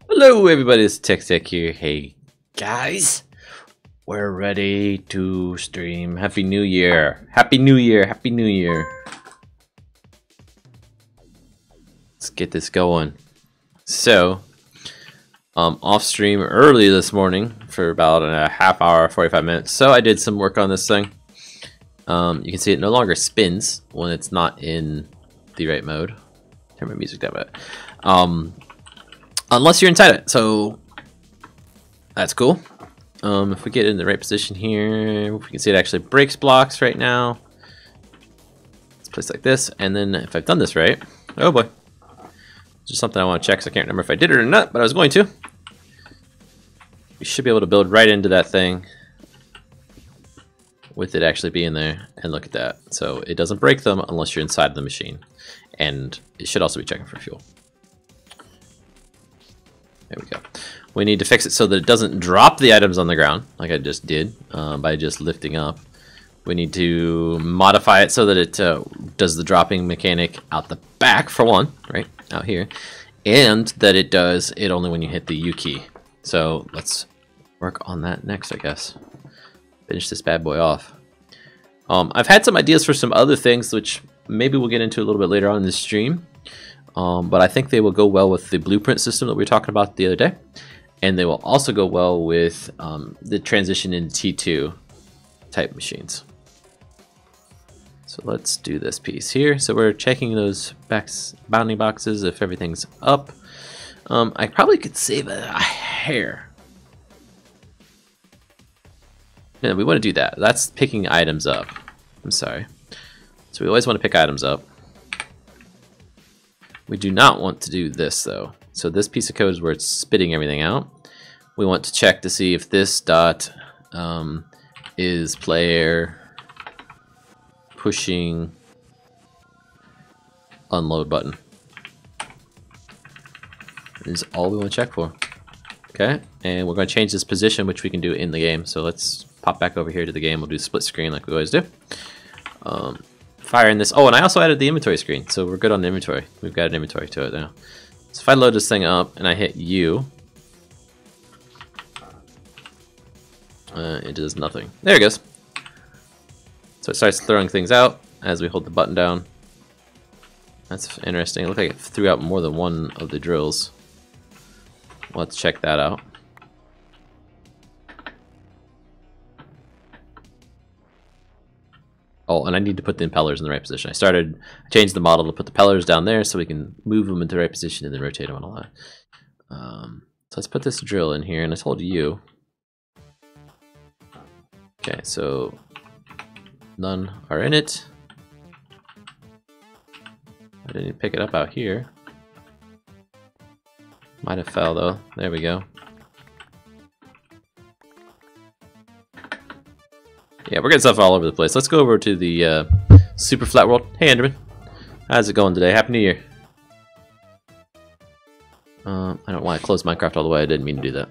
Hello everybody, it's TechStack here. Hey guys, we're ready to stream. Happy New Year! Happy New Year! Happy New Year! Let's get this going. So, off stream early this morning for about a half hour, 45 minutes. So I did some work on this thing. You can see it no longer spins when it's not in the right mode. Turn my music down a bit. Unless you're inside it, so that's cool. If we get in the right position here, we can see it actually breaks blocks right now. It's placed like this, and then if I've done this right, oh boy, just something I want to check. So I can't remember if I did it or not, but I was going to. We should be able to build right into that thing with it actually being there, and look at that. So it doesn't break them unless you're inside the machine, and it should also be checking for fuel. There we go. We need to fix it so that it doesn't drop the items on the ground like I just did by just lifting up. We need to modify it so that it does the dropping mechanic out the back for one, right out here, and that it does it only when you hit the U key. So let's work on that next, I guess. Finish this bad boy off. I've had some ideas for some other things which maybe we'll get into a little bit later on in this stream. But I think they will go well with the blueprint system that we were talking about the other day. And they will also go well with the transition into T2 type machines. So let's do this piece here. So we're checking those bounding boxes if everything's up. I probably could save a hair. No, we want to do that. That's picking items up. I'm sorry. So we always want to pick items up. We do not want to do this though. So this piece of code is where it's spitting everything out. We want to check to see if this dot is player pushing unload button. Is all we want to check for. Okay, and we're going to change this position, which we can do in the game. So let's pop back over here to the game. We'll do split screen like we always do. Fire in this. Oh, and I also added the inventory screen, so we're good on the inventory. We've got an inventory to it now. So if I load this thing up and I hit U, it does nothing. There it goes. So it starts throwing things out as we hold the button down. That's interesting. It looked like it threw out more than one of the drills. Let's check that out. Oh, and I need to put the impellers in the right position. I changed the model to put the impellers down there so we can move them into the right position and then rotate them on a lot. So let's put this drill in here, and I told you. Okay, so none are in it. I didn't pick it up out here. Might have fell though. There we go. Yeah, we're getting stuff all over the place. Let's go over to the super flat world. Hey, Enderman. How's it going today? Happy New Year. I don't want to close Minecraft all the way. I didn't mean to do that.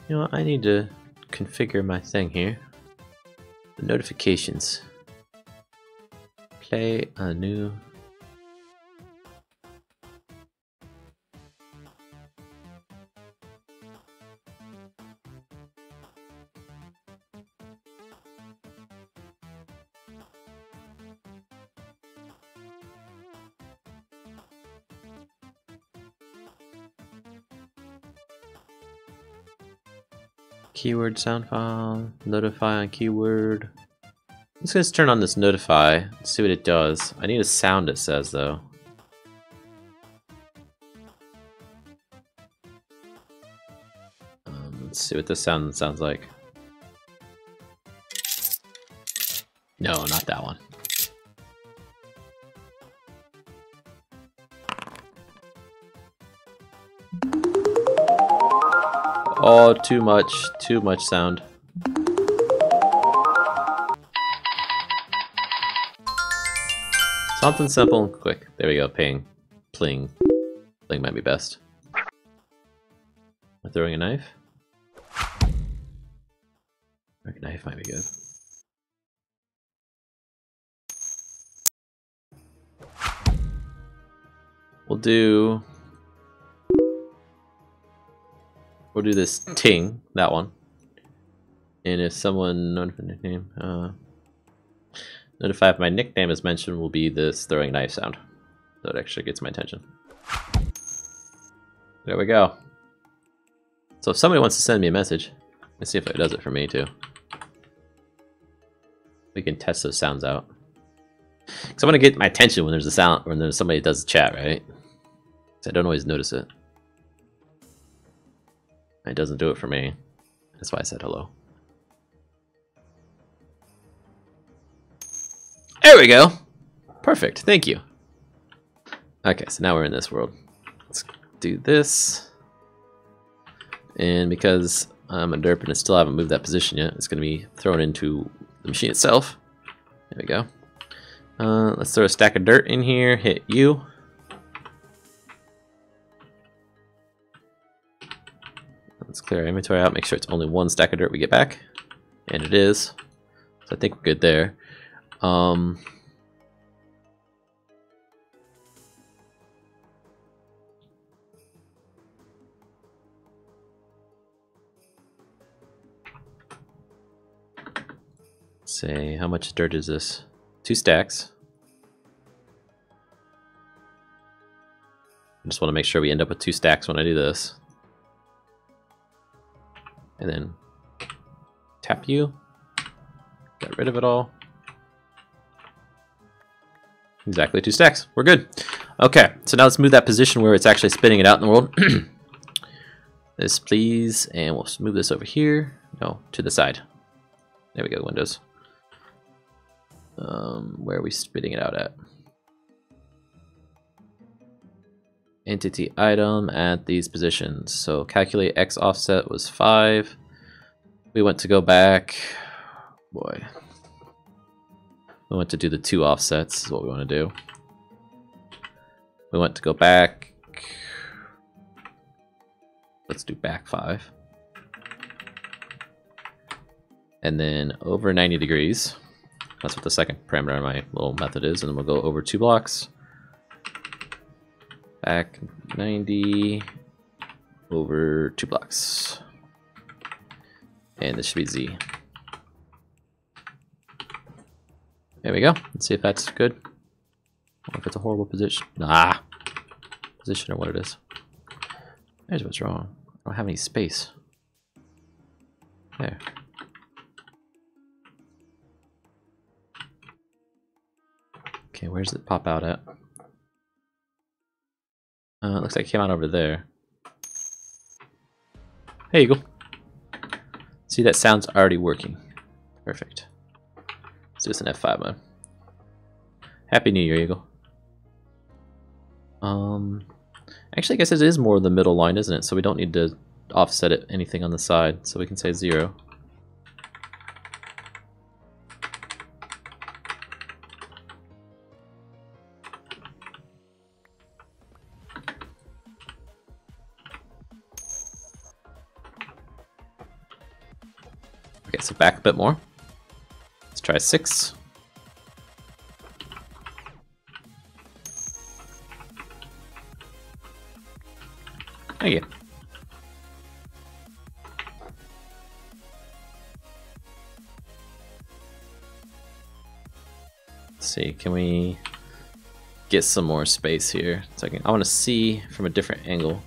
You know what? I need to configure my thing here. The notifications. Play a new keyword sound file, notify on keyword. Let's just turn on this notify, see what it does. I need a sound it says though. Let's see what this sound sounds like. No, not that one. Oh, too much sound. Something simple and quick. There we go. Ping. Pling. Pling might be best. Am I throwing a knife? A knife might be good. We'll do this ting, that one. And if someone notify nickname, notify if my nickname is mentioned, will be this throwing knife sound. So it actually gets my attention. There we go. So if somebody wants to send me a message, let's see if it does it for me too. We can test those sounds out. Because I want to get my attention when there's a sound, when there's somebody that does the chat, right? I don't always notice it. It doesn't do it for me. That's why I said hello. There we go. Perfect. Thank you. Okay, so now we're in this world. Let's do this. And because I'm a derp and I still haven't moved that position yet, it's going to be thrown into the machine itself. There we go. Let's throw a stack of dirt in here. Hit U. Let's clear our inventory out, make sure it's only one stack of dirt we get back. And it is. So I think we're good there. Say, how much dirt is this? 2 stacks. I just want to make sure we end up with 2 stacks when I do this. And then tap U. Get rid of it all. Exactly 2 stacks. We're good. Okay, so now let's move that position where it's actually spitting it out in the world. This, please, and we'll move this over here. No, to the side. There we go, Windows. Where are we spitting it out at? Entity item at these positions. So calculate X offset was 5. We went to go back. Boy. We went to do the 2 offsets, is what we want to do. We went to go back. Let's do back 5. And then over 90 degrees. That's what the second parameter in my little method is. And then we'll go over 2 blocks. Back 90. Over 2 blocks. And this should be Z. There we go. Let's see if that's good. Or if it's a horrible position. Nah. Position or what it is. There's what's wrong. I don't have any space. There. Okay, where does it pop out at? It looks like it came out over there. There you go. See, that sound's already working. Perfect. Let's do this in F5 mode. Happy New Year, Eagle. Actually, I guess it is more the middle line, isn't it? So we don't need to offset it anything on the side. So we can say 0. Okay, so back a bit more. Let's try 6. Thank you. Let's see, can we get some more space here? So I want to see from a different angle.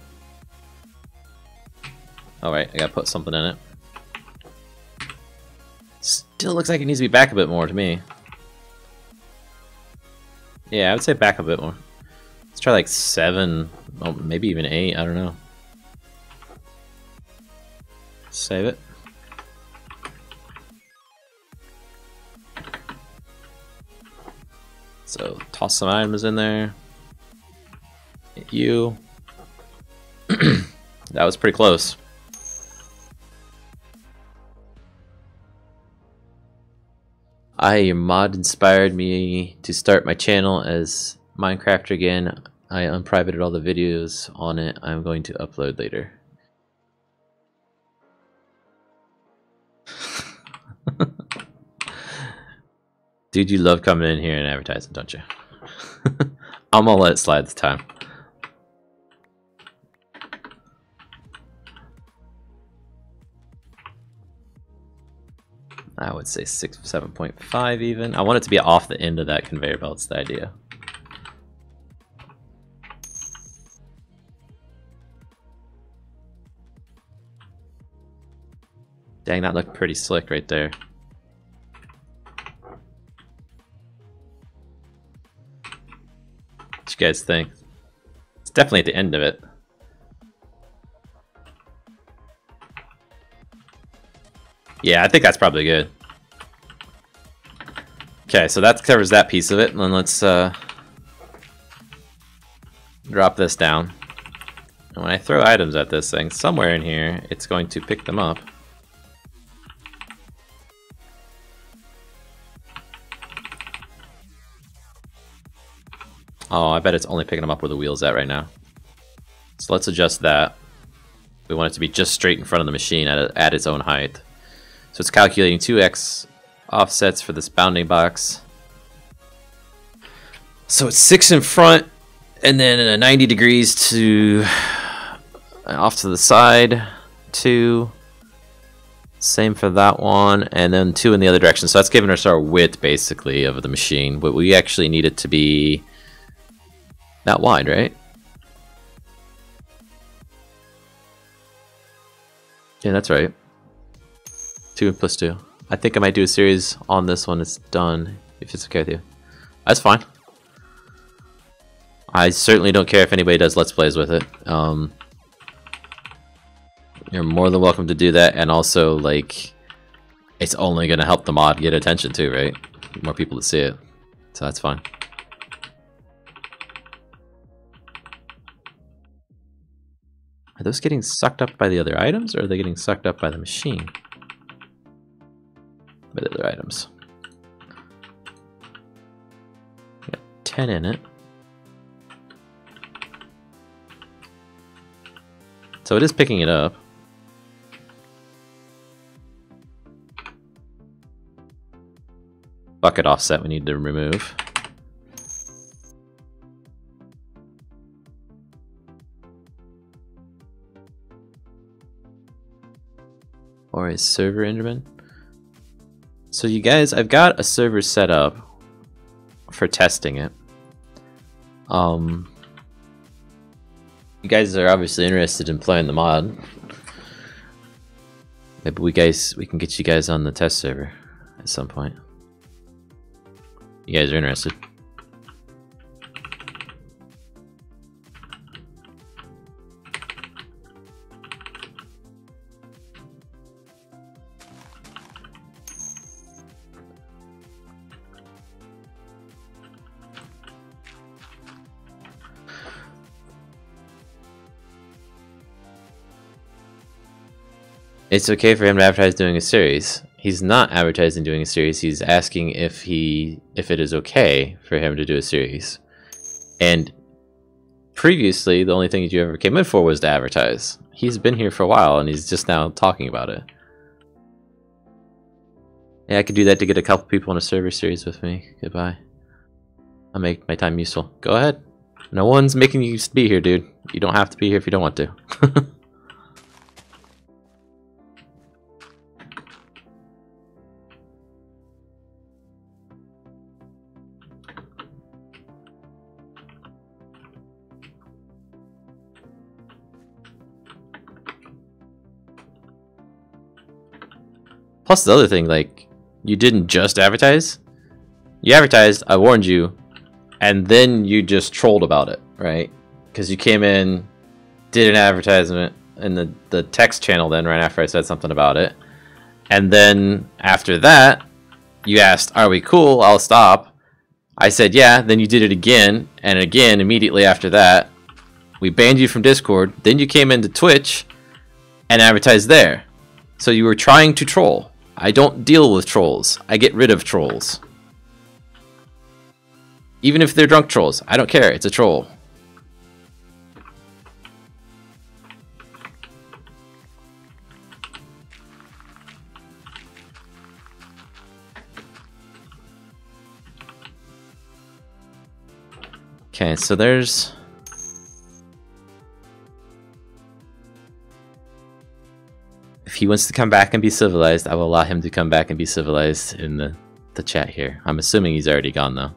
Alright, I gotta put something in it. Still looks like it needs to be back a bit more to me. Yeah, I would say back a bit more. Let's try like 7, oh, maybe even 8, I don't know. Save it. So toss some items in there. Hit you. That was pretty close. Your mod inspired me to start my channel as Minecrafter again. I unprivated all the videos on it. I'm going to upload later. Dude, you love coming in here and advertising, don't you? I'm gonna let it slide this time. I would say 7.5 even. I want it to be off the end of that conveyor belt's the idea. Dang, that looked pretty slick right there. What you guys think? It's definitely at the end of it. Yeah, I think that's probably good. Okay, so that covers that piece of it. And then let's drop this down. And when I throw items at this thing, somewhere in here, it's going to pick them up. Oh, I bet it's only picking them up where the wheel's at right now. So let's adjust that. We want it to be just straight in front of the machine at its own height. So it's calculating 2x offsets for this bounding box. So it's 6 in front, and then 90 degrees to off to the side, 2. Same for that one, and then 2 in the other direction. So that's giving us our width, basically, of the machine. But we actually need it to be that wide, right? Yeah, that's right. 2 plus 2. I think I might do a series on this when it's done, if it's okay with you. That's fine. I certainly don't care if anybody does Let's Plays with it. You're more than welcome to do that, and also, like, it's only going to help the mod get attention too, right? More people to see it. So that's fine. Are those getting sucked up by the other items, or are they getting sucked up by the machine? By the other items. Got 10 in it. So it is picking it up. Bucket offset we need to remove. Or a server Enderman. So you guys, I've got a server set up for testing it. You guys are obviously interested in playing the mod. Maybe we can get you guys on the test server at some point. You guys are interested. It's okay for him to advertise doing a series. He's not advertising doing a series. He's asking if it is okay for him to do a series. And previously, the only thing that you ever came in for was to advertise. He's been here for a while, and he's just now talking about it. Yeah, I could do that to get a couple people on a server series with me. Goodbye. I'll make my time useful. Go ahead. No one's making you be here, dude. You don't have to be here if you don't want to. Plus the other thing, like, you didn't just advertise. You advertised, I warned you, and then you just trolled about it, right? Because you came in, did an advertisement in the text channel then right after I said something about it. And then after that, you asked, are we cool? I'll stop. I said, yeah. Then you did it again, and again immediately after that. We banned you from Discord. Then you came into Twitch and advertised there. So you were trying to troll. I don't deal with trolls. I get rid of trolls. Even if they're drunk trolls. I don't care. It's a troll. Okay, so there's... If he wants to come back and be civilized, I will allow him to come back and be civilized in the chat here. I'm assuming he's already gone, though.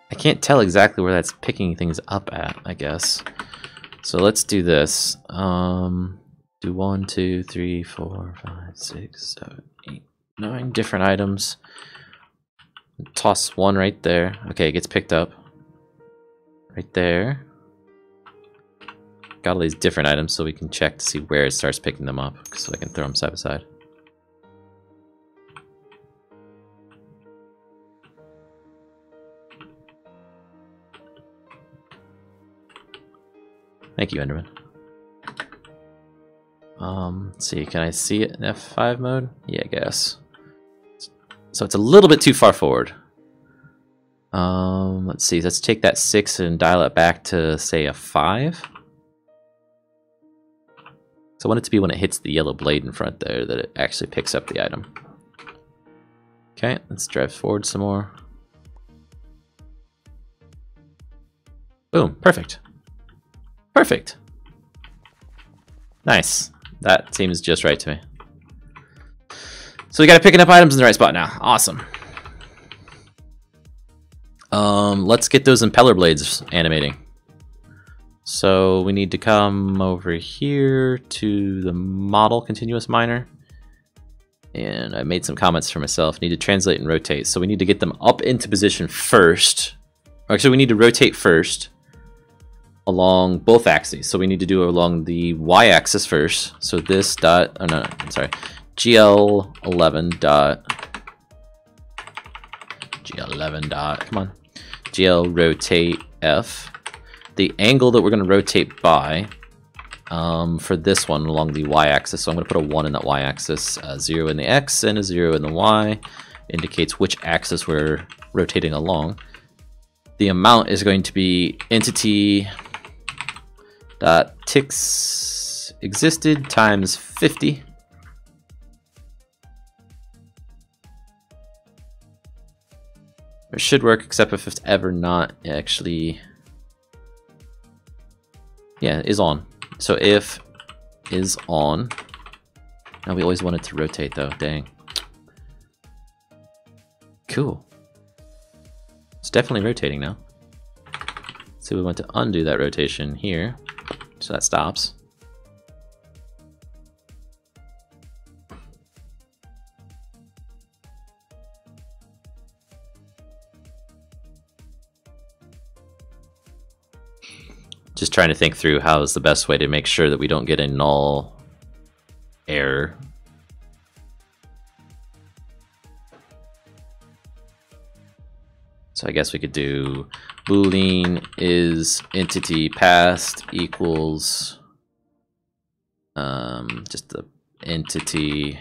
I can't tell exactly where that's picking things up at, I guess. So let's do this. Do 1, 2, 3, 4, 5, 6, 7, 8, 9 different items. Toss one right there. Okay, it gets picked up. Right there. Got all these different items so we can check to see where it starts picking them up, so I can throw them side by side. Thank you, Enderman. Let's see, can I see it in F5 mode? Yeah, I guess. So it's a little bit too far forward. Let's see, let's take that 6 and dial it back to, say, a 5. So I want it to be when it hits the yellow blade in front there that it actually picks up the item. Okay, let's drive forward some more. Boom, perfect. Perfect. Nice. That seems just right to me. So we got to picking up items in the right spot now. Awesome. Let's get those impeller blades animating. So we need to come over here to the model continuous miner. And I made some comments for myself. Need to translate and rotate. So we need to get them up into position first. Actually, we need to rotate first along both axes. So we need to do it along the y-axis first. So this dot, oh no, I'm sorry, GL11 dot, come on, GL rotate F. The angle that we're going to rotate by for this one along the y-axis. So I'm going to put a 1 in that y-axis, 0 in the x, and a 0 in the y. Indicates which axis we're rotating along. The amount is going to be entity dot ticks existed times 50. It should work, except if it's ever not actually, yeah, is on. So if is on. Now we always wanted to rotate though, dang. Cool. It's definitely rotating now. So we want to undo that rotation here. So that stops. Just trying to think through how is the best way to make sure that we don't get a null error. So I guess we could do boolean is entity passed equals just the entity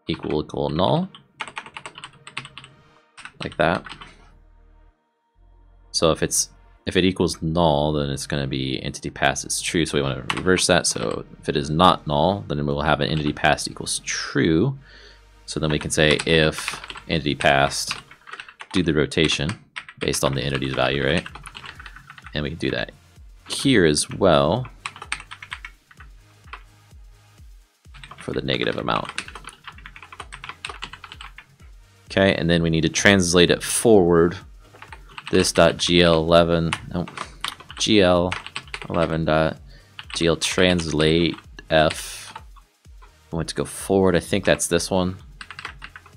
equal null, like that. So if it equals null, then it's going to be entity passed is true. So we want to reverse that. So if it is not null, then we'll have an entity passed equals true. So then we can say if entity passed, do the rotation based on the entity's value, right? And we can do that here as well for the negative amount. Okay, and then we need to translate it forward. This dot GL11, no, GL11 dot GL translate F. I want to go forward. I think that's this one.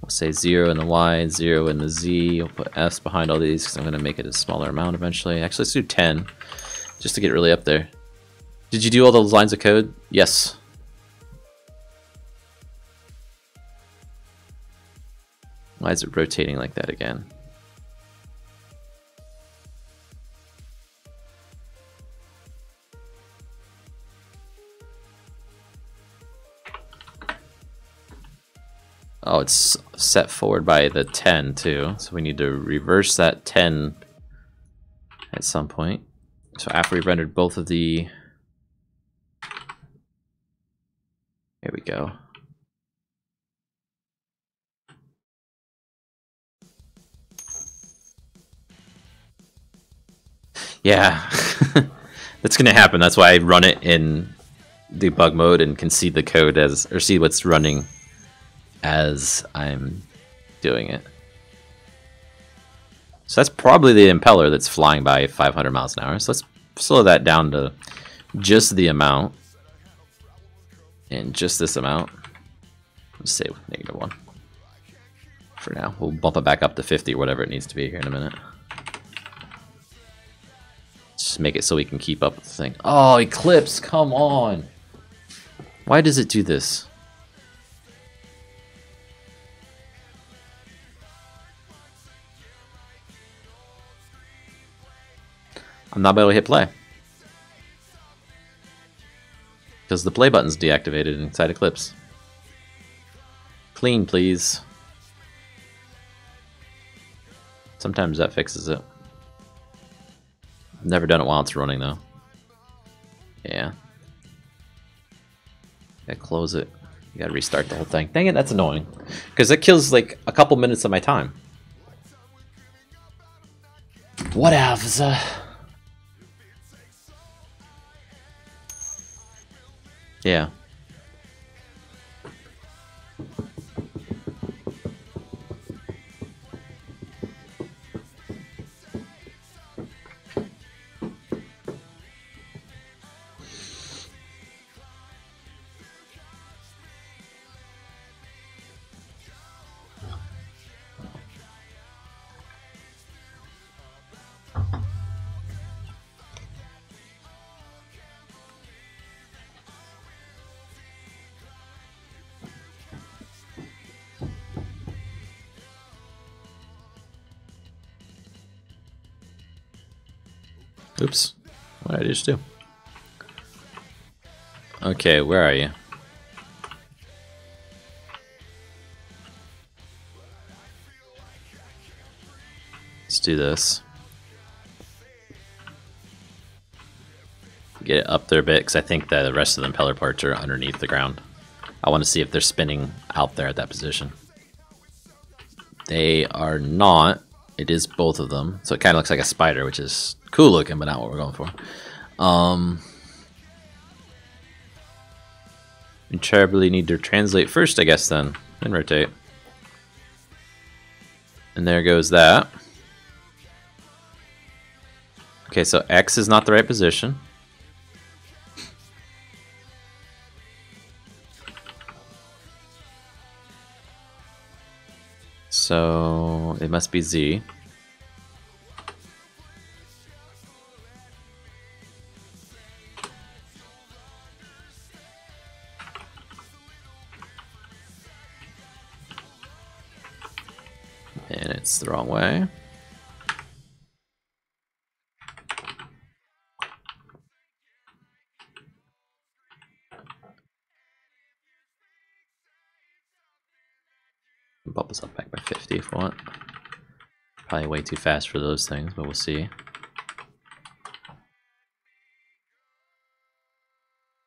We'll say 0 in the Y, 0 in the Z. We'll put F's behind all these because I'm going to make it a smaller amount eventually. Actually, let's do 10 just to get really up there. Did you do all those lines of code? Yes. Why is it rotating like that again? Oh, it's set forward by the 10 too, so we need to reverse that 10 at some point. So after we've rendered both of the... Here we go. Yeah, that's gonna happen. That's why I run it in debug mode and can see the code as, or see what's running as I'm doing it. So that's probably the impeller that's flying by 500 miles an hour. So let's slow that down to just the amount. And just this amount. Let's say -1. For now. We'll bump it back up to 50 or whatever it needs to be here in a minute. Just make it so we can keep up with the thing. Oh, Eclipse, come on! Why does it do this? I'm not able to hit play. Because the play button's deactivated inside Eclipse. Clean, please. Sometimes that fixes it. I've never done it while it's running, though. Yeah. Gotta close it. You gotta restart the whole thing. Dang it, that's annoying. Because it kills, like, a couple minutes of my time. Whatevs. Yeah. Oops. What did I just do? Okay, where are you? Let's do this. Get it up there a bit, because I think that the rest of the impeller parts are underneath the ground. I want to see if they're spinning out there at that position. They are not. It is both of them. So it kind of looks like a spider, which is cool looking, but not what we're going for. We terribly need to translate first, I guess, then. And rotate. And there goes that. Okay, so X is not the right position. So it must be Z. And it's the wrong way. Bump us up back by 50 if we want. Probably way too fast for those things, but we'll see.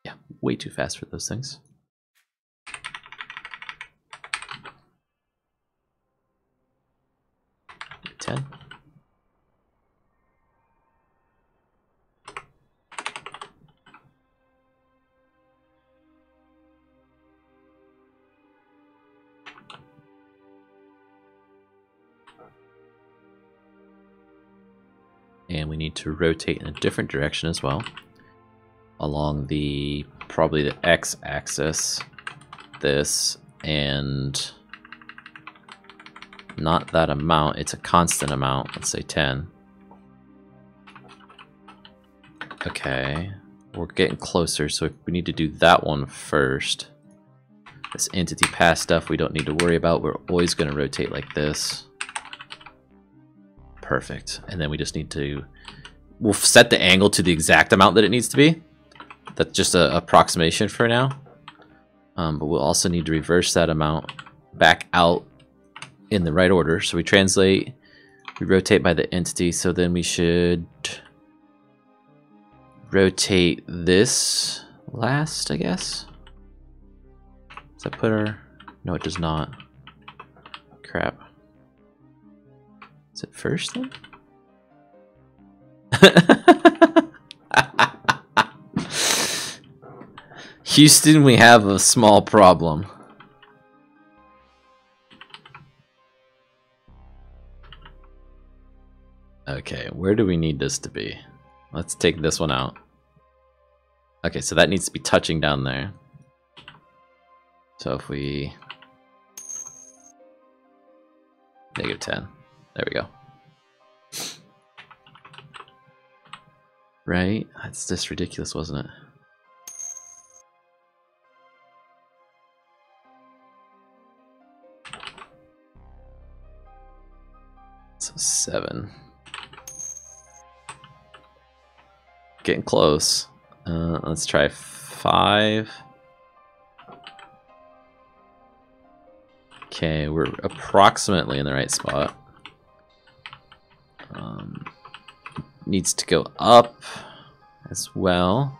Yeah, way too fast for those things. $10. And we need to rotate in a different direction as well, along the probably the x-axis, this, and not that amount, it's a constant amount, let's say 10. Okay, we're getting closer, so we need to do that one first. This entity pass stuff we don't need to worry about, we're always going to rotate like this. Perfect. And then we just need to, we'll set the angle to the exact amount that it needs to be. That's just an approximation for now. But we'll also need to reverse that amount back out in the right order. So we translate, we rotate by the entity, so then we should rotate this last, I guess. Does that put our... No, it does not. Crap. Is it first then? Houston, we have a small problem. Okay, where do we need this to be? Let's take this one out. Okay, so that needs to be touching down there. So if we... -10. There we go. Right? That's just ridiculous, wasn't it? So 7. Getting close. Let's try 5. Okay, we're approximately in the right spot. Needs to go up as well.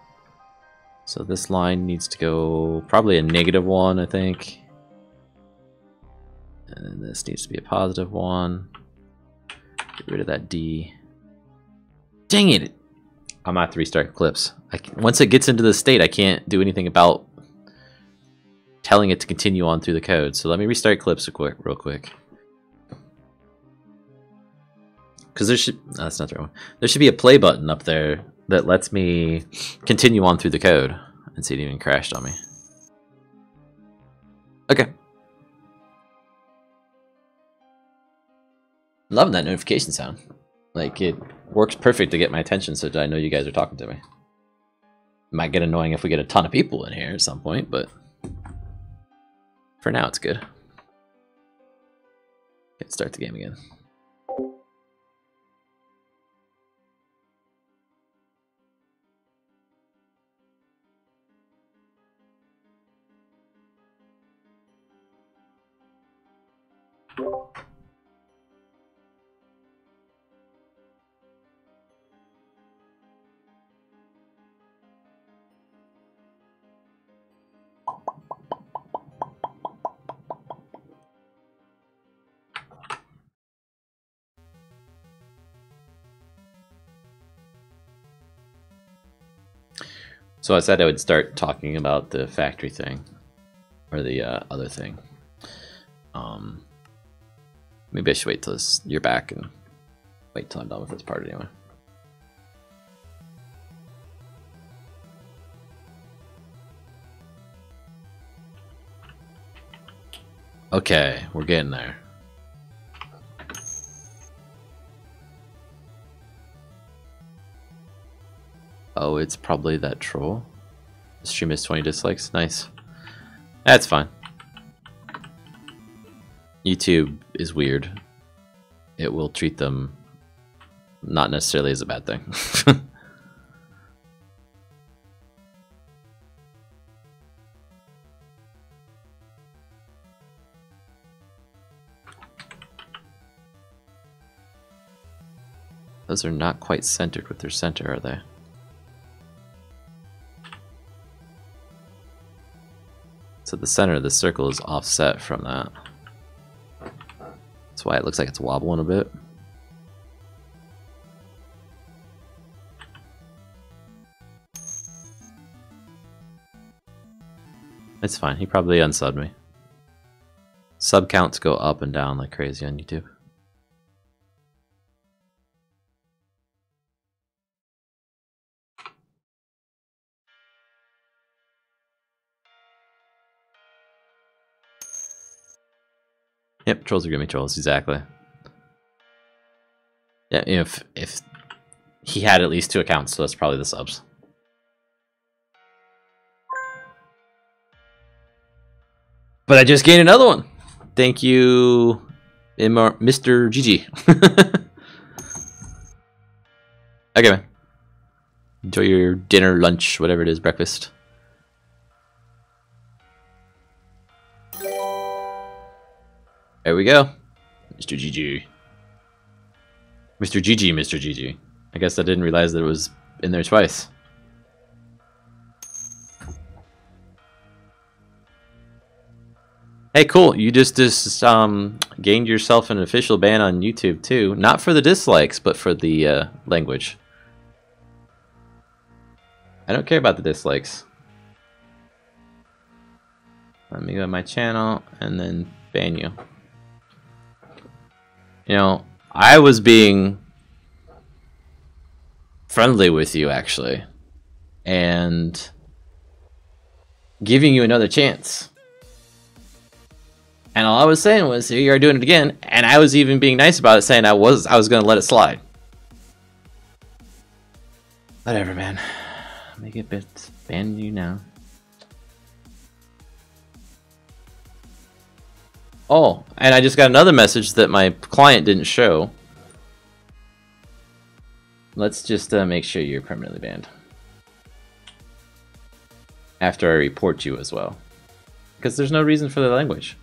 So this line needs to go probably a -1, I think. And then this needs to be a +1. Get rid of that D. Dang it! I'm gonna have to restart Eclipse. Once it gets into this state, I can't do anything about telling it to continue on through the code. So let me restart Eclipse real quick. Because there should... No, that's not the right one. There should be a play button up there that lets me continue on through the code. And see, it even crashed on me. Okay. Loving that notification sound. Like, it works perfect to get my attention so I know you guys are talking to me. Might get annoying if we get a ton of people in here at some point, but for now it's good. Okay, start the game again. So I said I would start talking about the factory thing, or the other thing. Maybe I should wait till you're back and wait till I'm done with this part anyway. Okay, we're getting there. Oh, it's probably that troll. The stream has 20 dislikes. Nice. That's fine. YouTube is weird. It will treat them not necessarily as a bad thing. Those are not quite centered with their center, are they? So the center of the circle is offset from that. That's why it looks like it's wobbling a bit. It's fine. He probably unsubbed me. Sub counts go up and down like crazy on YouTube. Yep, trolls are gonna be trolls, exactly. Yeah, if he had at least 2 accounts, so that's probably the subs. But I just gained another one. Thank you, Mr. GG. Okay, man. Enjoy your dinner, lunch, whatever it is, breakfast. There we go. Mr. GG. Mr. GG, Mr. GG. I guess I didn't realize that it was in there twice. Hey, cool. You just gained yourself an official ban on YouTube, too. Not for the dislikes, but for the language. I don't care about the dislikes. Let me go to my channel and then ban you. You know, I was being friendly with you, actually. And giving you another chance. And all I was saying was, here you are doing it again, and I was even being nice about it, saying I was going to let it slide. Whatever, man. Make it ban you now. Oh, and I just got another message that my client didn't show. Let's just make sure you're permanently banned. After I report you as well. Because there's no reason for the language.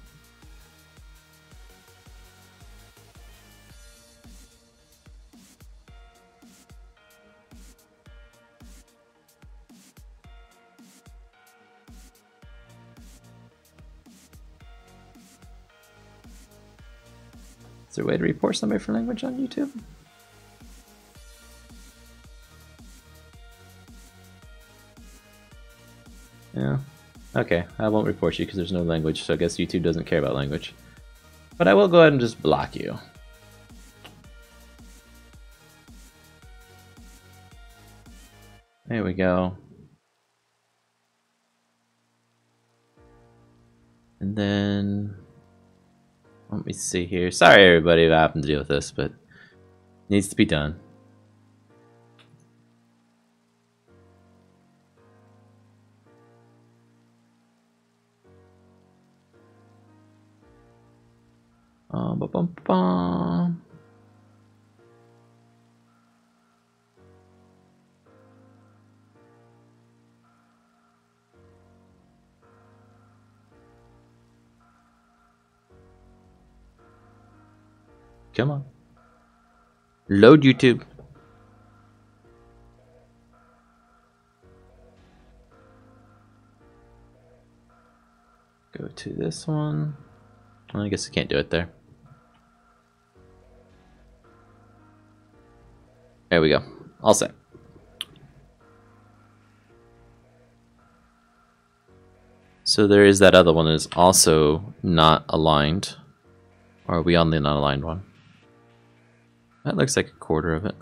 Is there a way to report somebody for language on YouTube? Yeah. Okay, I won't report you because there's no language, so I guess YouTube doesn't care about language. But I will go ahead and just block you. There we go. And then... let me see here. Sorry everybody if I happen to deal with this, but it needs to be done. Ba-bum-bum. Come on. Load YouTube. Go to this one. Well, I guess I can't do it there. There we go. All set. So there is that other one that is also not aligned. Or are we on the not aligned one? That looks like a quarter of it.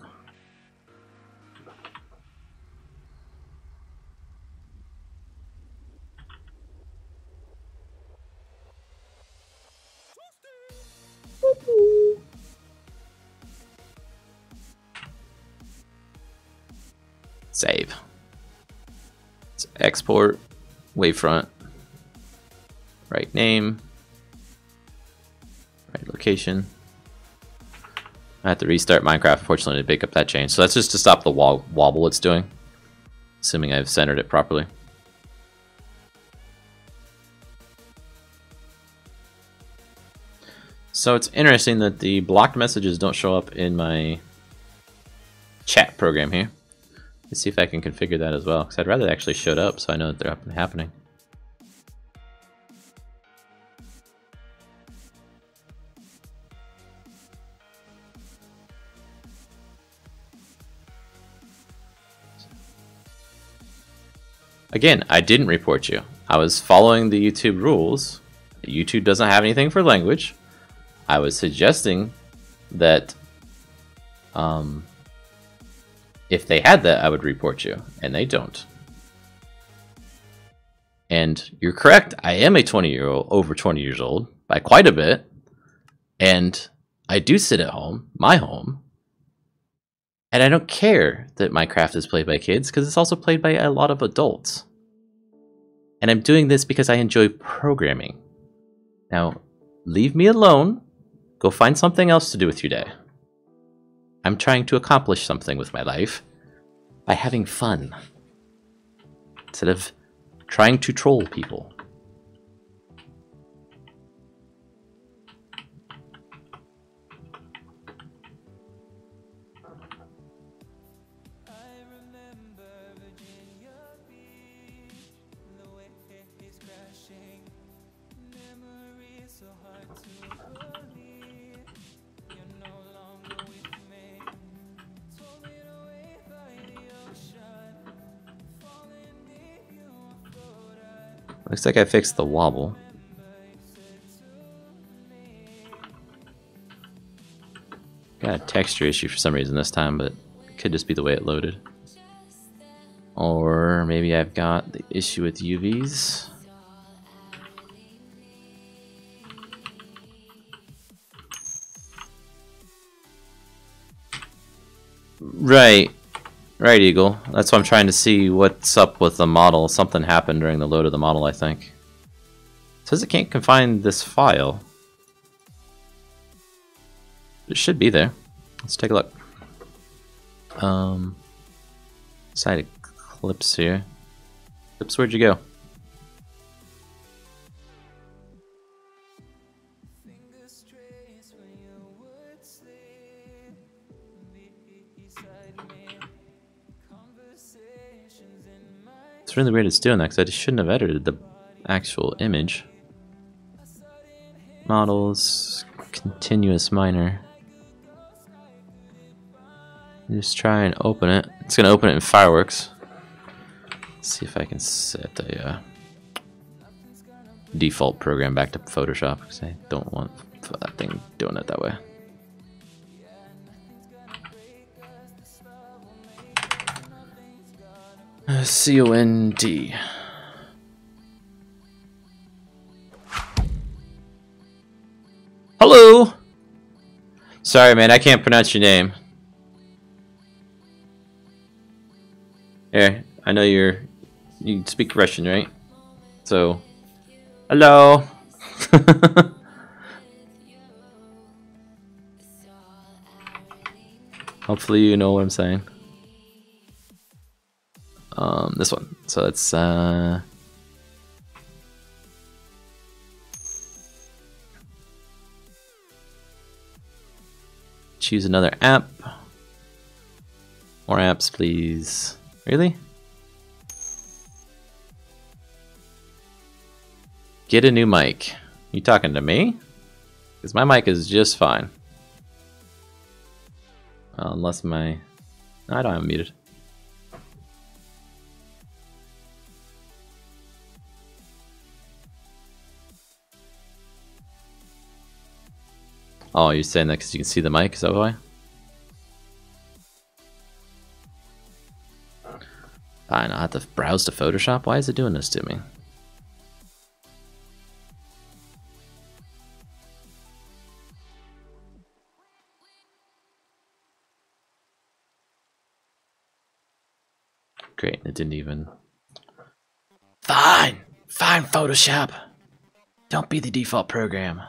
Save. Let's export, wavefront, right name, right location. I have to restart Minecraft, unfortunately, to pick up that change. So that's just to stop the wobble it's doing, assuming I've centered it properly. So it's interesting that the blocked messages don't show up in my chat program here. Let's see if I can configure that as well, because I'd rather they actually showed up so I know that they're up and happening. Again, I didn't report you. I was following the YouTube rules. YouTube doesn't have anything for language. I was suggesting that if they had that, I would report you, and they don't. And you're correct, I am a 20-year-old, over 20 years old, by quite a bit, and I do sit at home, my home, and I don't care that Minecraft is played by kids, because it's also played by a lot of adults. And I'm doing this because I enjoy programming. Now, leave me alone, go find something else to do with your day. I'm trying to accomplish something with my life by having fun, instead of trying to troll people. Looks like I fixed the wobble. Got a texture issue for some reason this time, but it could just be the way it loaded. Or maybe I've got the issue with UVs. Right, Eagle. That's why I'm trying to see what's up with the model. Something happened during the load of the model, I think. It says it can't confine this file. It should be there. Let's take a look. Side Eclipse here. Eclipse, where'd you go? It's really weird it's doing that because I just shouldn't have edited the actual image. Models, continuous miner. Just try and open it. It's going to open it in Fireworks. Let's see if I can set a default program back to Photoshop because I don't want that thing doing it that way. CONT. Hello! Sorry, man, I can't pronounce your name. Here, I know you speak Russian, right? So, hello! Hopefully you know what I'm saying. This one. So it's choose another app. More apps, please. Really? Get a new mic. You talking to me? Because my mic is just fine. Unless my... No, I don't have it muted. Oh, you're saying that because you can see the mic? Is that why? Fine, I'll have to browse to Photoshop. Why is it doing this to me? Great, it didn't even... Fine! Fine, Photoshop! Don't be the default program.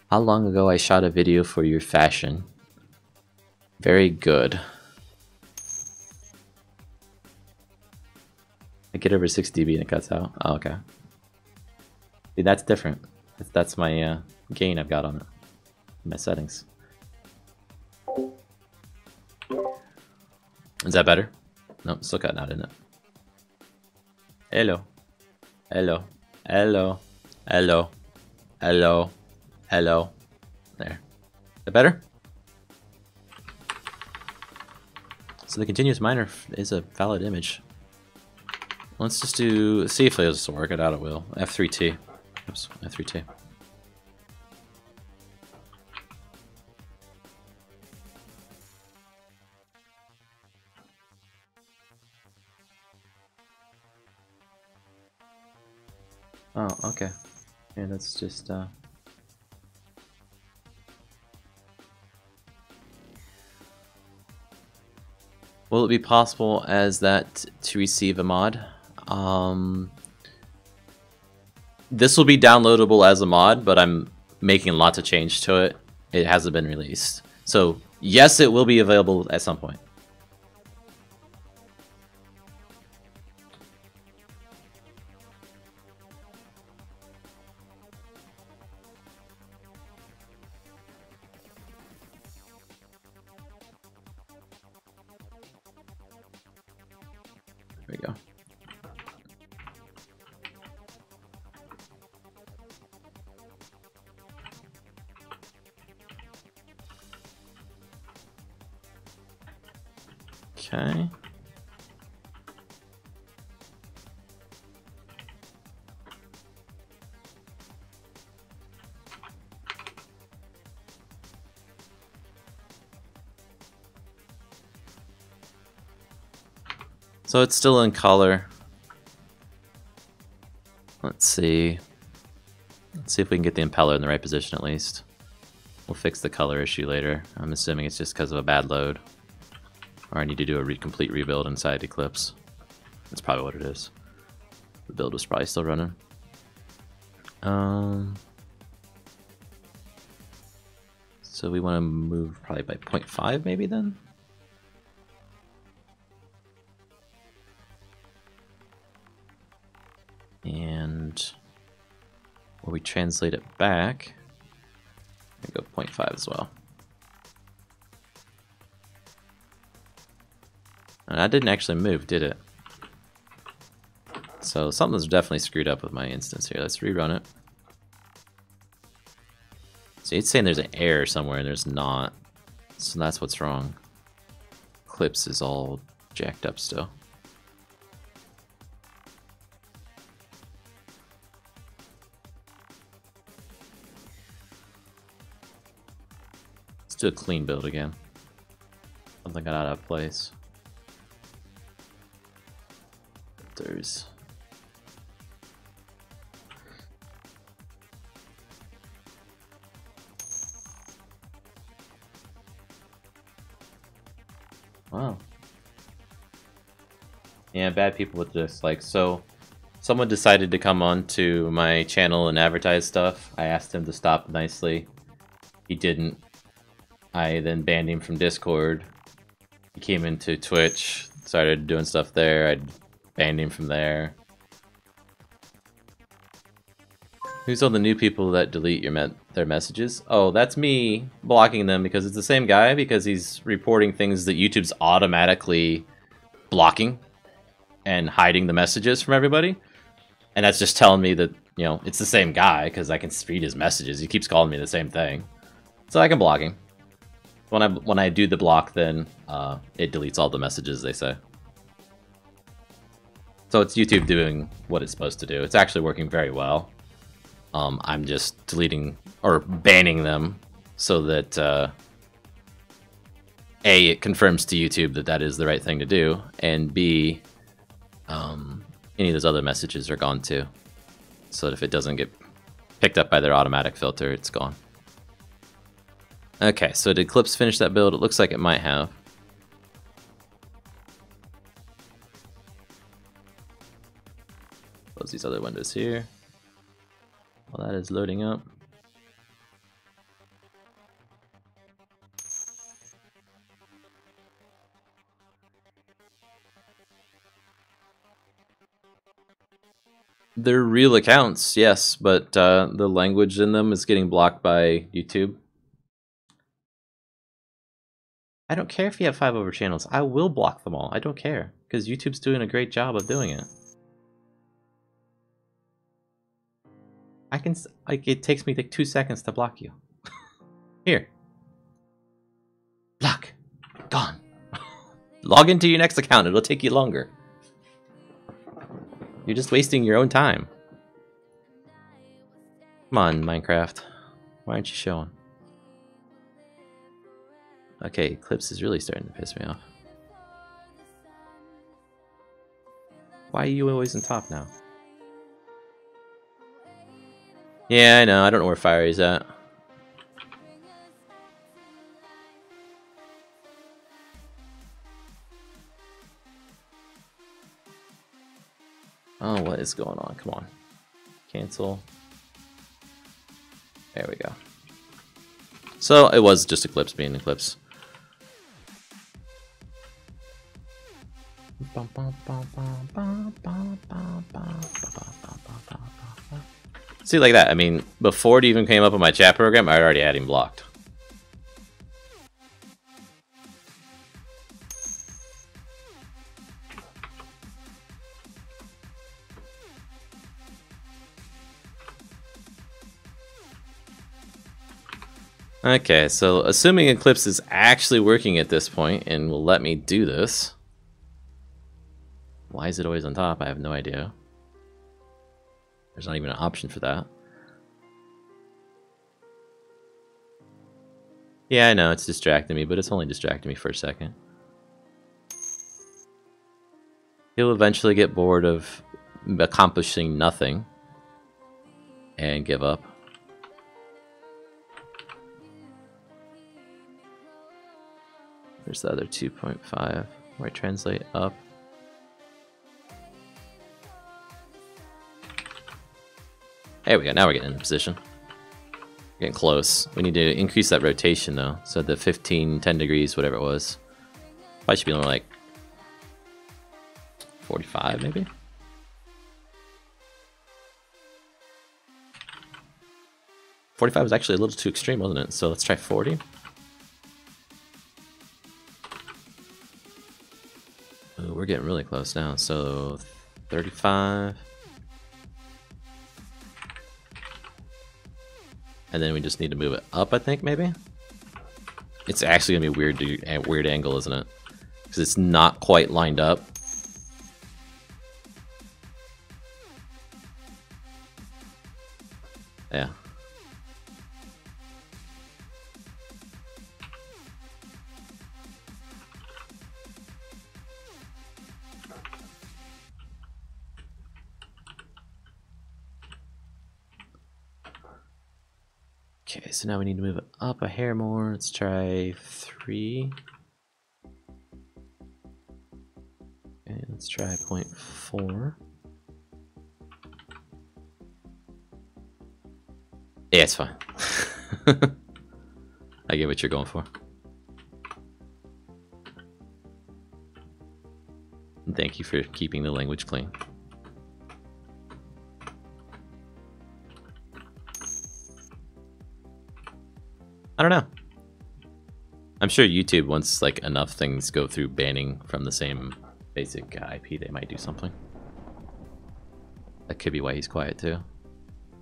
How long ago I shot a video for your fashion? Very good. I get over 6 dB and it cuts out. Oh, okay. See, that's different. That's my gain I've got on it. My settings. Is that better? Nope, still cutting out, isn't it? Hello. Hello. Hello. Hello. Hello. Hello. There. Is that better? So the continuous miner is a valid image. Let's just do... see if it does work. I doubt it will. F3T. Oops. F3T. Oh, okay. Yeah, that's just Will it be possible as that to receive a mod? This will be downloadable as a mod, but I'm making lots of change to it. It hasn't been released. So yes, it will be available at some point. There we go. Okay. So it's still in color. Let's see. Let's see if we can get the impeller in the right position at least. We'll fix the color issue later. I'm assuming it's just because of a bad load. Or I need to do a complete rebuild inside Eclipse. That's probably what it is. The build was probably still running. So we want to move probably by 0.5 maybe then? And where we translate it back, we go 0.5 as well. And that didn't actually move, did it? So something's definitely screwed up with my instance here. Let's rerun it. So it's saying there's an error somewhere and there's not. So that's what's wrong. Eclipse is all jacked up still. Let's do a clean build again. Something got out of place. There's wow. Yeah, bad people with this. Like, so someone decided to come on to my channel and advertise stuff. I asked him to stop nicely. He didn't. I then banned him from Discord. He came into Twitch, started doing stuff there. I banned him from there. Who's all the new people that delete your their messages? Oh, that's me blocking them because it's the same guy, because he's reporting things that YouTube's automatically blocking and hiding the messages from everybody. And that's just telling me that, you know, it's the same guy because I can read his messages. He keeps calling me the same thing. So I can block him. When I do the block, then it deletes all the messages they say. So it's YouTube doing what it's supposed to do. It's actually working very well. I'm just deleting or banning them so that A, it confirms to YouTube that that is the right thing to do, and B, any of those other messages are gone too. So that if it doesn't get picked up by their automatic filter, it's gone. Okay, so did Eclipse finish that build? It looks like it might have. Close these other windows here while that is loading up. They're real accounts, yes, but the language in them is getting blocked by YouTube. I don't care if you have 5 over channels. I will block them all. I don't care, because YouTube's doing a great job of doing it. I can, like, it takes me like 2 seconds to block you. Here. Block. Gone. Log into your next account. It'll take you longer. You're just wasting your own time. Come on, Minecraft. Why aren't you showing? Okay, Eclipse is really starting to piss me off. Why are you always on top now? Yeah, I know. I don't know where Fiery's at. Oh, what is going on? Come on. Cancel. There we go. So it was just Eclipse being Eclipse. See, like that. I mean, before it even came up on my chat program, I already had him blocked. Okay, so assuming Eclipse is actually working at this point and will let me do this. Why is it always on top? I have no idea. There's not even an option for that. Yeah, I know, it's distracting me, but it's only distracting me for a second. He'll eventually get bored of accomplishing nothing and give up. There's the other 2.5 where I translate up. There we go, now we're getting in position. Getting close. We need to increase that rotation though. So the 15, 10 degrees, whatever it was. Probably should be more like 45 maybe? $45 was actually a little too extreme, wasn't it? So let's try 40. Ooh, we're getting really close now. So 35. And then we just need to move it up, I think, maybe? It's actually gonna be a weird angle, isn't it? Because it's not quite lined up. Yeah. Okay, so now we need to move it up a hair more. Let's try 3. Okay, let's try 0.4. Yeah, it's fine. I get what you're going for. And thank you for keeping the language clean. I don't know. I'm sure YouTube, once like enough things go through banning from the same basic IP, they might do something. That could be why he's quiet too.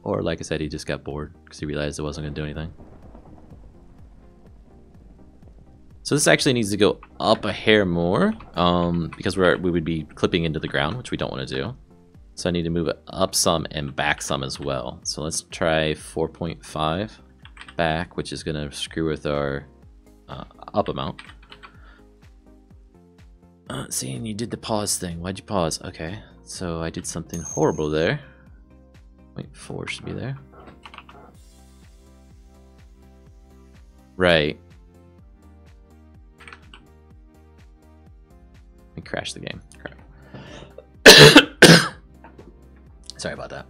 Or like I said, he just got bored because he realized it wasn't going to do anything. So this actually needs to go up a hair more because we would be clipping into the ground, which we don't want to do. So I need to move it up some and back some as well. So let's try 4.5 back, which is going to screw with our up amount. Seeing you did the pause thing. Why'd you pause? Okay, so I did something horrible there. 0.4 should be there. Right. I crashed the game. Crap. Sorry about that.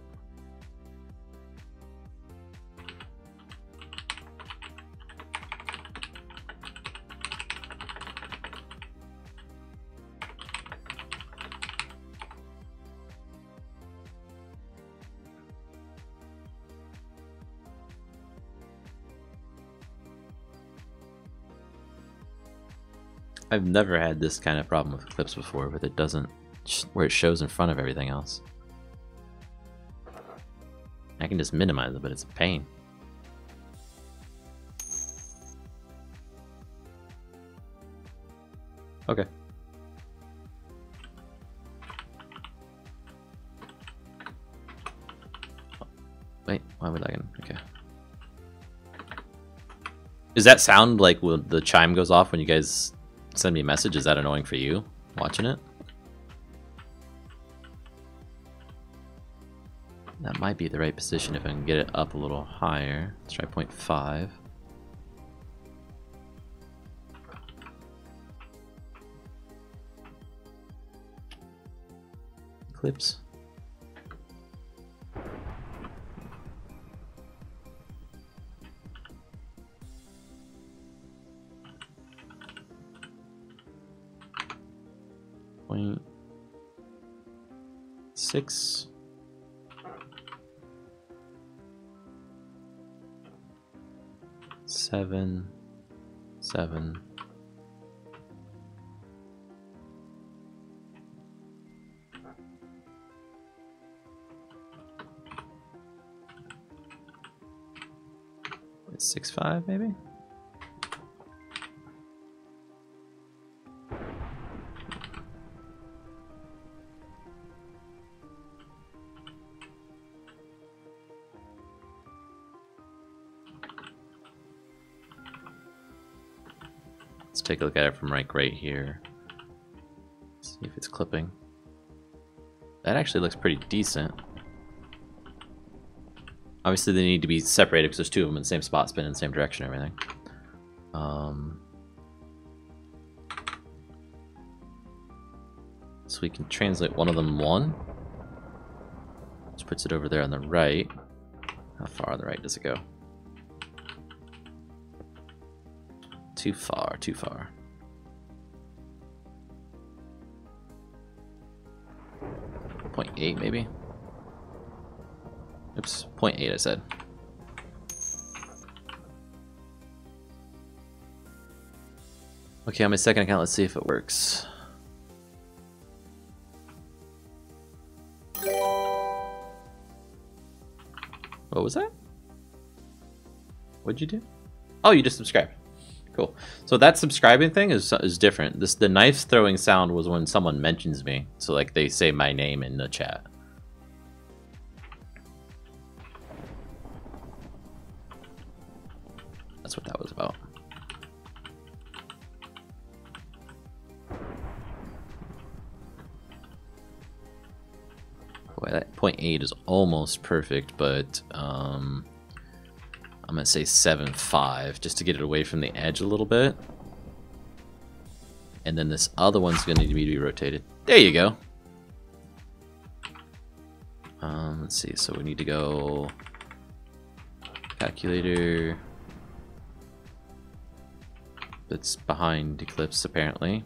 I've never had this kind of problem with clips before, but it doesn't, where it shows in front of everything else. I can just minimize it, but it's a pain. Okay. Wait, why would I? Okay. Does that sound like when the chime goes off when you guys send me a message? Is that annoying for you watching it? That might be the right position if I can get it up a little higher. Let's try 0.5. Clips. Point 6. Seven. It's 6.5 maybe? Let's take a look at it from right here. See if it's clipping. That actually looks pretty decent. Obviously they need to be separated because there's two of them in the same spot, spin in the same direction and everything. So we can translate one of them one. Which puts it over there on the right. How far on the right does it go? Too far, too far. 0.8 maybe? Oops, 0.8 I said. Okay, on my second account, let's see if it works. What was that? What'd you do? Oh, you just subscribed. Cool. So that subscribing thing is different. The knife throwing sound was when someone mentions me. So like they say my name in the chat. That's what that was about. Boy, that 0.8 is almost perfect, but I'm gonna say 7.5 just to get it away from the edge a little bit. And then this other one's gonna need to be rotated. There you go. Let's see, so we need to go calculator. That's behind Eclipse apparently.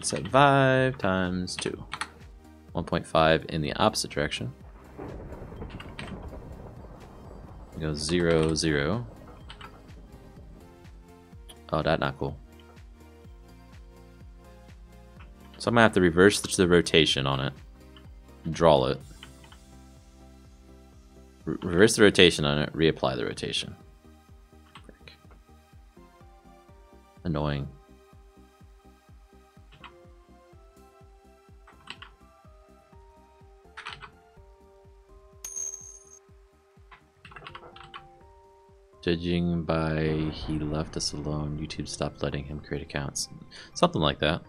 .75 times 2. 1.5 in the opposite direction. We go 0, 0. Oh, that's not cool. So I'm gonna have to reverse the rotation on it. Draw it. Reverse the rotation on it, reapply the rotation. Frick. Annoying. Judging by he left us alone, YouTube stopped letting him create accounts. Something like that.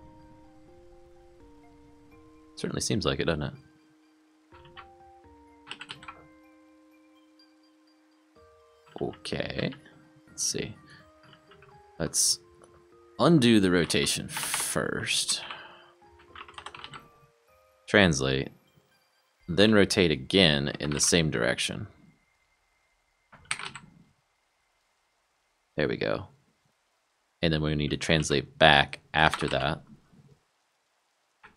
Certainly seems like it, doesn't it? Okay. Let's see. Let's undo the rotation first. Translate. Then rotate again in the same direction. There we go. And then we need to translate back after that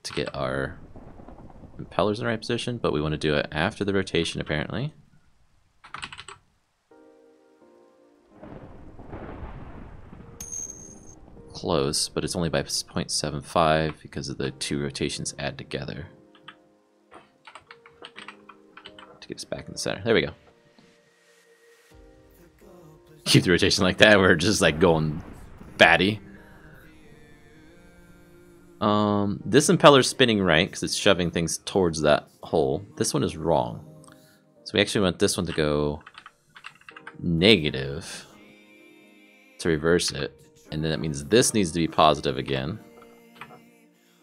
to get our impellers in the right position, but we want to do it after the rotation apparently. Close, but it's only by 0.75 because of the two rotations add together. To get us back in the center. There we go. Keep the rotation like that, we're just like going batty. This impeller's spinning right because it's shoving things towards that hole. This one is wrong. So we actually want this one to go negative to reverse it. And then that means this needs to be positive again.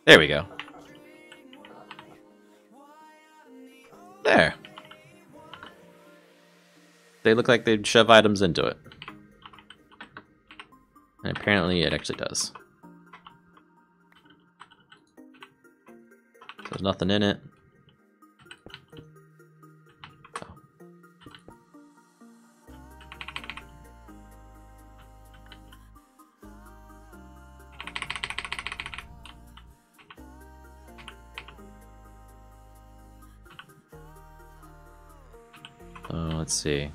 There we go. There. They look like they'd shove items into it. And apparently it actually does. There's nothing in it. Let's see.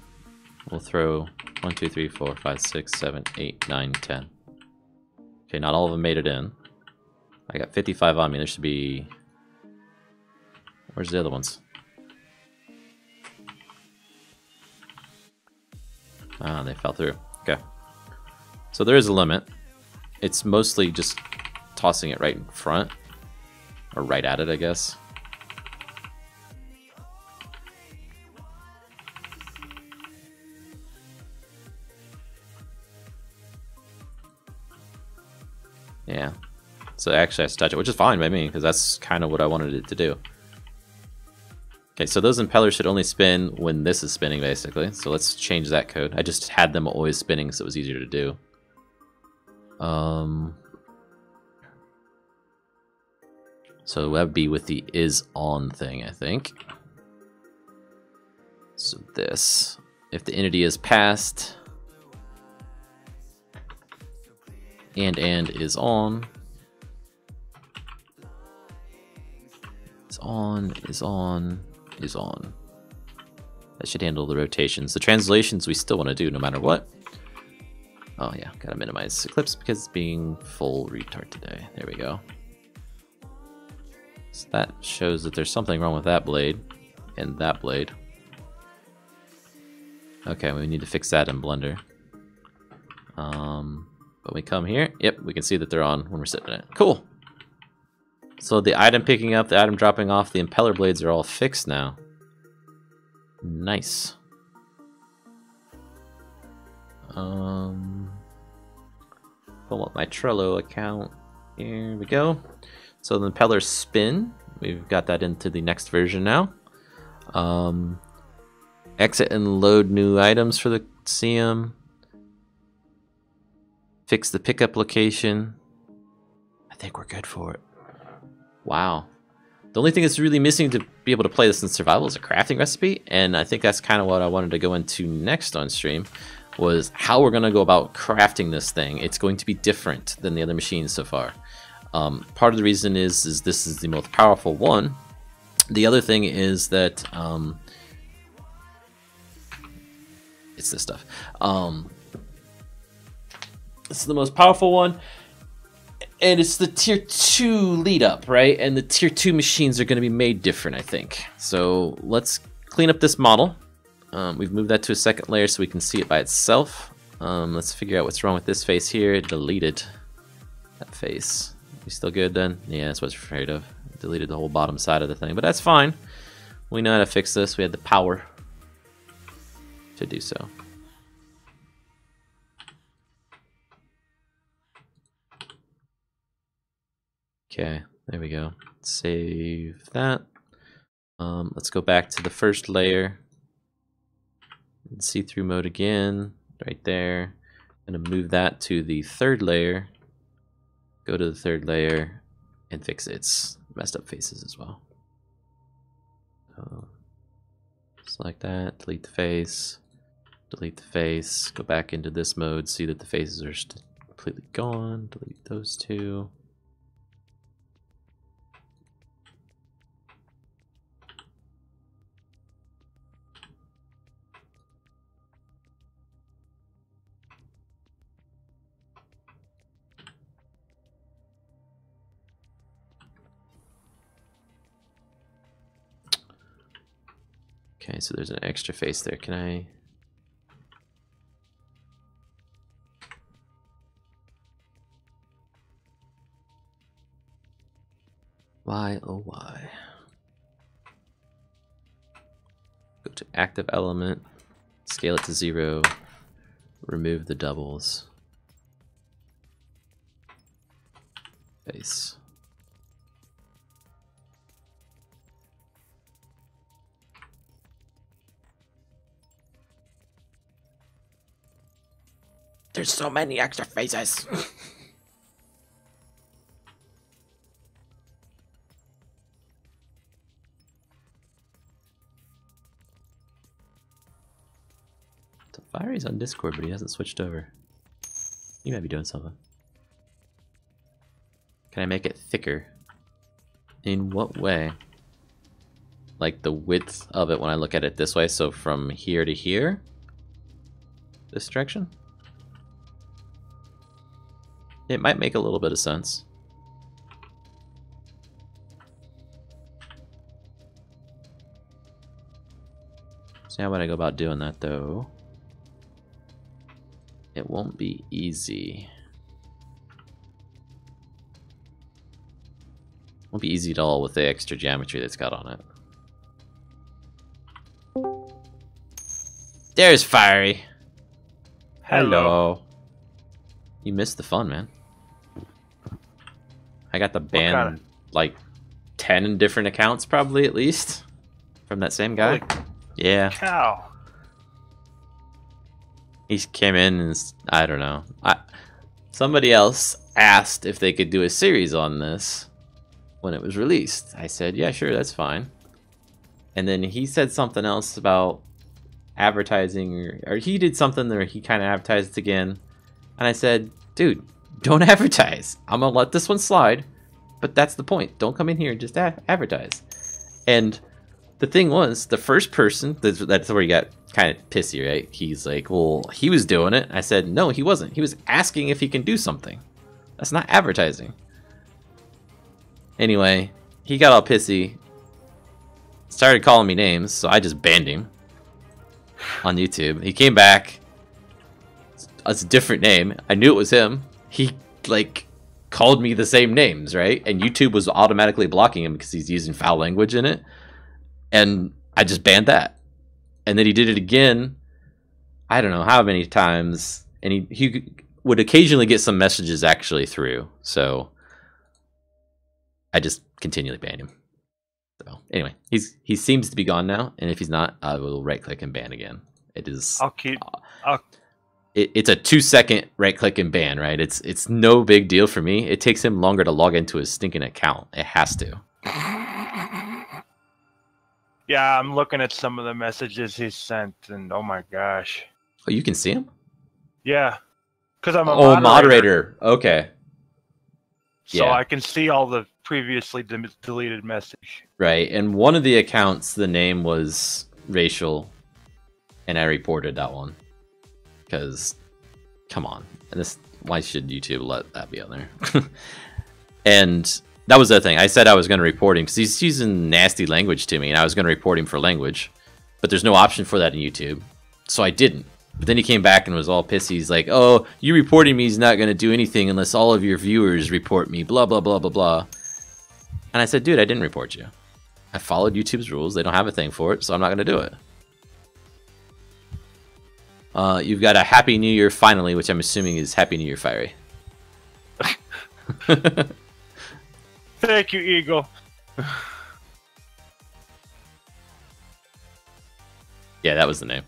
We'll throw 1, 2, 3, 4, 5, 6, 7, 8, 9, 10. Okay, not all of them made it in. I got 55 on me. There should be... Where's the other ones? Ah, they fell through. Okay. So there is a limit. It's mostly just tossing it right in front. Or right at it, I guess. Yeah. So actually I have to touch it, which is fine by me, because that's kind of what I wanted it to do. Okay, so those impellers should only spin when this is spinning, basically. So let's change that code. I just had them always spinning, so it was easier to do. So that would be with the is on thing, I think. So this, if the entity is passed, and is on, is on, is on, is on. That should handle the rotations. The translations we still want to do no matter what. Oh yeah, gotta minimize Eclipse because it's being full retard today. There we go. So that shows that there's something wrong with that blade and that blade. Okay, we need to fix that in Blender. But we come here, yep, we can see that they're on when we're sitting in it. Cool. So the item picking up, the item dropping off, the impeller blades are all fixed now. Nice. Pull up my Trello account. Here we go. So the impeller spin. We've got that into the next version now. Exit and load new items for the CM. Fix the pickup location. I think we're good for it. Wow. The only thing that's really missing to be able to play this in survival is a crafting recipe, and I think that's kind of what I wanted to go into next on stream, was how we're going to go about crafting this thing. It's going to be different than the other machines so far. Part of the reason is this is the most powerful one. The other thing is that it's this stuff. It's the most powerful one, and it's the tier 2 lead up, right? And the tier 2 machines are going to be made different, I think. So let's clean up this model. We've moved that to a second layer so we can see it by itself. Let's figure out what's wrong with this face here. It deleted that face. We still good then? Yeah, that's what I was afraid of. It deleted the whole bottom side of the thing, but that's fine. We know how to fix this. We had the power to do so. Okay, there we go. Save that. Let's go back to the first layer. See-through mode again, right there. I'm gonna move that to the third layer. Go to the third layer and fix its messed up faces as well. Select that, delete the face, go back into this mode, see that the faces are completely gone, delete those two. Okay, so there's an extra face there. Can I... Why, oh why? Go to active element, scale it to 0, remove the doubles. Face. There's so many extra faces. Fiery's on Discord, but he hasn't switched over. He might be doing something. Can I make it thicker? In what way? Like the width of it when I look at it this way, so from here to here? This direction? It might make a little bit of sense. See how would I go about doing that though? It won't be easy. Won't be easy at all with the extra geometry that's got on it. There's Fiery. Hello. You missed the fun, man. I got the ban like 10 different accounts, probably at least, from that same guy. Yeah. Cow. He came in and I don't know. Somebody else asked if they could do a series on this when it was released. I said, yeah, sure, that's fine. And then he said something else about advertising, or he did something where he kind of advertised it again. And I said, dude, don't advertise. I'm going to let this one slide. But that's the point. Don't come in here and just advertise. And the thing was, the first person, that's where he got kind of pissy, right? He's like, well, he was doing it. I said, no, he wasn't. He was asking if he can do something. That's not advertising. Anyway, he got all pissy. Started calling me names, so I just banned him on YouTube. He came back. It's a different name. I knew it was him. He, like, called me the same names, right? And YouTube was automatically blocking him because he's using foul language in it. And I just banned that. And then he did it again, I don't know how many times. And he would occasionally get some messages actually through. So I just continually banned him. So anyway, he seems to be gone now. And if he's not, I will right click and ban again. It is. It's a 2-second right click and ban, right? It's no big deal for me. It takes him longer to log into his stinking account. It has to. Yeah, I'm looking at some of the messages he sent, and oh my gosh. Oh, you can see him? Yeah, because I'm a moderator. Okay. So I can see all the previously deleted message. Right, and one of the accounts, the name was racial, and I reported that one. Because, come on, why should YouTube let that be on there? And that was the thing. I said I was going to report him because he's using nasty language to me, and I was going to report him for language. But there's no option for that in YouTube, so I didn't. But then he came back and was all pissy. He's like, oh, you reporting me is not going to do anything unless all of your viewers report me, blah, blah, blah, blah, blah. And I said, dude, I didn't report you. I followed YouTube's rules. They don't have a thing for it, so I'm not going to do it. You've got a Happy New Year finally, which I'm assuming is Happy New Year Fiery. Thank you, Eagle. Yeah, that was the name.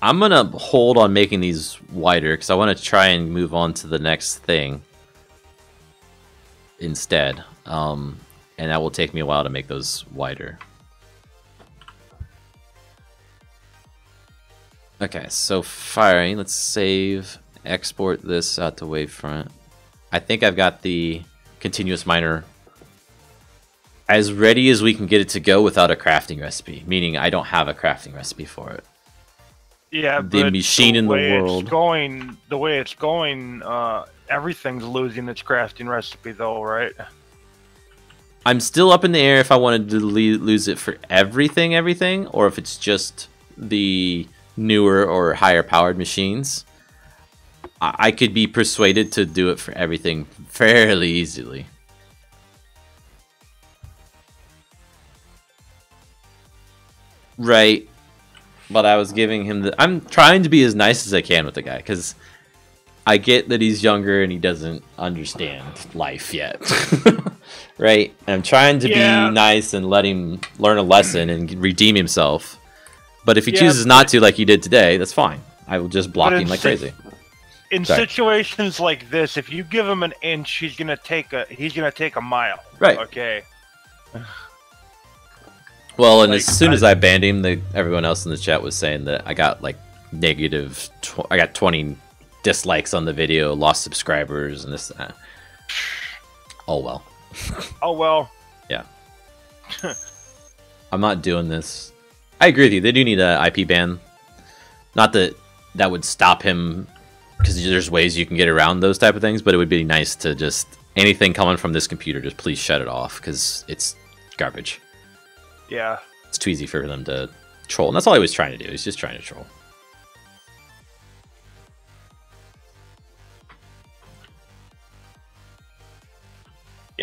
I'm gonna hold on making these wider because I want to try and move on to the next thing instead. And that will take me a while to make those wider. Okay, so firing. Let's save, export this out to Wavefront. I think I've got the continuous miner as ready as we can get it to go without a crafting recipe, meaning I don't have a crafting recipe for it. Yeah, the machine in the world. The way it's going, everything's losing its crafting recipe, though, right? I'm still up in the air if I wanted to lose it for everything, or if it's just the newer or higher powered machines. I could be persuaded to do it for everything fairly easily. Right. But I was giving him the... I'm trying to be as nice as I can with the guy, because I get that he's younger and he doesn't understand life yet. Right? And I'm trying to be nice and let him learn a lesson and redeem himself. But if he chooses not to, like he did today, that's fine. I will just block him like crazy. In situations like this, if you give him an inch, he's gonna take a mile. Right. Okay. Well, and as soon as I banned him, everyone else in the chat was saying that I got like I got 20 dislikes on the video, lost subscribers, and this. Oh well. Oh well. Yeah. I'm not doing this. I agree with you. They do need an IP ban. Not that that would stop him, because there's ways you can get around those type of things, but it would be nice to just anything coming from this computer, just please shut it off, because it's garbage. Yeah. It's too easy for them to troll. And that's all he was trying to do. He's just trying to troll.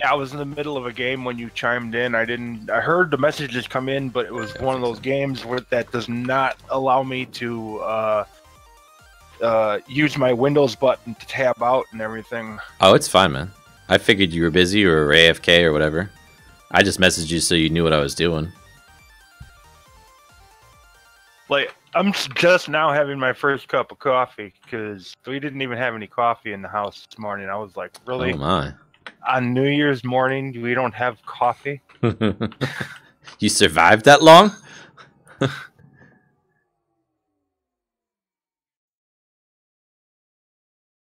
Yeah, I was in the middle of a game when you chimed in. I heard the messages come in, but it was one of those games where that does not allow me to use my Windows button to tab out and everything. Oh, it's fine, man. I figured you were busy or AFK or whatever. I just messaged you so you knew what I was doing. Like, I'm just now having my first cup of coffee because we didn't even have any coffee in the house this morning. I was like, really? Oh my. On New Year's morning, we don't have coffee? You survived that long?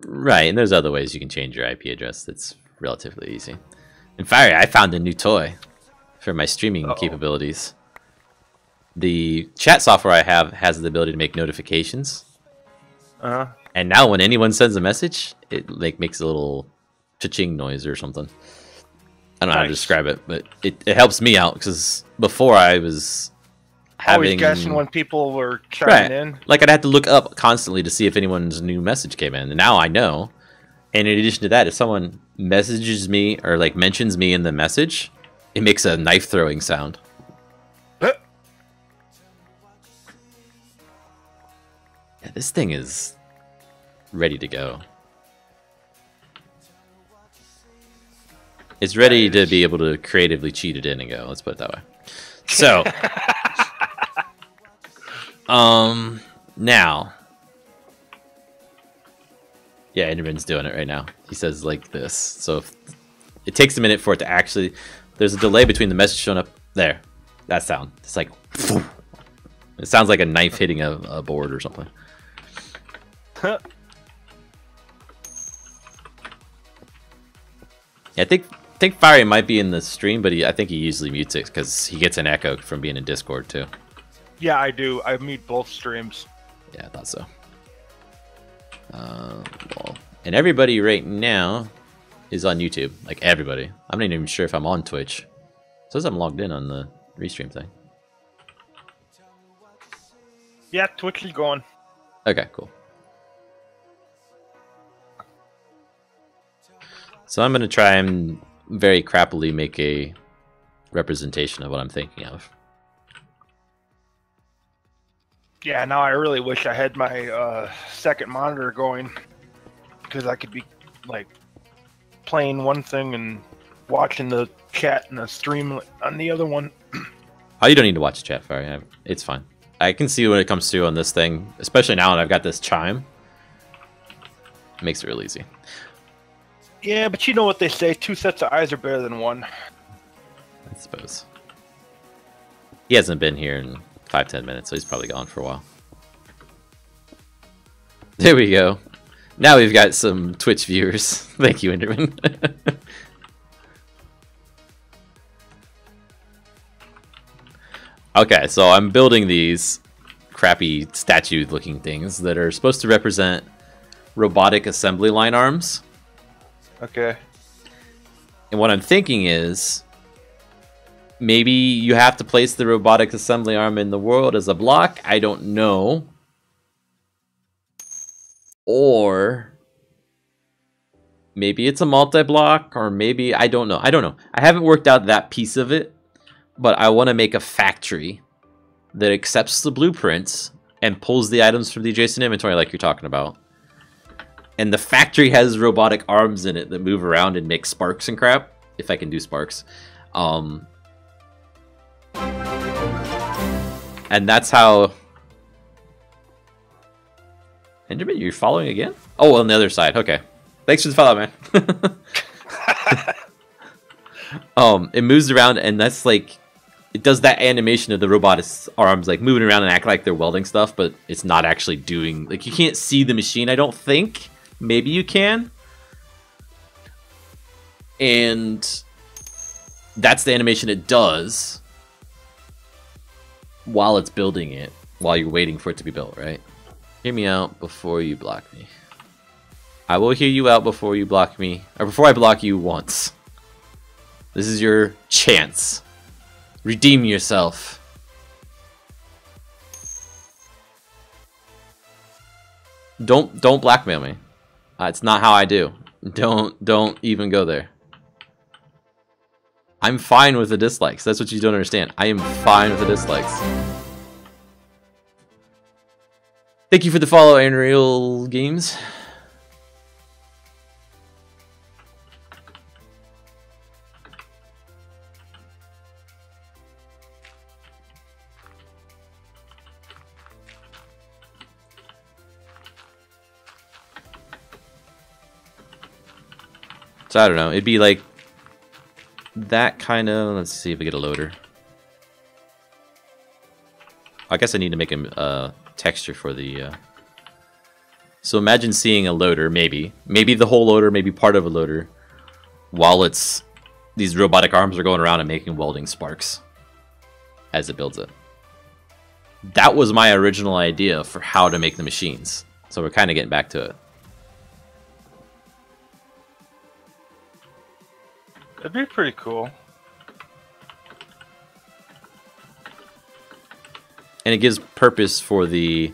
Right, and there's other ways you can change your IP address that's relatively easy. In Fiery, I found a new toy for my streaming capabilities. The chat software I have has the ability to make notifications. And now when anyone sends a message, it like makes a little cha-ching noise or something. I don't know how to describe it, but it helps me out because before I was always guessing when people were chiming in. Like I'd have to look up constantly to see if anyone's new message came in. And now I know. And in addition to that, if someone messages me or like mentions me in the message, it makes a knife throwing sound. Yeah, this thing is ready to go. It's ready to be able to creatively cheat it in and go. Let's put it that way. So, now. Yeah, Enderman's doing it right now. He says like this. So if it takes a minute for it to actually... There's a delay between the message showing up. There. That sound. It's like... It sounds like a knife hitting a board or something. Yeah, I think Fiery might be in the stream, but I think he usually mutes it because he gets an echo from being in Discord too. Yeah, I do. I mute both streams. Yeah, I thought so. Well, and everybody right now is on YouTube. Like everybody. I'm not even sure if I'm on Twitch. It says I'm logged in on the restream thing. Yeah, Twitch is going. Okay, cool. So I'm going to try and very crappily make a representation of what I'm thinking of. Yeah, now I really wish I had my second monitor going because I could be like playing one thing and watching the chat and the stream on the other one. Oh, you don't need to watch the chat, Fiery. It's fine. I can see when it comes through on this thing, especially now that I've got this chime. It makes it real easy. Yeah, but you know what they say, 2 sets of eyes are better than 1. I suppose. He hasn't been here in 5-10 minutes, so he's probably gone for a while. There we go. Now we've got some Twitch viewers. Thank you, Enderman. Okay, so I'm building these crappy statue-looking things that are supposed to represent robotic assembly line arms. Okay. And what I'm thinking is maybe you have to place the robotic assembly arm in the world as a block. I don't know. Or maybe it's a multi-block, or maybe I don't know. I don't know. I haven't worked out that piece of it, but I want to make a factory that accepts the blueprints and pulls the items from the adjacent inventory like you're talking about. And the factory has robotic arms in it that move around and make sparks and crap. If I can do sparks. And that's how... Enderman, you're following again? Oh, on the other side. Okay. Thanks for the follow, man. It moves around, and that's like... It does that animation of the robot's arms like moving around and act like they're welding stuff, but it's not actually doing... Like, you can't see the machine, I don't think. Maybe you can. And that's the animation it does while it's building it, while you're waiting for it to be built, right? Hear me out before you block me. I will hear you out before you block me, or before I block you once. This is your chance. Redeem yourself. Don't blackmail me. It's not how I do. Don't even go there. I'm fine with the dislikes. That's what you don't understand. I am fine with the dislikes. Thank you for the follow, Unreal Games. So I don't know. It'd be like that kind of. Let's see if we get a loader. I guess I need to make a texture for the. So imagine seeing a loader, maybe the whole loader, maybe part of a loader, while it's these robotic arms are going around and making welding sparks as it builds it. That was my original idea for how to make the machines. So we're kind of getting back to it. That'd be pretty cool. And it gives purpose for the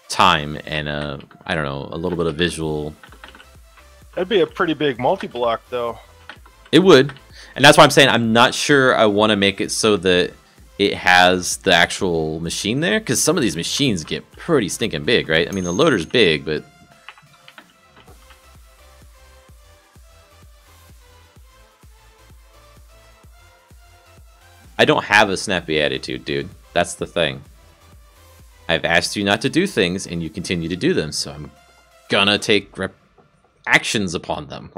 time and I don't know, a little bit of visual. That'd be a pretty big multi-block though. It would. And that's why I'm saying I'm not sure I want to make it so that it has the actual machine there, because some of these machines get pretty stinking big, right? I mean, the loader's big, but I don't have a snappy attitude, dude. That's the thing. I've asked you not to do things, and you continue to do them, so I'm gonna take actions upon them.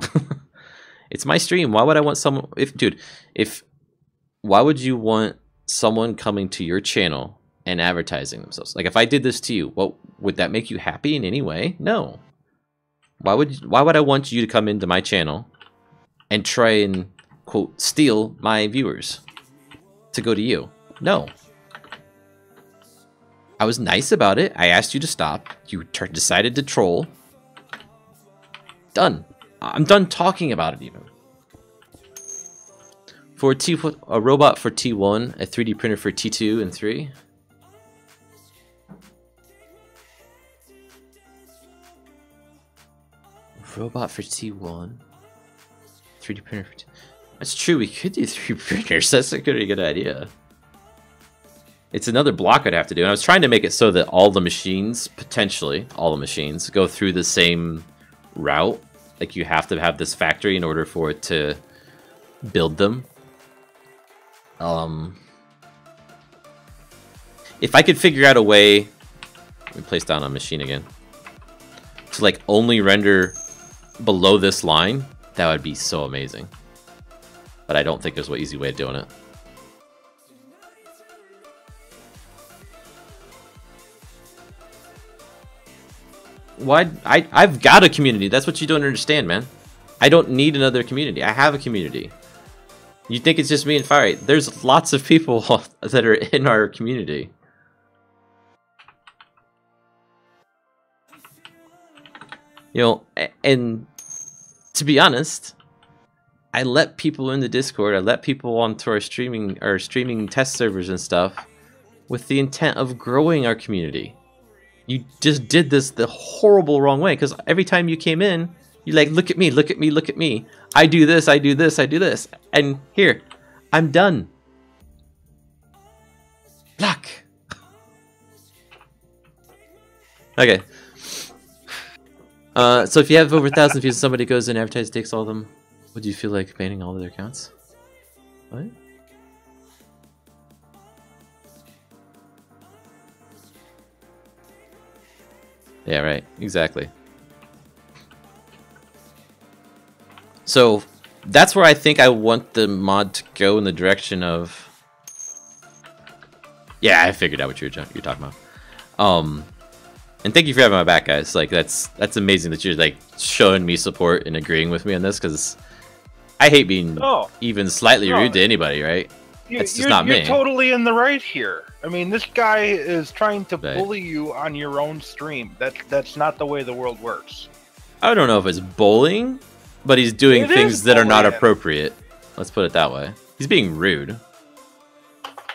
It's my stream. Why would I want someone... Why would you want someone coming to your channel and advertising themselves? Like, if I did this to you, well, would that make you happy in any way? No. Why would I want you to come into my channel and try and, quote, steal my viewers to go to you? No. I was nice about it. I asked you to stop. You decided to troll. Done. I'm done talking about it even. For a robot for T1, a 3D printer for T2 and 3. Robot for T1. 3D printer for T... That's true, we could do 3D printers. That's a pretty good idea. It's another block I'd have to do. And I was trying to make it so that all the machines, potentially, all the machines, go through the same route. Like, you have to have this factory in order for it to build them. If I could figure out a way... Let me place down a machine again. To, like, only render below this line, that would be so amazing. But I don't think there's an easy way of doing it. Why? I've got a community. That's what you don't understand, man. I don't need another community. I have a community. You think it's just me and Fiery? There's lots of people that are in our community. You know, and to be honest, I let people in the Discord. I let people onto our streaming test servers and stuff with the intent of growing our community. You just did this the horrible wrong way, because every time you came in, you're like, look at me, look at me, look at me. I do this, I do this, I do this. And here, I'm done. Luck. Okay. So if you have over 1,000 views and somebody goes and advertises, takes all of them, would you feel like banning all of their accounts? What? Yeah, right. Exactly. So that's where I think I want the mod to go, in the direction of... Yeah, I figured out what you're talking about. And thank you for having my back, guys. Like, that's amazing that you're like showing me support and agreeing with me on this, because I hate being even slightly rude to anybody, right? It's just not me. You're totally in the right here. I mean, this guy is trying to bully you on your own stream. That's not the way the world works. I don't know if it's bullying, but he's doing things that are not appropriate. Let's put it that way. He's being rude.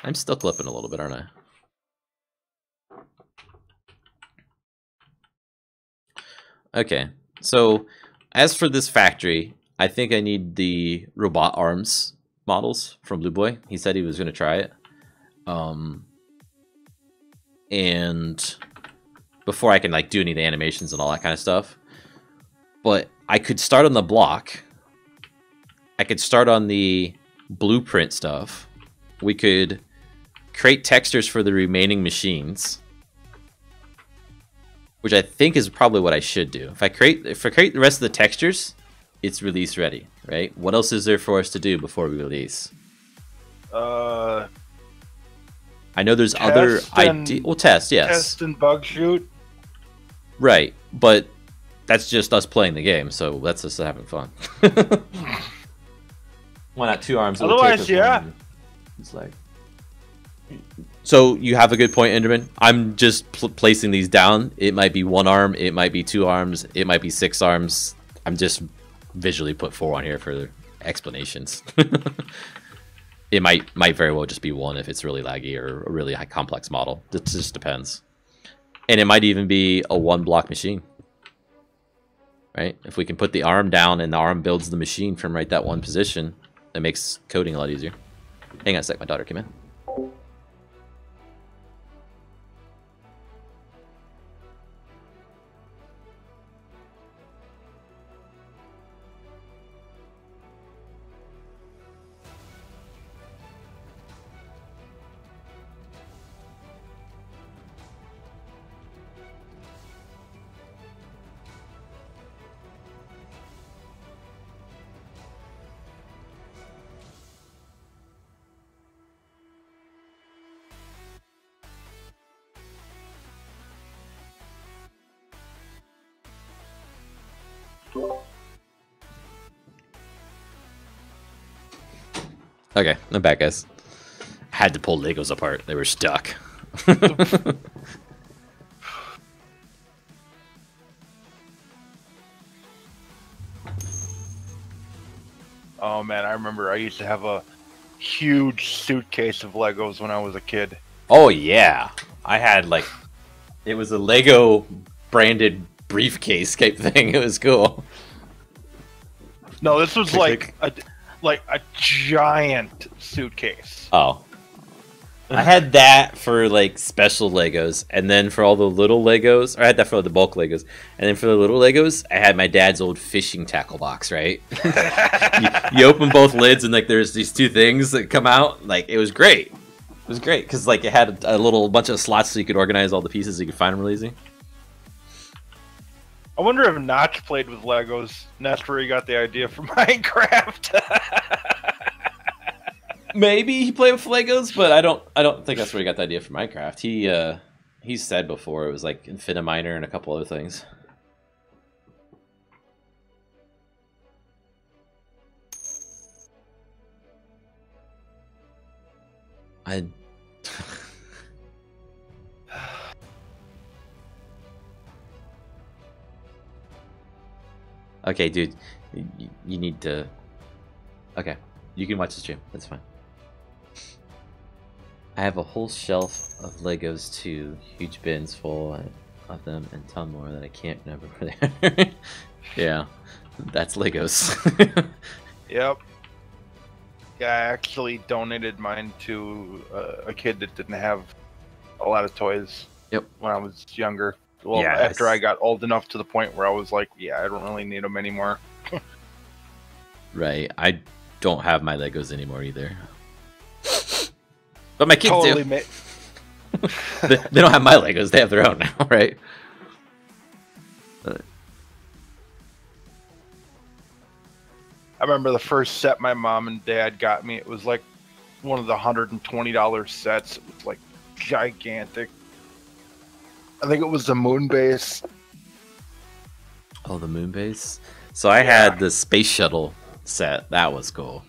I'm still clipping a little bit, aren't I? Okay, so as for this factory, I think I need the robot arms models from Blue Boy. He said he was going to try it. And before I can like do any of the animations and all that kind of stuff. But I could start on the block. I could start on the blueprint stuff. We could create textures for the remaining machines, which I think is probably what I should do. If I create the rest of the textures, it's release ready, right? What else is there for us to do before we release? I know there's other ideas. Well, test, yes. Test and bug shoot. Right, but that's just us playing the game, so that's us having fun. Why not 2 arms? Otherwise, yeah. It's like. So you have a good point, Enderman. I'm just placing these down. It might be 1 arm, it might be 2 arms, it might be 6 arms. I'm just visually put 4 on here for explanations. It might very well just be 1 if it's really laggy or a really high complex model. It just depends. And it might even be a 1 block machine. Right? If we can put the arm down and the arm builds the machine from right that 1 position, that makes coding a lot easier. Hang on a sec, my daughter came in. Okay, I'm back, guys. Had to pull Legos apart. They were stuck. Oh man, I remember I used to have a huge suitcase of Legos when I was a kid. Oh yeah, I had like, it was a Lego branded briefcase type thing. It was cool. No, this was like a giant suitcase. Oh. I had that for like special Legos, and then for all the little Legos, or I had that for the bulk Legos, and then for the little Legos, I had my dad's old fishing tackle box, right? you open both lids, and like there's these 2 things that come out. Like it was great. It was great because like it had a little bunch of slots so you could organize all the pieces. So you could find them really easy. I wonder if Notch played with Legos, and that's where he got the idea for Minecraft. Maybe he played with Legos, but I don't think that's where he got the idea for Minecraft. He said before it was like Infiniminer and a couple other things. Okay, dude, you need to. Okay, you can watch the stream. That's fine. I have a whole shelf of Legos too, huge bins full of them, and a ton more that I can't remember where they are. Yeah, that's Legos. Yep. Yeah, I actually donated mine to a kid that didn't have a lot of toys. Yep. When I was younger. Well, yeah, after I got old enough to the point where I was like, yeah, I don't really need them anymore. Right. I don't have my Legos anymore either. But my kids totally do. They don't have my Legos. They have their own now, right? I remember the first set my mom and dad got me. It was like one of the $120 sets. It was like gigantic. I think it was the moon base. Oh, the moon base? So I had the space shuttle set. That was cool.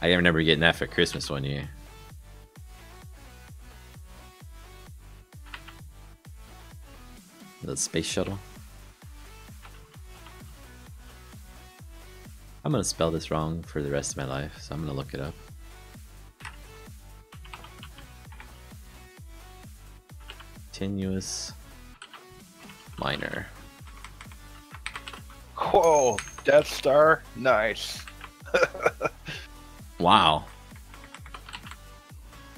I remember getting that for Christmas one year. The space shuttle. I'm gonna spell this wrong for the rest of my life, so I'm gonna look it up. Continuous miner. Whoa, Death Star, nice. Wow.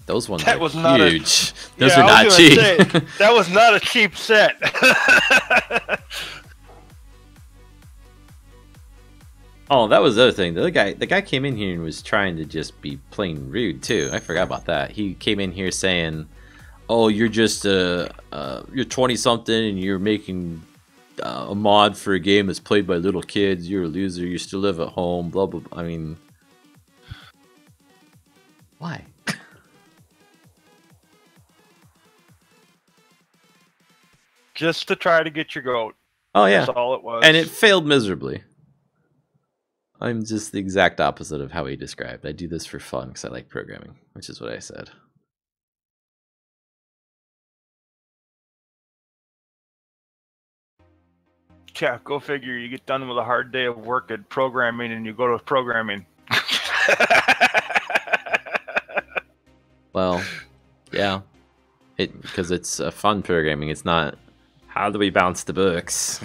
Those ones That are was not huge. Those are not cheap. Say, that was not a cheap set. Oh, that was the other thing. The guy came in here and was trying to just be plain rude too. I forgot about that. He came in here saying, "Oh, you're just you're 20 something and you're making a mod for a game that's played by little kids. You're a loser. You still live at home." Blah blah. I mean, why? Just to try to get your goat. Oh yeah, that's all it was, and it failed miserably. I'm just the exact opposite of how he described. I do this for fun because I like programming, which is what I said. Yeah, go figure. You get done with a hard day of work at programming and you go to programming. Well, yeah. Because it's fun programming. It's not, how do we bounce the books?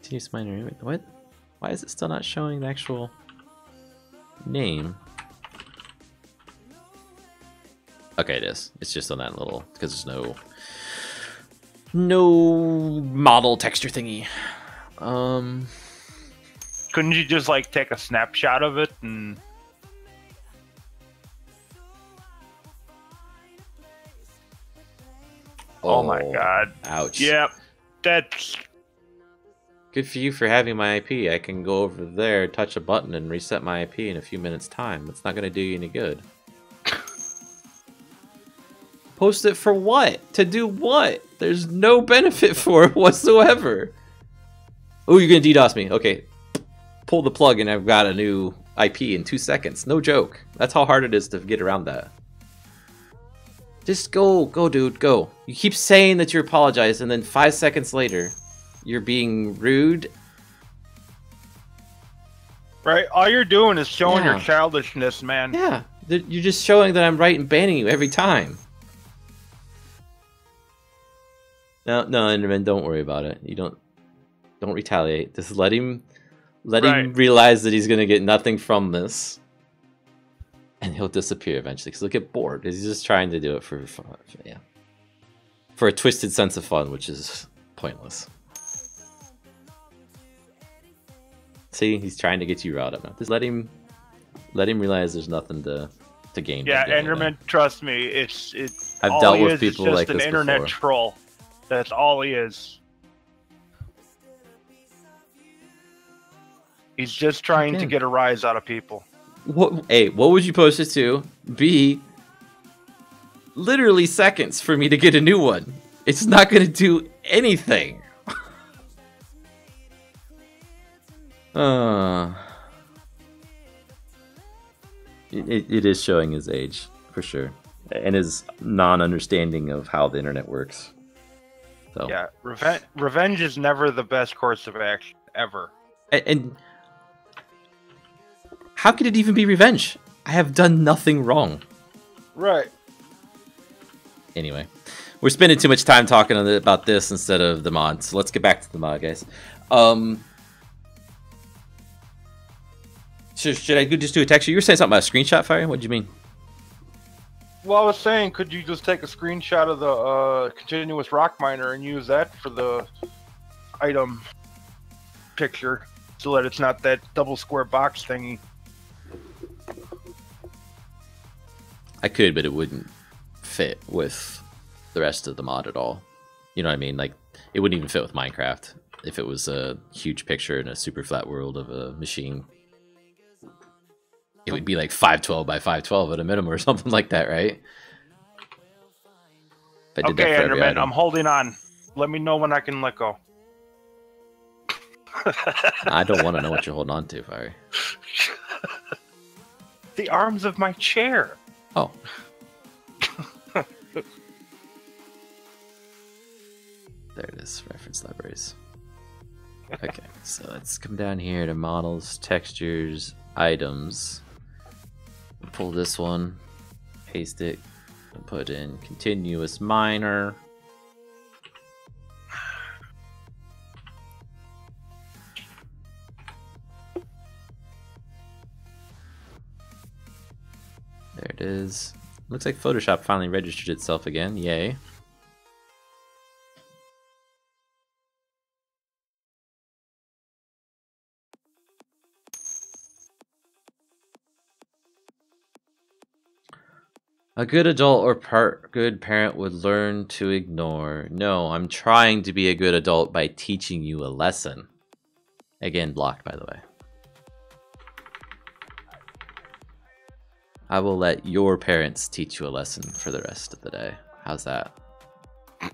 Continuous minor. What? Why is it still not showing the actual name? Okay, it is. It's just on that little, because there's no model texture thingy. Couldn't you just like take a snapshot of it and? Oh my god. Ouch. Yep. That's good for you for having my IP. I can go over there, touch a button, and reset my IP in a few minutes' time. It's not going to do you any good. Post it for what? To do what? There's no benefit for it whatsoever. Oh, you're going to DDoS me. Okay. Pull the plug and I've got a new IP in 2 seconds. No joke. That's how hard it is to get around that. Just go. Go, dude. Go. You keep saying that you apologize, and then 5 seconds later, you're being rude. right. All you're doing is showing your childishness, man. Yeah. You're just showing that I'm right and banning you every time. No, Enderman, don't worry about it. You don't retaliate. Just let him realize that he's gonna get nothing from this, and he'll disappear eventually because he'll get bored. He's just trying to do it for fun. Yeah, for a twisted sense of fun, which is pointless. See, he's trying to get you riled up now. Just let him realize there's nothing to gain. Yeah, Enderman, trust me, I've dealt with people like this before. Just an internet troll. That's all he is. He's just trying to get a rise out of people. What? A, what would you post it to? B, literally seconds for me to get a new one. It's not going to do anything. It is showing his age, for sure. And his non-understanding of how the internet works. So. Yeah, revenge is never the best course of action, ever. And how could it even be revenge? I have done nothing wrong. Right. Anyway, we're spending too much time talking about this instead of the mod, so let's get back to the mod, guys. Should I just do a texture? You were saying something about a screenshot, Fire? What did you mean? Well, I was saying, could you just take a screenshot of the continuous rock miner and use that for the item picture so that it's not that double square box thingy? I could, but it wouldn't fit with the rest of the mod at all. You know what I mean? Like, it wouldn't even fit with Minecraft if it was a huge picture in a super flat world of a machine. It would be like 512 by 512 at a minimum or something like that, right? Okay, Enderman, I'm holding on. Let me know when I can let go. I don't want to know what you're holding on to, Fire. The arms of my chair. Oh. There it is, reference libraries. Okay, so let's come down here to models, textures, items. Pull this one, paste it, and put in continuous miner. is... Looks like Photoshop finally registered itself again. Yay. A good adult or good parent would learn to ignore. No, I'm trying to be a good adult by teaching you a lesson. Again, blocked, by the way. I will let your parents teach you a lesson for the rest of the day. How's that? Let's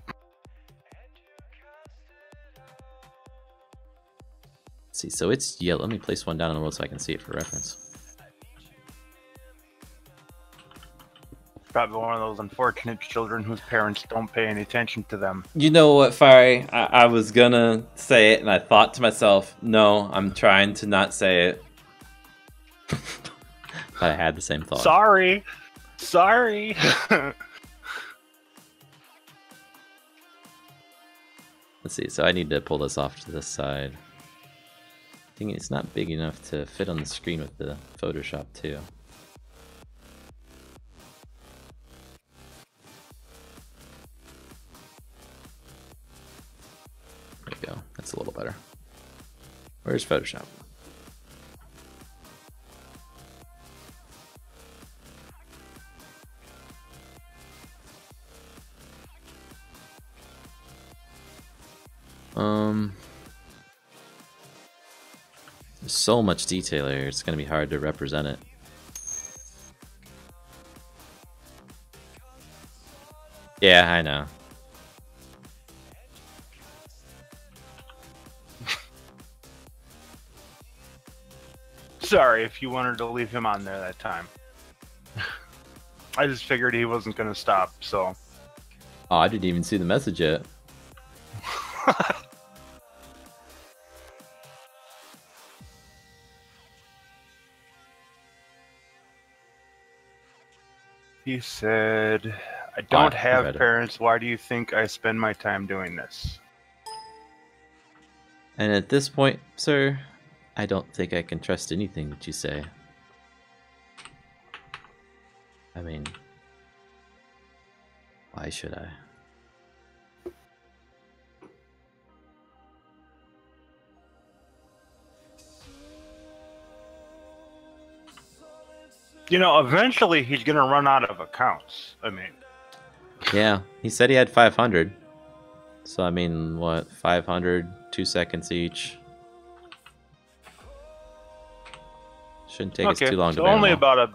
see, so it's yellow. Let me place one down in the world so I can see it for reference. Probably one of those unfortunate children whose parents don't pay any attention to them. You know what, Fiery? I was gonna say it, and I thought to myself, no, I'm trying to not say it. But I had the same thought. Sorry. Sorry. Let's see, so I need to pull this off to this side. I think it's not big enough to fit on the screen with the Photoshop too. There we go, that's a little better. Where's Photoshop? There's so much detail here, it's going to be hard to represent it. Yeah, I know. Sorry if you wanted to leave him on there that time. I just figured he wasn't going to stop, so. Oh, I didn't even see the message yet. He said, I don't have parents. Why do you think I spend my time doing this? And at this point, sir, I don't think I can trust anything that you say. I mean, why should I? You know, eventually he's going to run out of accounts. I mean... Yeah, he said he had 500. So, I mean, what? 500, 2 seconds each. Shouldn't take us too long to ban only them all. about a...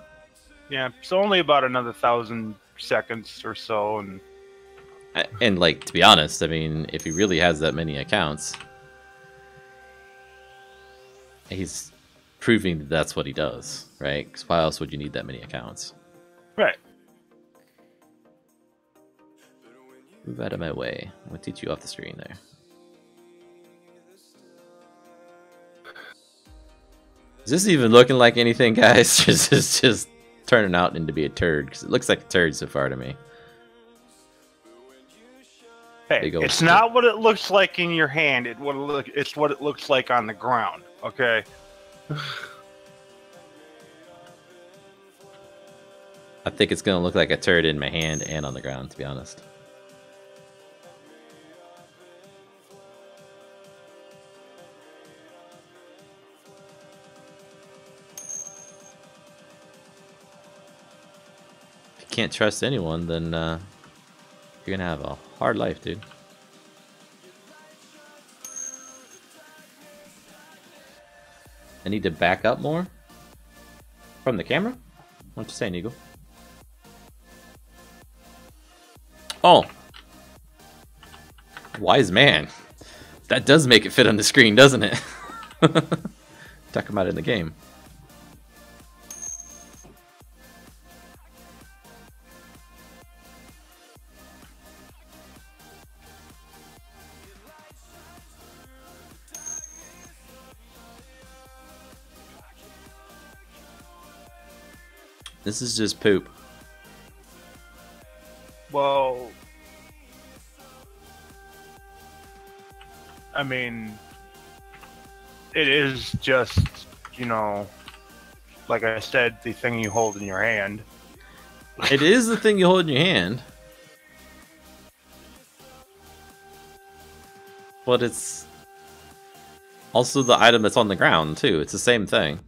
Yeah, so only about another 1,000 seconds or so, And, like, to be honest, I mean, if he really has that many accounts... He's proving that that's what he does, right? Because why else would you need that many accounts? Right. Move out of my way. I'm going to teach you off the screen there. Is this even looking like anything, guys? It's just turning out into be a turd. Because it looks like a turd so far to me. Hey, it's not what it looks like in your hand. It's what it looks like on the ground, okay? I think it's going to look like a turd in my hand and on the ground, to be honest. If you can't trust anyone, then you're going to have a hard life, dude. I need to back up more from the camera? What you saying, Eagle? Oh! Wise man. That does make it fit on the screen, doesn't it? Talk about it in the game. This is just poop. Well, I mean, it is just, you know, like I said, the thing you hold in your hand. It is the thing you hold in your hand. But it's also the item that's on the ground, too. It's the same thing.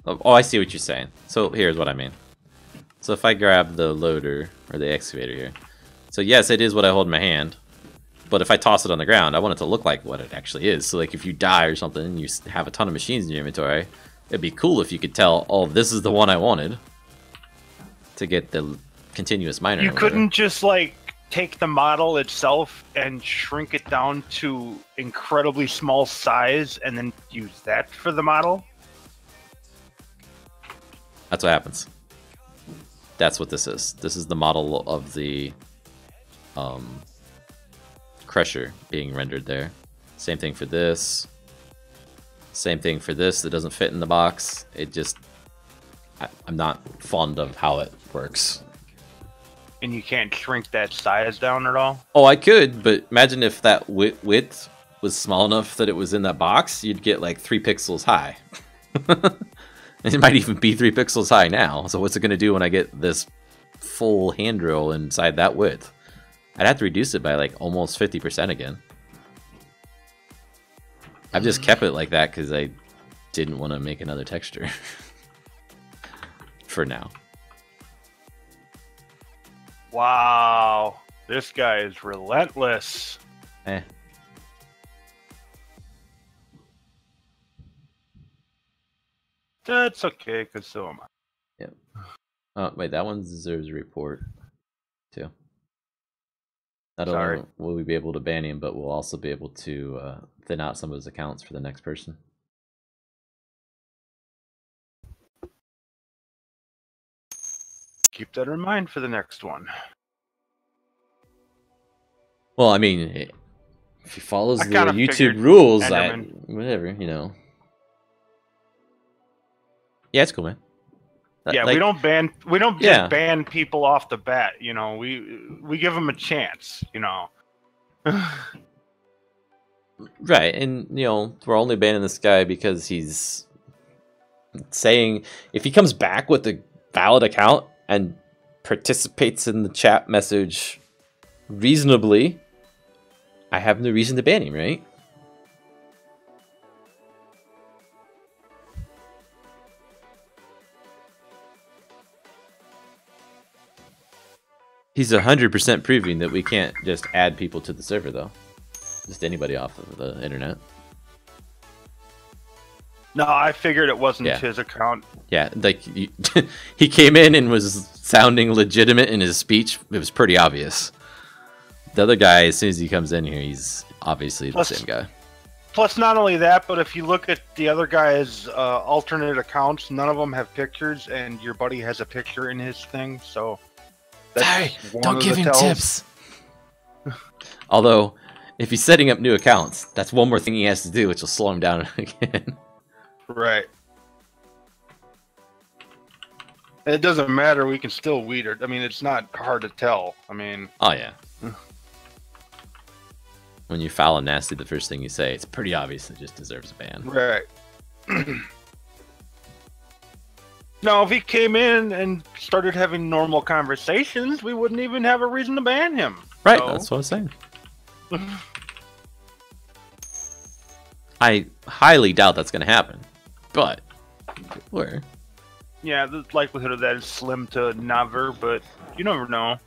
Oh, I see what you're saying. So here's what I mean. So if I grab the loader, or the excavator here. So yes, it is what I hold in my hand. But if I toss it on the ground, I want it to look like what it actually is. So like if you die or something, and you have a ton of machines in your inventory, it'd be cool if you could tell, oh, this is the one I wanted. To get the continuous miner. You couldn't just like take the model itself and shrink it down to incredibly small size and then use that for the model? That's what happens. That's what this is. This is the model of the crusher being rendered there. Same thing for this. Same thing for this that doesn't fit in the box. It just... I'm not fond of how it works. And you can't shrink that size down at all? Oh, I could, but imagine if that width was small enough that it was in that box, you'd get like 3 pixels high. It might even be 3 pixels high now. So what's it going to do when I get this full hand drill inside that width? I'd have to reduce it by like almost 50% again. I've just kept it like that because I didn't want to make another texture. For now. Wow, this guy is relentless. That's okay, because so am I. Yep. Oh, wait, that one deserves a report, too. Not only will we be able to ban him, but we'll also be able to thin out some of his accounts for the next person. Keep that in mind for the next one. Well, I mean, if he follows the YouTube rules, whatever, you know. Yeah, it's cool, man. Yeah, like, we don't just ban people off the bat, you know. We give them a chance, you know. Right, and you know, we're only banning this guy because he's saying if he comes back with a valid account and participates in the chat message reasonably, I have no reason to ban him, right? He's 100% proving that we can't just add people to the server, though. Just anybody off of the internet. No, I figured it wasn't his account. Yeah, like he came in and was sounding legitimate in his speech. It was pretty obvious. The other guy, as soon as he comes in here, he's obviously the same guy. Plus, not only that, but if you look at the other guy's alternate accounts, none of them have pictures, and your buddy has a picture in his thing, so... Hey, don't give him tips! Although, if he's setting up new accounts, that's one more thing he has to do, which will slow him down again. Right. It doesn't matter, we can still weed it. I mean, it's not hard to tell. I mean... Oh, yeah. When you foul and nasty, the first thing you say, it's pretty obvious it just deserves a ban. Right. No, if he came in and started having normal conversations, we wouldn't even have a reason to ban him. Right, so. That's what I was saying. I highly doubt that's going to happen, but where? Yeah, the likelihood of that is slim to never, but you never know.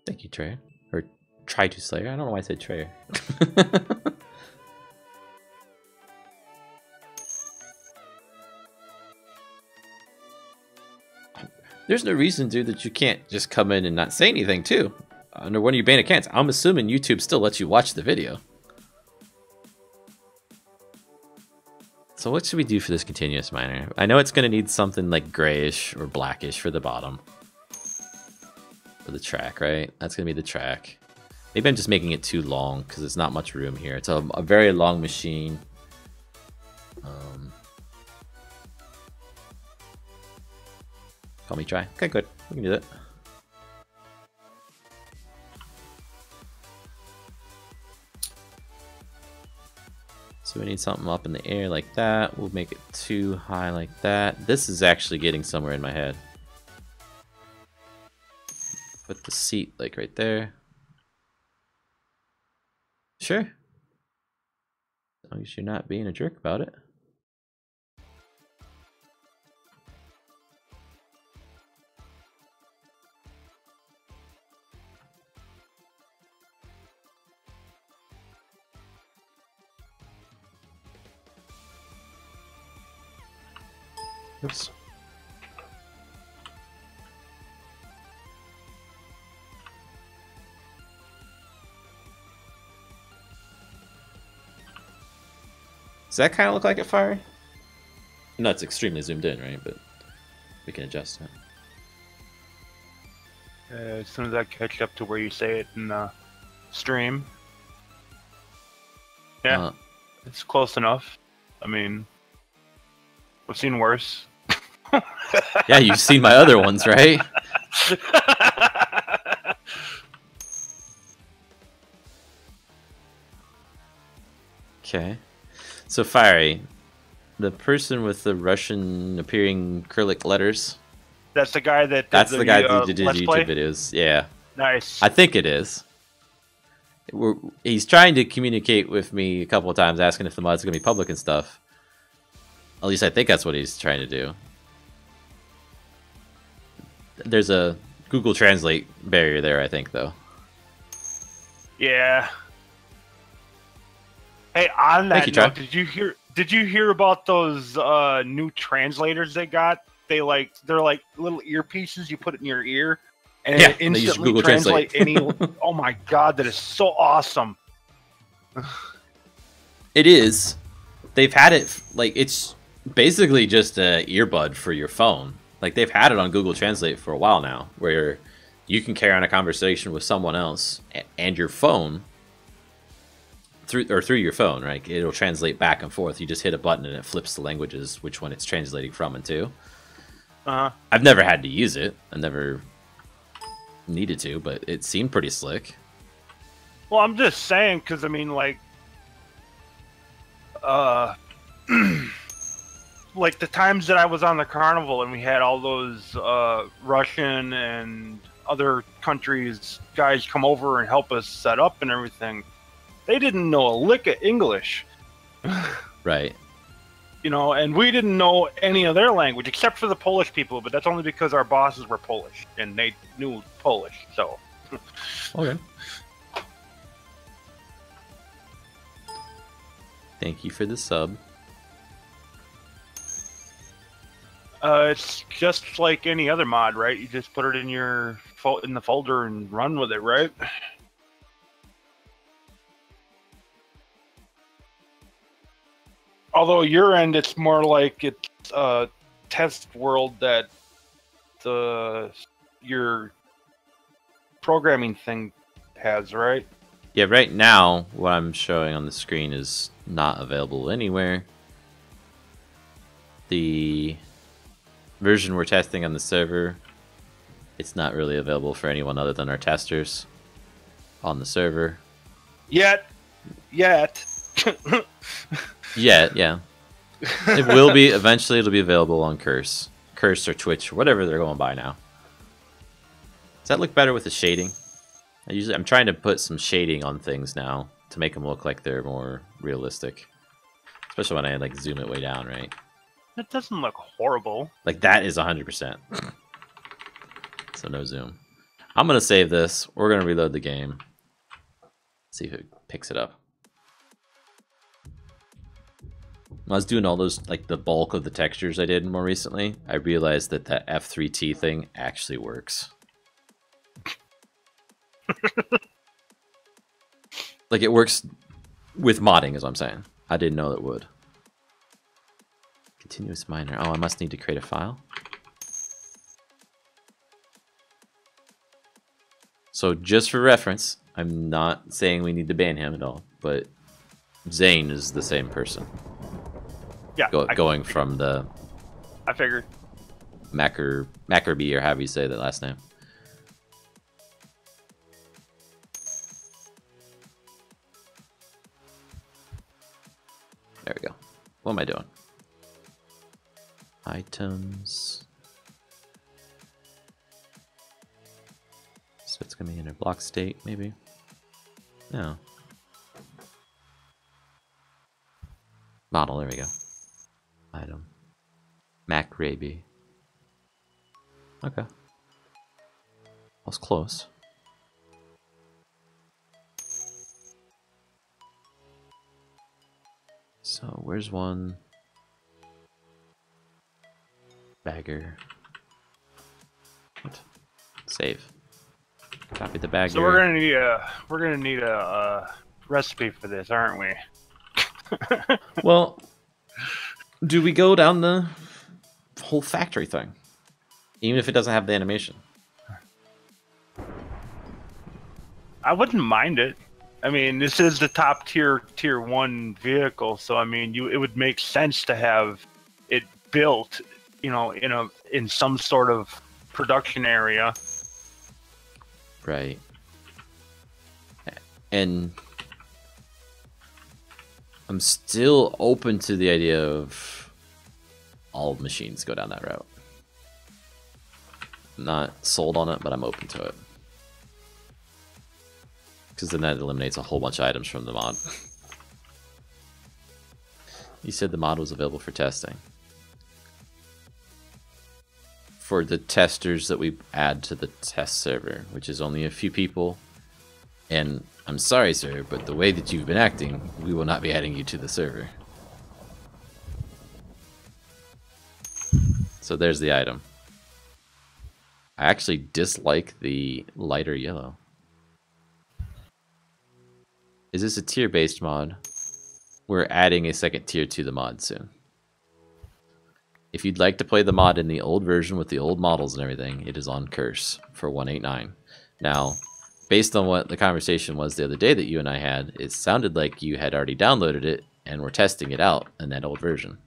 Thank you, Trey. Or try to Slayer. I don't know why I said Trey. There's no reason, dude, that you can't just come in and not say anything, too. Under one of your banned accounts. I'm assuming YouTube still lets you watch the video. So what should we do for this continuous miner? I know it's going to need something like grayish or blackish for the bottom. For the track, right? That's going to be the track. Maybe I'm just making it too long because there's not much room here. It's a very long machine. Call me try. Okay, good. We can do that. So we need something up in the air like that. We'll make it too high like that. This is actually getting somewhere in my head. Put the seat like right there. Sure. As long as you're not being a jerk about it. Oops. Does that kind of look like it, Fire? No, it's extremely zoomed in, right? But we can adjust it. As soon as I catch up to where you say it in the stream. Yeah, it's close enough. I mean, we've seen worse. Yeah, you've seen my other ones, right? Okay. So, Fiery, the person with the Russian-appearing acrylic letters. That's the guy that. That's the guy that did YouTube videos. Yeah. Nice. I think it is. He's trying to communicate with me a couple of times, asking if the mod's going to be public and stuff. At least I think that's what he's trying to do. There's a Google Translate barrier there, I think, though. Yeah. Hey, on that note, did you hear about those new translators they got? They're like little earpieces you put it in your ear and it instantly Google translate any. Oh my god, that is so awesome. It is. They've had it like it's basically just an earbud for your phone. Like they've had it on Google Translate for a while now, where you can carry on a conversation with someone else and your phone through your phone, right? It'll translate back and forth. You just hit a button and it flips the languages, which one it's translating from and to. I've never had to use it. I never needed to, but it seemed pretty slick. Well, I'm just saying, because I mean, like like the times that I was on the carnival and we had all those Russian and other countries guys come over and help us set up and everything, they didn't know a lick of English. Right. You know, and we didn't know any of their language except for the Polish people, but that's only because our bosses were Polish and they knew Polish, so. Okay. Thank you for the sub. It's just like any other mod, right? You just put it in your in the folder and run with it, right? Although your end, it's more like it's a test world that your programming thing has, right? Yeah, right now, what I'm showing on the screen is not available anywhere. The version we're testing on the server, it's not really available for anyone other than our testers on the server. Yet. Yeah. It will be, eventually it'll be available on Curse or Twitch, or whatever they're going by now. Does that look better with the shading? I'm trying to put some shading on things now to make them look like they're more realistic. Especially when I like zoom it way down, right? That doesn't look horrible. Like that is 100%. So no zoom. I'm gonna save this. We're gonna reload the game. See if it picks it up. When I was doing all those, like the bulk of the textures I did more recently, I realized that that F3T thing actually works. Like it works with modding, is what I'm saying. I didn't know it would. Continuous miner. Oh, I must need to create a file. So just for reference, I'm not saying we need to ban him at all, but Zane is the same person. Yeah. Going from the... I figured. Mackerby, or however you say that last name. There we go. What am I doing? Items. So it's gonna be in a block state, maybe? No. Model, there we go. Item. Macraby. Okay. I was close. So where's one? Bagger. What? Save. Copy the bagger. So we're gonna need a recipe for this, aren't we? Well, do we go down the whole factory thing, even if it doesn't have the animation? I wouldn't mind it. I mean, this is the top tier 1 vehicle, so I mean, it would make sense to have it built, you know, in some sort of production area. Right. And I'm still open to the idea of all machines go down that route. I'm not sold on it, but I'm open to it. Because then that eliminates a whole bunch of items from the mod. You said the mod was available for testing. For the testers that we add to the test server, which is only a few people. And I'm sorry, sir, but the way that you've been acting, we will not be adding you to the server. So there's the item. I actually dislike the lighter yellow. Is this a tier-based mod? We're adding a second tier to the mod soon. If you'd like to play the mod in the old version with the old models and everything, it is on Curse for 189. Now, based on what the conversation was the other day that you and I had, it sounded like you had already downloaded it and were testing it out in that old version.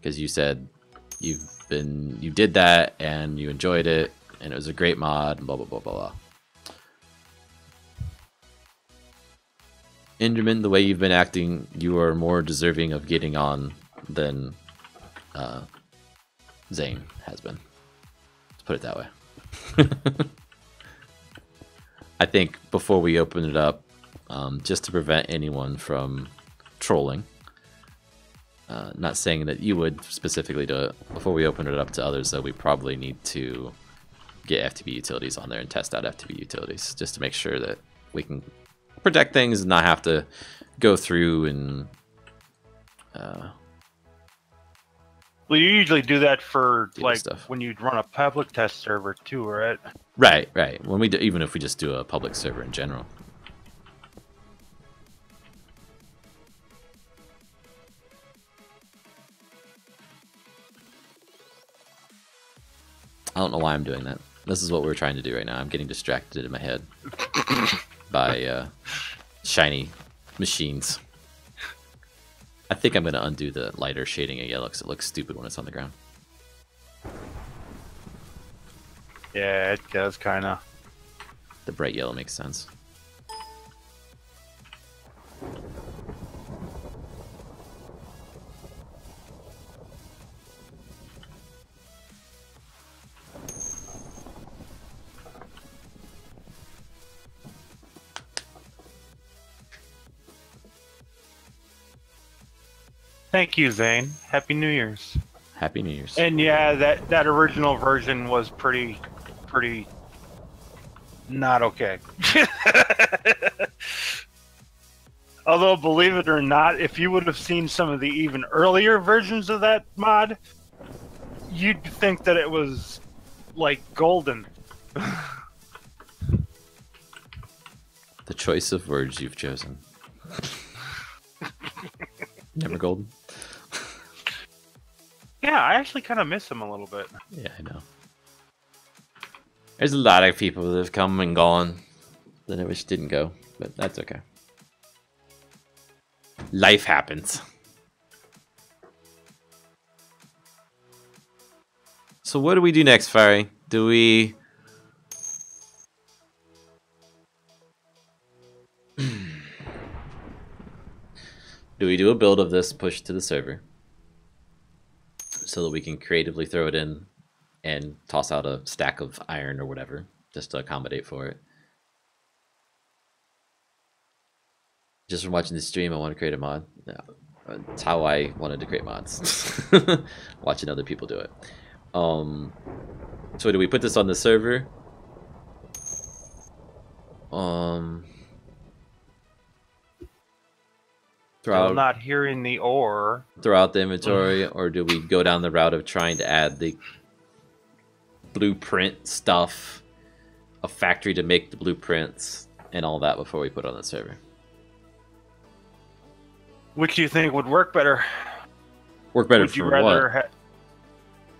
Because you said you did that and you enjoyed it and it was a great mod and blah blah blah blah blah. Enderman, the way you've been acting, you are more deserving of getting on than Zane has been. Let's put it that way. I think before we open it up, just to prevent anyone from trolling, not saying that you would specifically do it, before we open it up to others, though, we probably need to get FTB utilities on there and test out FTB utilities, just to make sure that we can protect things and not have to go through and well, you usually do that for like stuff when you run a public test server too, right? Right. When we do, even if we just do a public server in general. I don't know why I'm doing that. This is what we're trying to do right now. I'm getting distracted in my head by shiny machines. I think I'm going to undo the lighter shading of yellow because it looks stupid when it's on the ground. Yeah, it does kind of. The bright yellow makes sense. Thank you, Zane. Happy New Year's. Happy New Year's. And yeah, that original version was pretty not okay. Although, believe it or not, if you would have seen some of the even earlier versions of that mod, you'd think that it was like golden. The choice of words you've chosen. Never golden. Yeah, I actually kind of miss him a little bit. Yeah, I know. There's a lot of people that have come and gone that I wish didn't go, but that's okay. Life happens. So what do we do next, Fiery? Do we... do we do a build of this, push to the server, so that we can creatively throw it in and toss out a stack of iron or whatever, just to accommodate for it? Just from watching the stream, I want to create a mod. No, that's how I wanted to create mods. Watching other people do it. So do we put this on the server? Still not hearing the ore. Throw out the inventory, or do we go down the route of trying to add the blueprint stuff, a factory to make the blueprints, and all that before we put it on the server? Which do you think would work better? Work better for what?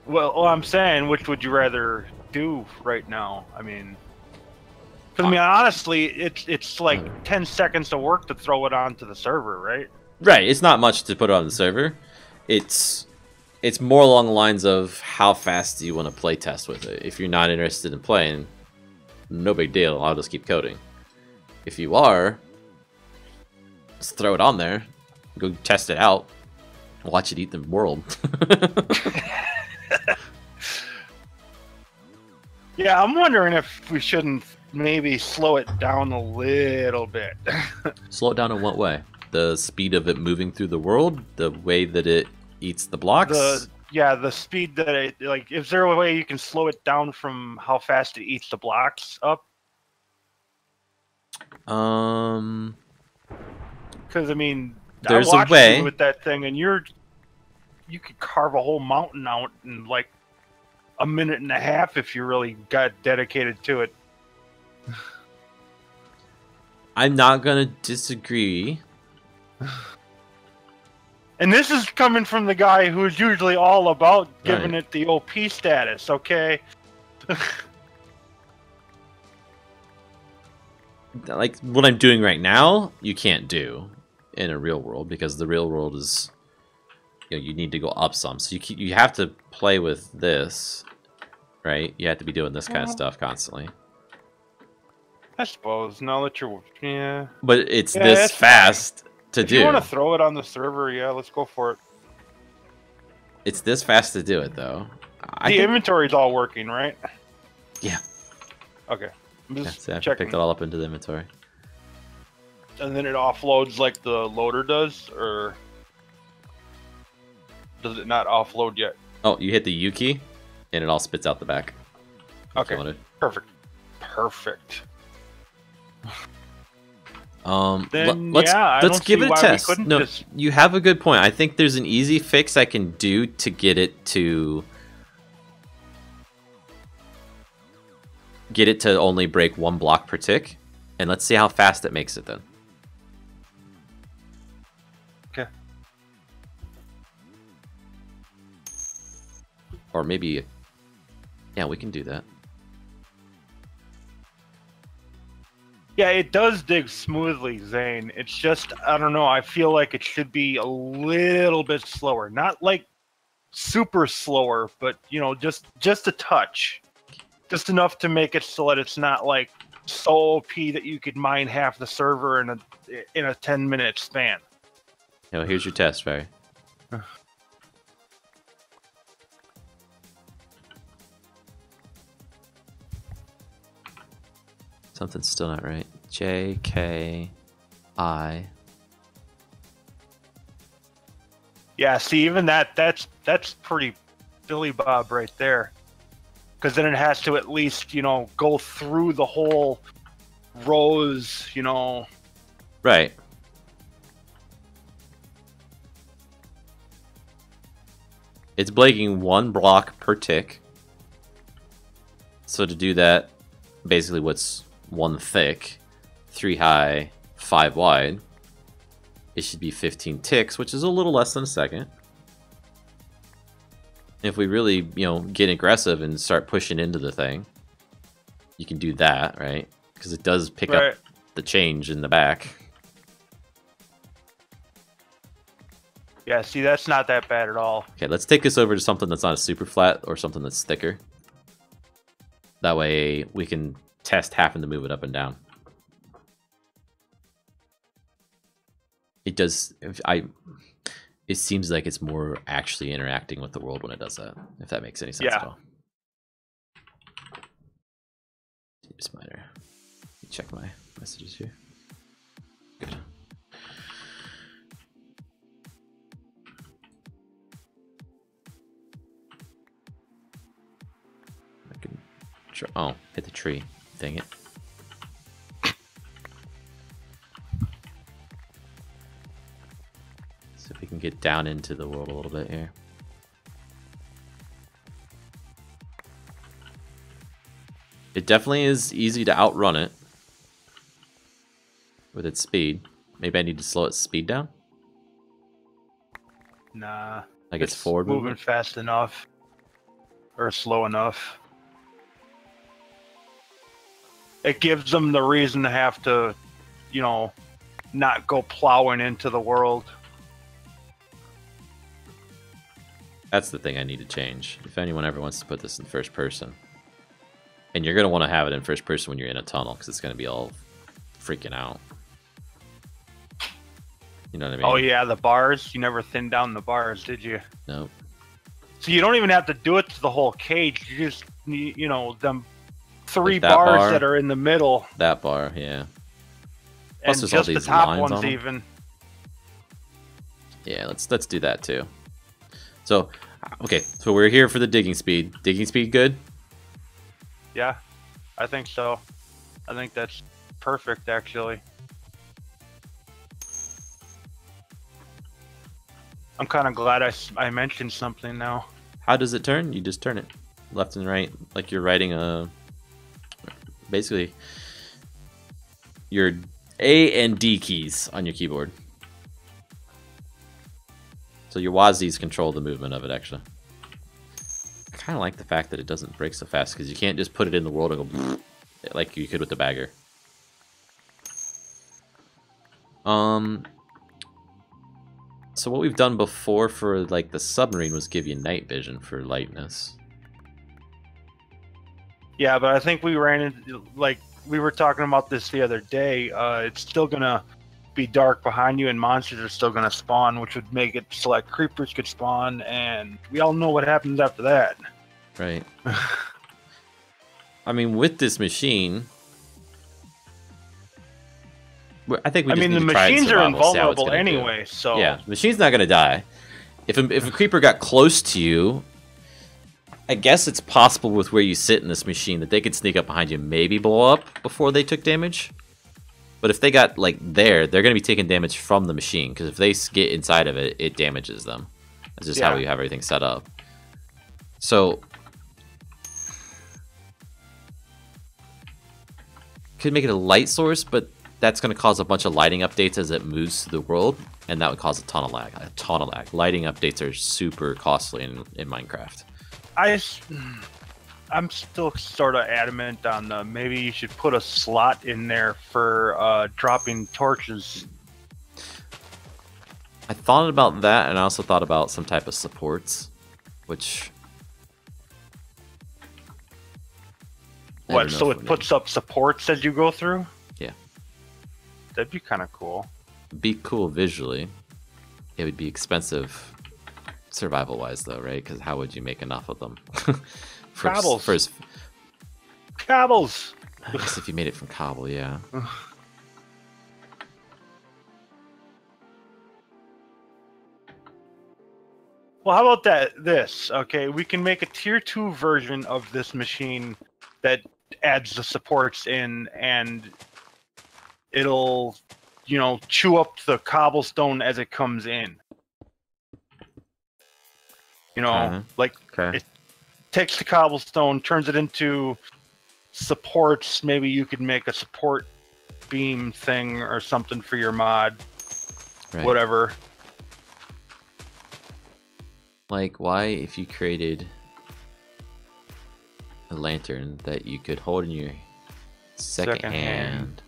Well, I'm saying, which would you rather do right now? I mean, because I mean, honestly, it's like 10 seconds of work to throw it onto the server, right? Right. It's not much to put it on the server. It's more along the lines of how fast do you want to play test with it. If you're not interested in playing, no big deal. I'll just keep coding. If you are, just throw it on there. Go test it out. Watch it eat the world. Yeah, I'm wondering if we shouldn't maybe slow it down a little bit. Slow it down in what way? The speed of it moving through the world? The way that it eats the blocks? The speed that it, like, is there a way you can slow it down from how fast it eats the blocks up? Because, I mean, there's I watched a way you with that thing, and you could carve a whole mountain out in like a minute and a half if you really got dedicated to it. I'm not gonna disagree. And this is coming from the guy who's usually all about giving it the OP status, okay? Like, what I'm doing right now, you can't do in a real world, because the real world is, you know, you need to go up some. So you have to play with this, right? You have to be doing this kind of stuff constantly. I suppose, now that you're... Yeah. But it's this fast to do. If you want to throw it on the server, yeah, let's go for it. It's this fast to do it, though. The inventory's all working, right? Yeah. Okay. I'm just I have to pick it all up into the inventory. And then it offloads like the loader does, or does it not offload yet? Oh, you hit the U key, and it all spits out the back. Okay. Perfect. Perfect. Let's give it a test. No, you have a good point. I think there's an easy fix I can do to get it to only break 1 block per tick, and let's see how fast it makes it then. Okay. Or maybe, yeah, we can do that. Yeah, it does dig smoothly, Zane. It's just, I don't know, I feel like it should be a little bit slower. Not like super slower, but, you know, just a touch. Just enough to make it so that it's not like so OP that you could mine half the server in a 10-minute span. Now, here's your test, Barry. Something's still not right. JKI. Yeah, see, even that's pretty Billy Bob right there. Because then it has to at least, you know, go through the whole rows, you know. Right. It's breaking 1 block per tick. So to do that, basically what's 1 thick, 3 high, 5 wide, it should be 15 ticks, which is a little less than a second. If we really, you know, get aggressive and start pushing into the thing, you can do that, right? Because it does pick up the change in the back. Yeah, see, that's not that bad at all. Okay, let's take this over to something that's not a super flat or something that's thicker. That way we can test having to move it up and down. It does. It seems like it's more actually interacting with the world when it does that. If that makes any sense at all. Spider. Check my messages here. Good. I can. Oh, hit the tree. Dang it. So if we can get down into the world a little bit here. It definitely is easy to outrun it with its speed. Maybe I need to slow its speed down? Nah. Like it's forward moving movement? fast enough. Or slow enough. It gives them the reason to have to, you know, not go plowing into the world. That's the thing I need to change. If anyone ever wants to put this in first person. And you're going to want to have it in first person when you're in a tunnel, because it's going to be all freaking out. You know what I mean? Oh yeah, the bars. You never thinned down the bars, did you? Nope. So you don't even have to do it to the whole cage. You just need, you know, them 3 Like that bars bar, that are in the middle. That bar, yeah. And Plus there's just all the these top lines ones on 'em. even. Yeah, let's do that too. So, okay, so we're here for the digging speed. Digging speed good? Yeah, I think so. I think that's perfect, actually. I'm kind of glad I mentioned something now. How does it turn? You just turn it left and right, like you're writing a... Basically, your A and D keys on your keyboard. So your WASDs control the movement of it, actually. I kind of like the fact that it doesn't break so fast, because you can't just put it in the world and go like you could with the bagger. So what we've done before for like the submarine was give you night vision for lightness. Yeah, but I think we ran into, like, we were talking about this the other day. It's still gonna be dark behind you, and monsters are still gonna spawn, which would make it so like creepers could spawn, and we all know what happens after that. Right. I mean, with this machine, I think we just need the to try it in machines are survival, see how it's invulnerable gonna do. anyway, so Yeah, the machine's not gonna die. If a creeper got close to you, I guess it's possible with where you sit in this machine that they could sneak up behind you and maybe blow up before they took damage. But if they got like there, they're gonna be taking damage from the machine, because if they get inside of it, it damages them. That's just how we have everything set up. So could make it a light source, but that's going to cause a bunch of lighting updates as it moves through the world, and that would cause a ton of lag. Lighting updates are super costly in Minecraft. I'm still sort of adamant on maybe you should put a slot in there for dropping torches. I thought about that, and I also thought about some type of supports, which... What, so it puts up supports as you go through? Yeah. That'd be kind of cool. It'd be cool visually. It would be expensive survival-wise, though, right? Because how would you make enough of them? Cobbles. Cobbles! I guess if you made it from cobble, yeah. Well, how about this? Okay, we can make a tier 2 version of this machine that adds the supports in, and it'll, you know, chew up the cobblestone as it comes in. You know, like it takes the cobblestone, turns it into supports. Maybe you could make a support beam thing or something for your mod. Right. Whatever. Like, why, if you created a lantern that you could hold in your second hand,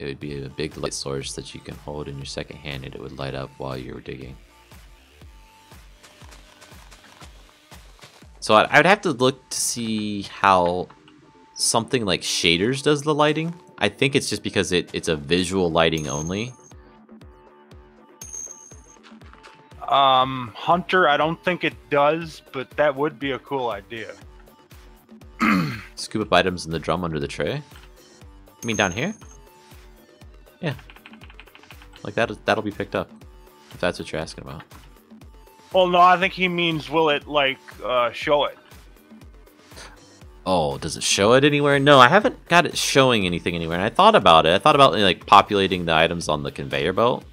it would be a big light source that you can hold in your second hand, and it would light up while you were digging. So I'd have to look to see how something like shaders does the lighting. I think it's just because it's a visual lighting only. Hunter, I don't think it does, but that would be a cool idea. Scoop up items in the drum under the tray. You mean down here? Yeah. Like that'll be picked up. If that's what you're asking about. Well, no, I think he means will it, like, show it? Oh, does it show it anywhere? No, I haven't got it showing anything anywhere. And I thought about it. I thought about like populating the items on the conveyor belt.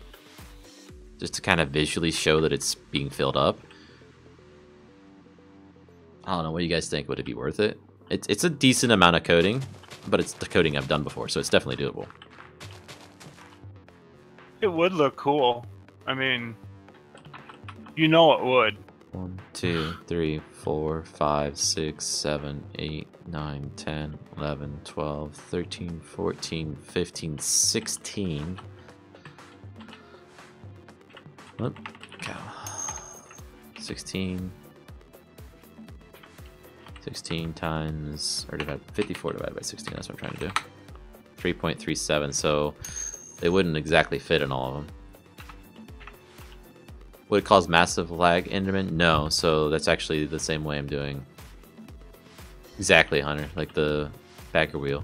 Just to kind of visually show that it's being filled up. I don't know, what do you guys think? Would it be worth it? It's a decent amount of coding, but it's the coding I've done before, so it's definitely doable. It would look cool. I mean, you know it would. 1, 2, 3, 4, 5, 6, 7, 8, 9, 10, 11, 12, 13, 14, 15, 16. What? Cow. 16 times, or 54 divided by 16, that's what I'm trying to do. 3.37, so they wouldn't exactly fit in all of them. Would it cause massive lag, Enderman? No, so that's actually the same way I'm doing. Exactly, Hunter, like the bagger wheel.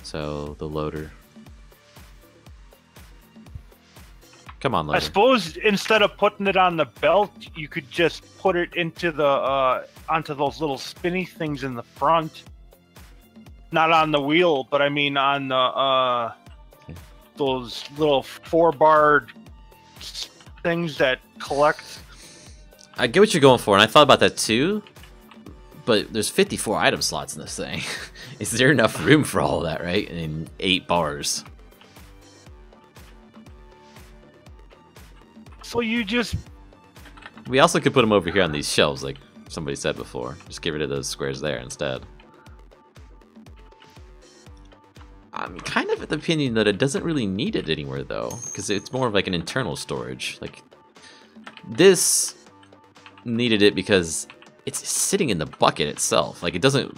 So, the loader. Come on, loader. I suppose instead of putting it on the belt, you could just put it into the onto those little spinny things in the front. Not on the wheel, but I mean on the those little 4-barred things that collect. I get what you're going for, and I thought about that too. But there's 54 item slots in this thing. Is there enough room for all of that, right? In 8 bars. So you just... We also could put them over here on these shelves, like somebody said before. Just get rid of those squares there instead. I'm kind of of the opinion that it doesn't really need it anywhere, though. Because it's more of like an internal storage. Like, this needed it because it's sitting in the bucket itself. Like, it doesn't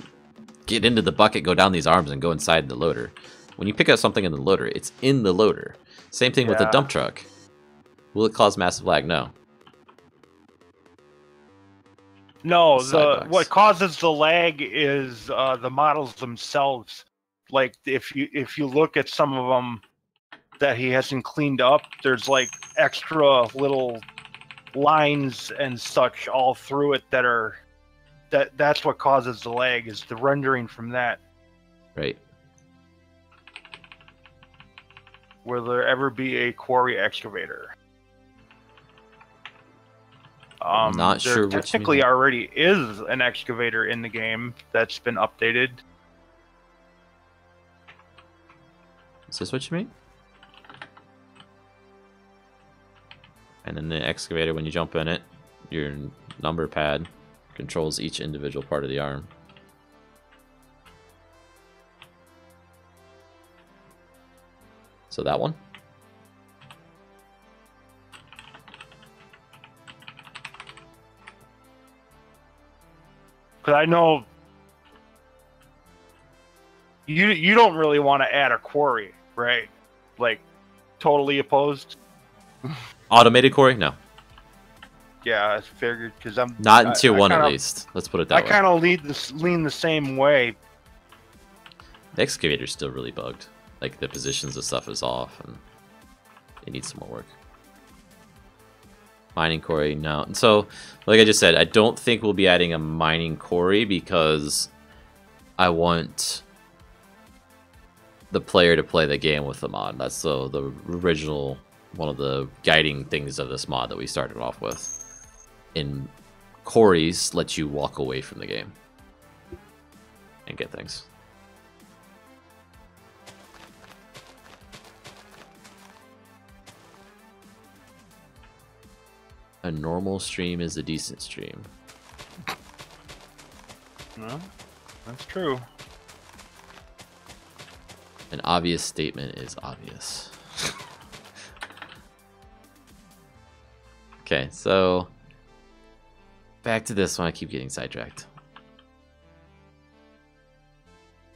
get into the bucket, go down these arms, and go inside the loader. When you pick up something in the loader, it's in the loader. Same thing with the dump truck. Will it cause massive lag? No. No, what causes the lag is the models themselves. Like if you look at some of them that he hasn't cleaned up, there's like extra little lines and such all through it that's what causes the lag, is the rendering from that. Right. Will there ever be a quarry excavator? I'm not sure. There technically already is an excavator in the game that's been updated. Is this what you mean? And then the excavator, when you jump in it, your number pad controls each individual part of the arm. So that one? Because I know you don't really want to add a quarry, right? Like, totally opposed? Automated quarry? No. Yeah, I figured, because I'm... Not in tier 1 at least. Let's put it that way. I kind of lean the same way. The excavator's still really bugged. Like, the positions of stuff is off, and it needs some more work. Mining quarry, no. And so, like I just said, I don't think we'll be adding a mining quarry because I want the player to play the game with the mod. That's the original, one of the guiding things of this mod that we started off with. In quarries, let you walk away from the game and get things. A normal stream is a decent stream. Well, that's true. An obvious statement is obvious. Okay, so back to this one. I keep getting sidetracked.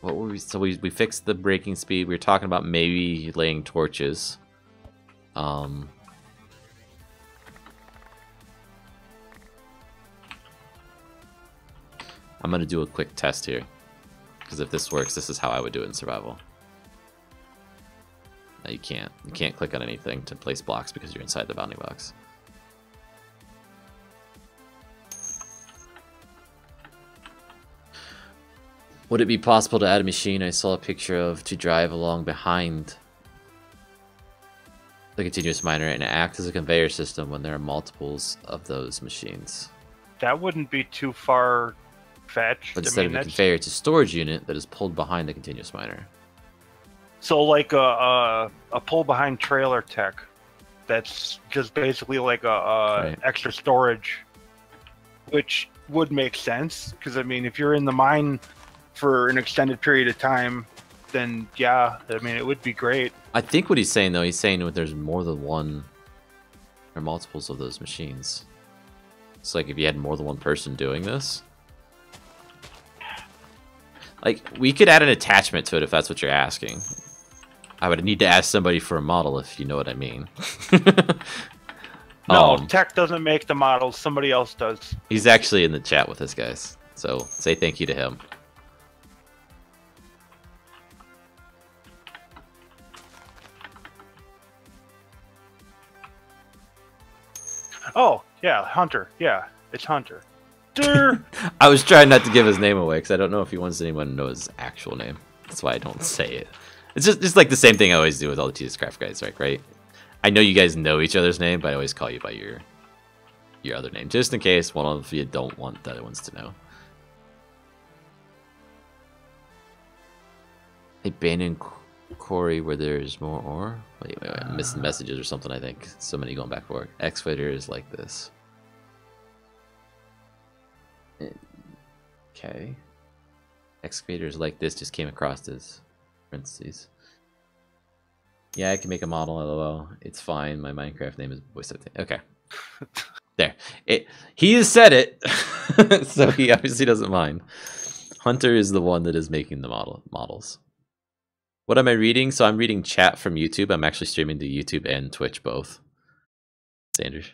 What were we? So we fixed the braking speed. We were talking about maybe laying torches. I'm gonna do a quick test here, because if this works, this is how I would do it in survival. No, you can't. You can't click on anything to place blocks because you're inside the bounding box. Would it be possible to add a machine I saw a picture of to drive along behind the continuous miner and act as a conveyor system when there are multiples of those machines? That wouldn't be too far fetched. But instead of a conveyor, it's a storage unit that is pulled behind the continuous miner. So like a pull behind trailer tech. That's just basically like a extra storage, which would make sense because I mean, if you're in the mine for an extended period of time, then yeah, I mean, it would be great. I think what he's saying, though, he's saying that there's more than one or multiples of those machines. It's like if you had more than one person doing this. Like, we could add an attachment to it if that's what you're asking. I would need to ask somebody for a model if you know what I mean. No, Tech doesn't make the models, somebody else does. He's actually in the chat with us, guys. So say thank you to him. Oh, yeah, Hunter. Yeah, it's Hunter. I was trying not to give his name away because I don't know if he wants anyone to know his actual name. That's why I don't say it. It's just like the same thing I always do with all the TSCraft guys, right? I know you guys know each other's name, but I always call you by your other name, just in case one of you don't want the other ones to know. Abandoned quarry where there's more ore? Wait, I'm missing messages or something, I think. So many going back for excavator is like this. Okay. Excavators like this just came across as parentheses. Yeah, I can make a model, lol. It's fine. My Minecraft name is Boy17. Okay. There. He has said it, so he obviously doesn't mind. Hunter is the one that is making the models. What am I reading? So I'm reading chat from YouTube. I'm actually streaming to YouTube and Twitch both. Sanders.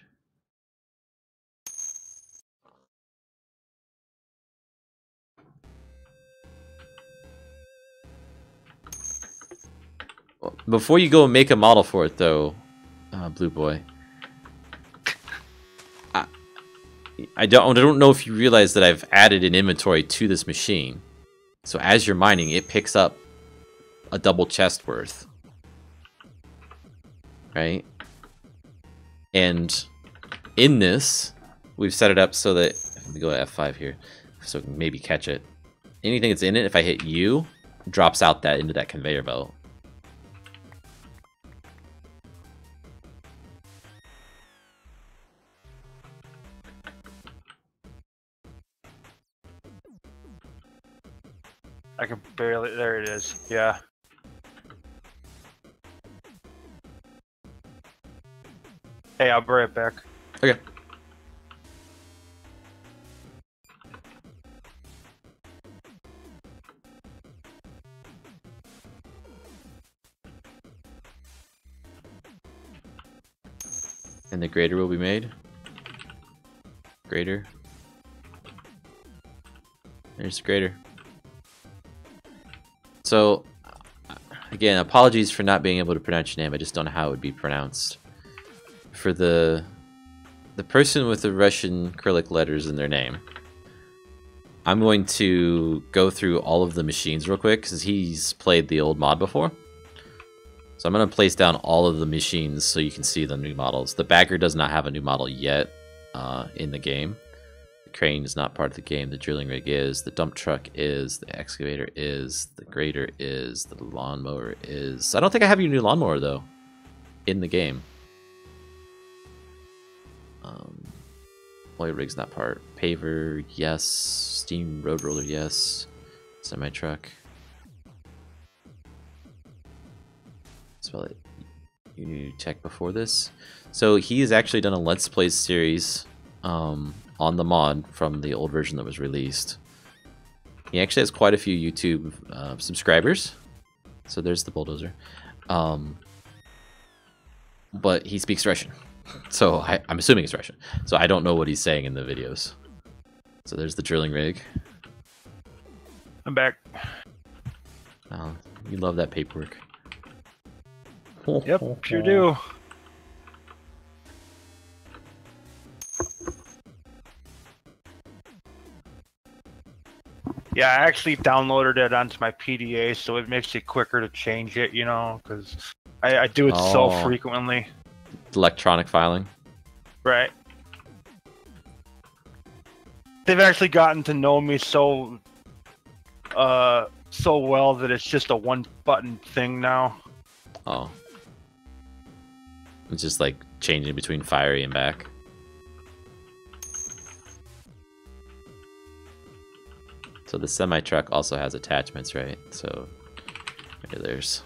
Well, before you go and make a model for it, though, Blue Boy, I don't know if you realize that I've added an inventory to this machine. So as you're mining, it picks up a double chest worth, right? And in this, we've set it up so that, let me go to F5 here, so we can maybe catch it. Anything that's in it, if I hit U, drops out that into that conveyor belt. I can barely, there it is, yeah. Hey, I'll be right back. Okay. And the grader will be made. Grader. There's the grader. So, again, apologies for not being able to pronounce your name. I just don't know how it would be pronounced. For the person with the Russian Cyrillic letters in their name, I'm going to go through all of the machines real quick because he's played the old mod before. So I'm going to place down all of the machines so you can see the new models. The bagger does not have a new model yet in the game. The crane is not part of the game. The drilling rig is. The dump truck is. The excavator is. The grader is. The lawnmower is. I don't think I have your new lawnmower, though, in the game. Oil rig's not part. Paver, yes. Steam road roller, yes. Semi truck. Spell it. You tech before this. So he has actually done a Let's Play series on on the mod from the old version that was released. He actually has quite a few YouTube subscribers. So there's the bulldozer. But he speaks Russian. So I'm assuming it's Russian. So I don't know what he's saying in the videos. So there's the drilling rig. I'm back. Oh, you love that paperwork. Yep, sure do. Yeah, I actually downloaded it onto my PDA, so it makes it quicker to change it, you know, because I do it so frequently. Electronic filing. Right. They've actually gotten to know me so well that it's just a one-button thing now. Oh. It's just like changing between Fiery and back. So the semi-truck also has attachments, right? So maybe there's...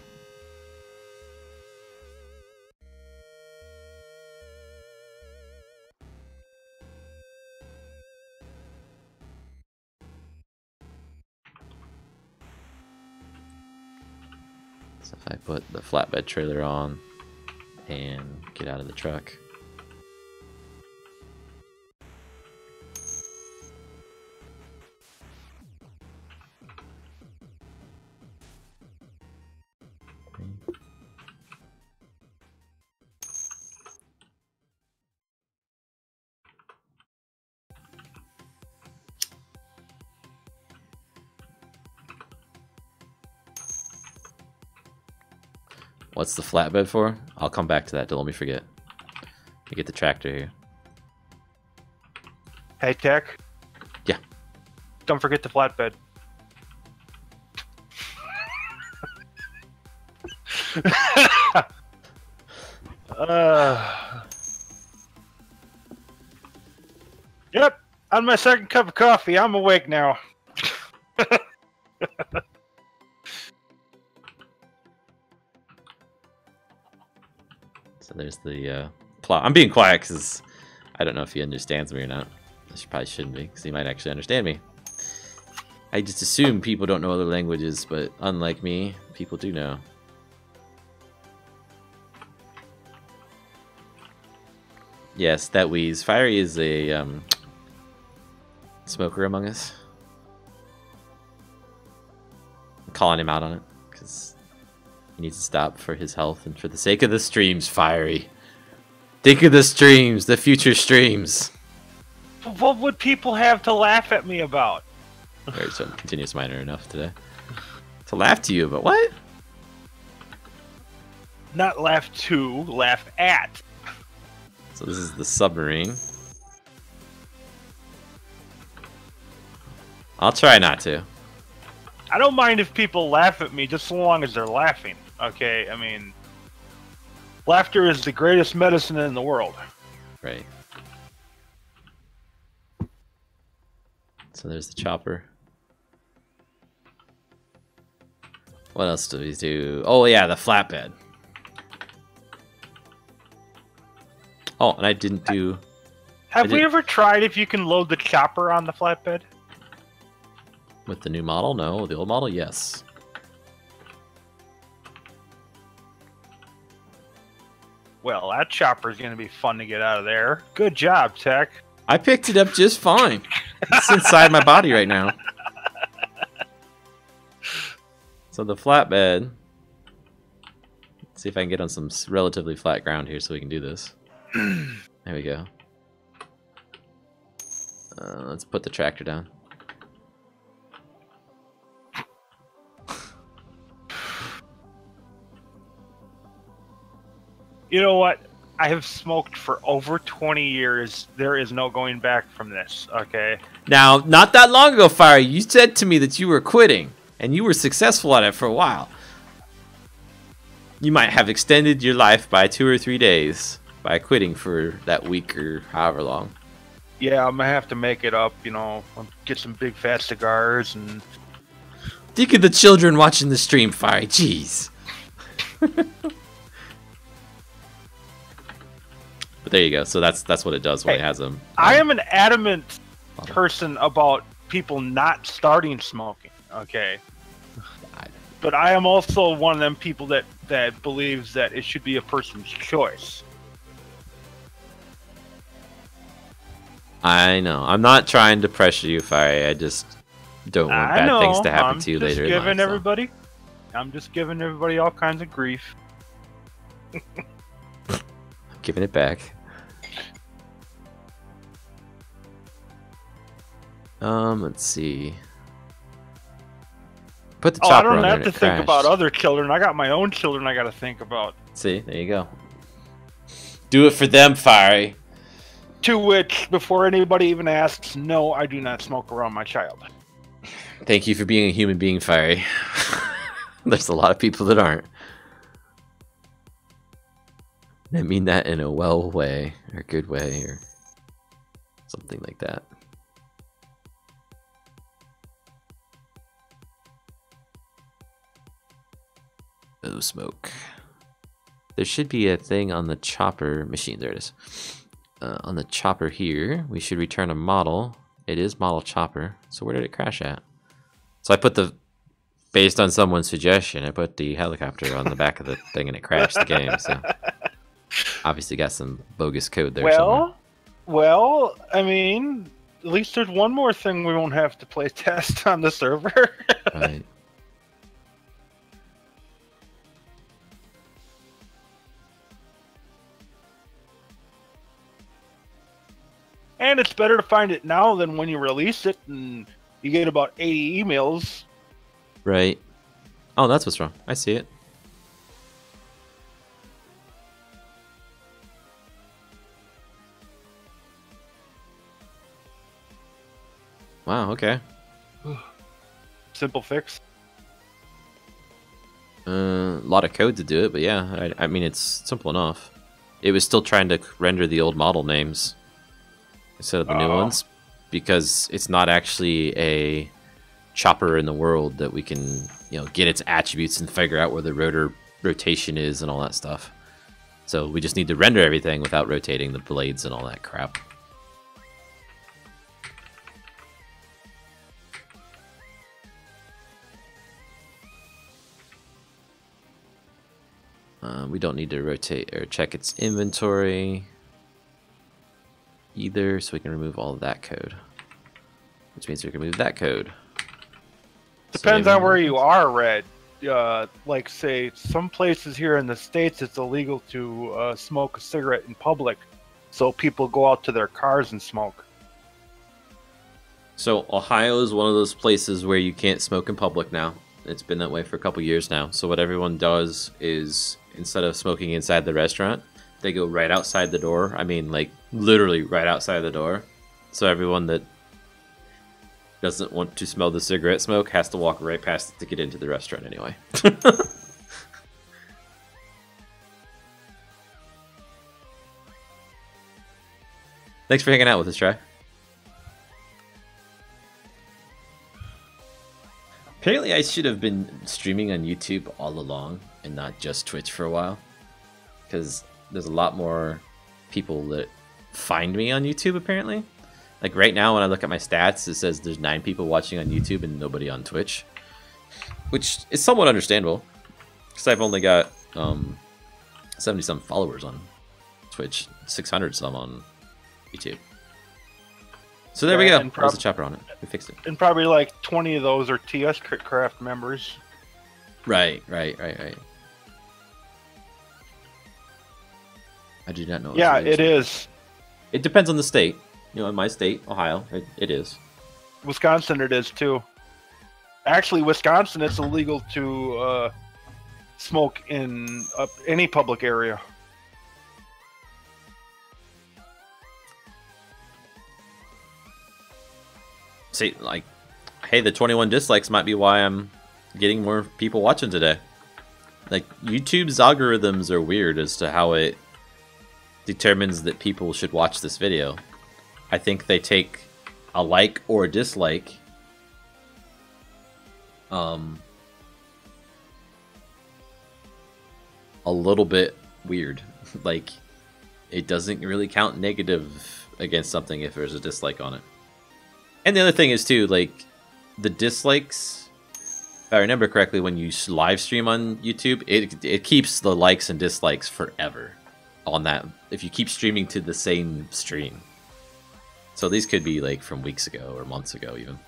So if I put the flatbed trailer on and get out of the truck. What's the flatbed for? I'll come back to that. Don't let me forget. Let me get the tractor here. Hey, Tech. Yeah. Don't forget the flatbed. Yep, on my second cup of coffee. I'm awake now. So there's the plot. I'm being quiet because I don't know if he understands me or not. I probably shouldn't be because he might actually understand me. I just assume people don't know other languages, but unlike me, people do know. Yes, that wheeze. Fiery is a smoker among us. I'm calling him out on it because he needs to stop for his health and for the sake of the streams, Fiery. Think of the streams, the future streams. What would people have to laugh at me about? Alright, so continuous miner enough today. To laugh to you, but what? Not laugh to, laugh at. So this is the submarine. I'll try not to. I don't mind if people laugh at me, just so long as they're laughing. Okay, I mean, laughter is the greatest medicine in the world. Right. So there's the chopper. What else do we do? Oh yeah, the flatbed. Oh, and I didn't do... Have we ever tried if you can load the chopper on the flatbed? With the new model? No. The old model? Yes. Well, that chopper's going to be fun to get out of there. Good job, Tech. I picked it up just fine. It's inside my body right now. So the flatbed... Let's see if I can get on some relatively flat ground here so we can do this. There we go. Let's put the tractor down. You know what? I have smoked for over 20 years. There is no going back from this, okay? Now, not that long ago, Fire, you said to me that you were quitting, and you were successful at it for a while. You might have extended your life by 2 or 3 days by quitting for that week or however long. Yeah, I'm gonna have to make it up, you know, get some big fat cigars and... Think of the children watching the stream, Fire. Jeez. But there you go. So that's what it does when it has them. I am an adamant person about people not starting smoking. Okay. But I am also one of them people that believes that it should be a person's choice. I know. I'm not trying to pressure you, Fiery. I just don't want bad things to happen to you later in life. I'm just giving everybody all kinds of grief. I'm giving it back. Let's see. Put the chopper on there. I don't have to think about other children. I got my own children I got to think about. See, there you go. Do it for them, Fiery. To which, before anybody even asks, no, I do not smoke around my child. Thank you for being a human being, Fiery. There's a lot of people that aren't. I mean that in a well way, or a good way, or something like that. Oh, smoke. There should be a thing on the chopper machine. There it is. On the chopper here, we should return a model. It is model chopper. So where did it crash at? So I put the, based on someone's suggestion, I put the helicopter on the back of the thing and it crashed the game. So obviously got some bogus code there. Well, I mean, at least there's one more thing we won't have to play test on the server. Right. And it's better to find it now than when you release it and you get about 80 emails. Right. Oh, that's what's wrong. I see it. Wow, okay. Simple fix. A lot of code to do it, but yeah, I mean, it's simple enough. It was still trying to render the old model names instead of the new ones, because it's not actually a chopper in the world that we can, you know, get its attributes and figure out where the rotor rotation is and all that stuff. So we just need to render everything without rotating the blades and all that crap. We don't need to rotate or check its inventory either, so we can remove all of that code, which means we can remove that code. Depends on where you are, Red. Like, say, some places here in the States, it's illegal to smoke a cigarette in public, so people go out to their cars and smoke. So Ohio is one of those places where you can't smoke in public now. It's been that way for a couple years now. So what everyone does is, instead of smoking inside the restaurant, they go right outside the door. I mean, like, literally right outside the door. So everyone that doesn't want to smell the cigarette smoke has to walk right past it to get into the restaurant anyway. Thanks for hanging out with us, Try. Apparently I should have been streaming on YouTube all along and not just Twitch for a while, because there's a lot more people that find me on YouTube apparently. Like right now when I look at my stats, it says there's 9 people watching on YouTube and nobody on Twitch, which is somewhat understandable because I've only got 70 some followers on Twitch, 600 some on YouTube. So there we go. There's a chopper on it. We fixed it. And probably like 20 of those are TSCraft members. Right. I do not know. Yeah, it is. It depends on the state. You know, in my state, Ohio, it is. Wisconsin, it is too. Actually, Wisconsin, it's illegal to smoke in any public area. See, like, hey, the 21 dislikes might be why I'm getting more people watching today. Like, YouTube's algorithms are weird as to how it determines that people should watch this video. I think they take a like or a dislike a little bit weird. Like, it doesn't really count negative against something if there's a dislike on it. And the other thing is too, like the dislikes, if I remember correctly, when you live stream on YouTube, it keeps the likes and dislikes forever on that. If you keep streaming to the same stream, so these could be like from weeks ago or months ago even.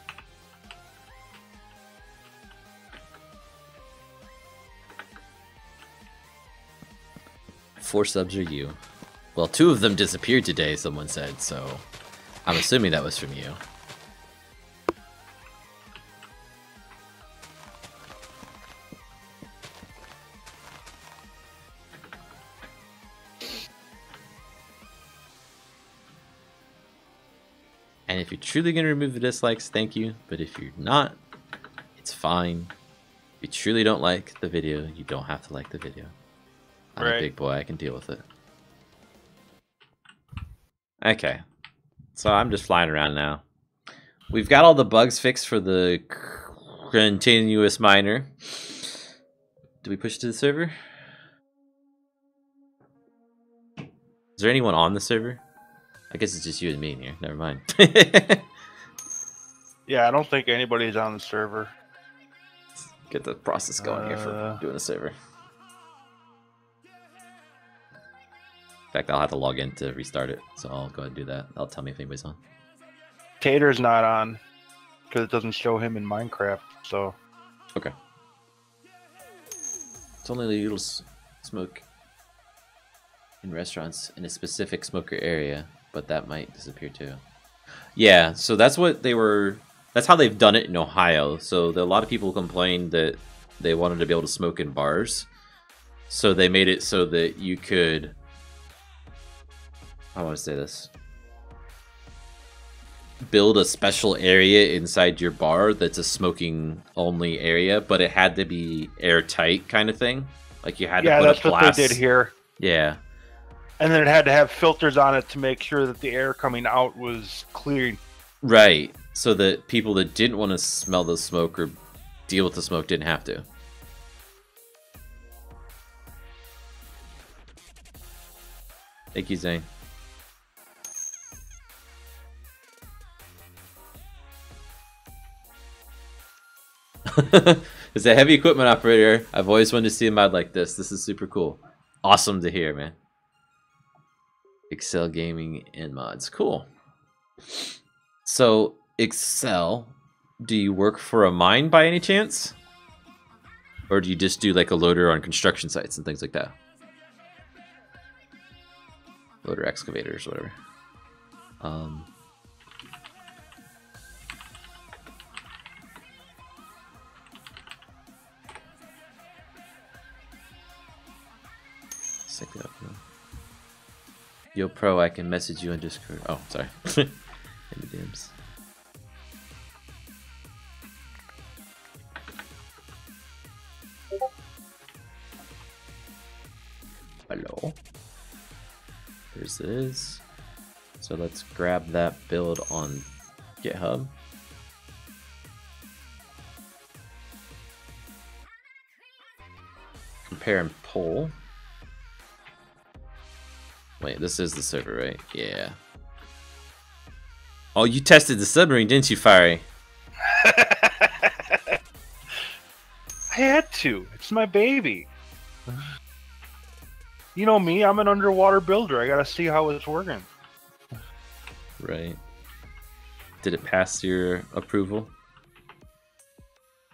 Four subs are you. Well, 2 of them disappeared today, someone said, so I'm assuming that was from you. And if you're truly going to remove the dislikes, thank you. But if you're not, it's fine. If you truly don't like the video, you don't have to like the video. I'm a big boy, I can deal with it. Okay. So I'm just flying around now. We've got all the bugs fixed for the continuous miner. Do we push to the server? Is there anyone on the server? I guess it's just you and me in here. Never mind. Yeah, I don't think anybody's on the server. Get the process going here for doing a server. In fact, I'll have to log in to restart it, so I'll go ahead and do that. That'll tell me if anybody's on. Tater's not on because it doesn't show him in Minecraft. So okay. It's only legal to smoke in restaurants in a specific smoker area, but that might disappear too. Yeah, so that's what they were. That's how they've done it in Ohio. So a lot of people complained that they wanted to be able to smoke in bars, so they made it so that you could. I want to say this. Build a special area inside your bar that's a smoking only area, but it had to be airtight kind of thing. Like you had to put that's a glass. what they did here. Yeah. And then it had to have filters on it to make sure that the air coming out was clean. Right. So that people that didn't want to smell the smoke or deal with the smoke didn't have to. Thank you, Zane. As a heavy equipment operator, I've always wanted to see a mod like this. This is super cool. Awesome to hear, man. Excel gaming and mods. Cool. So, Excel, do you work for a mine by any chance? Or do you just do like a loader on construction sites and things like that? Loader excavators, whatever. Yo, pro, I can message you on Discord. Oh, sorry. In the DMs. Hello. There's this. So let's grab that build on GitHub. Compare and pull. Wait, this is the server, right? Yeah. Oh, you tested the submarine, didn't you, Fiery? I had to. It's my baby. You know me, I'm an underwater builder. I gotta see how it's working. Right. Did it pass your approval?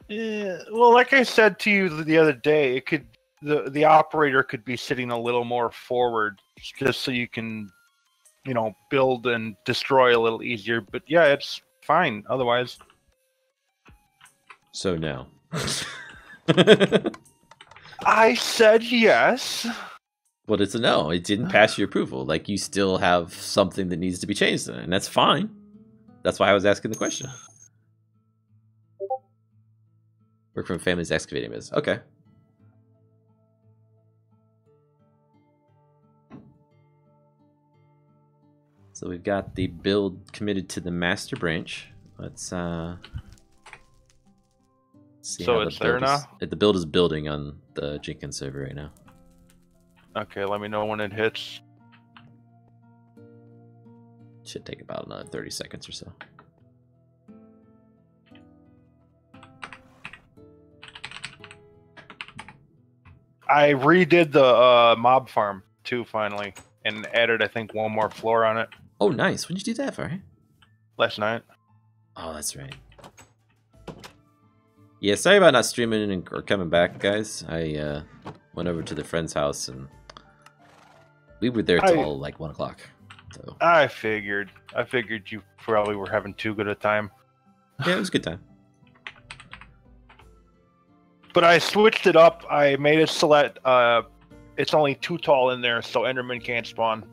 Yeah, well, like I said to you the other day, it could the operator could be sitting a little more forward just so you can, you know, build and destroy a little easier. But yeah, it's fine otherwise. So no. I said yes. Well, it's a no. It didn't pass your approval. Like, you still have something that needs to be changed in it, and that's fine. That's why I was asking the question. Work from family's excavating business. Okay. So we've got the build committed to the master branch. Let's see. So it's there now? The build is building on the Jenkins server right now. Okay, let me know when it hits. Should take about another 30 seconds or so. I redid the mob farm too finally, and added I think one more floor on it. Oh, nice. When did you do that for? Last night. Oh, that's right. Yeah, sorry about not streaming or coming back, guys. I went over to the friend's house and we were there till like 1 o'clock. So. I figured you probably were having too good a time. Yeah, it was a good time. But I switched it up. I made it so that it's only 2 tall in there, so Enderman can't spawn.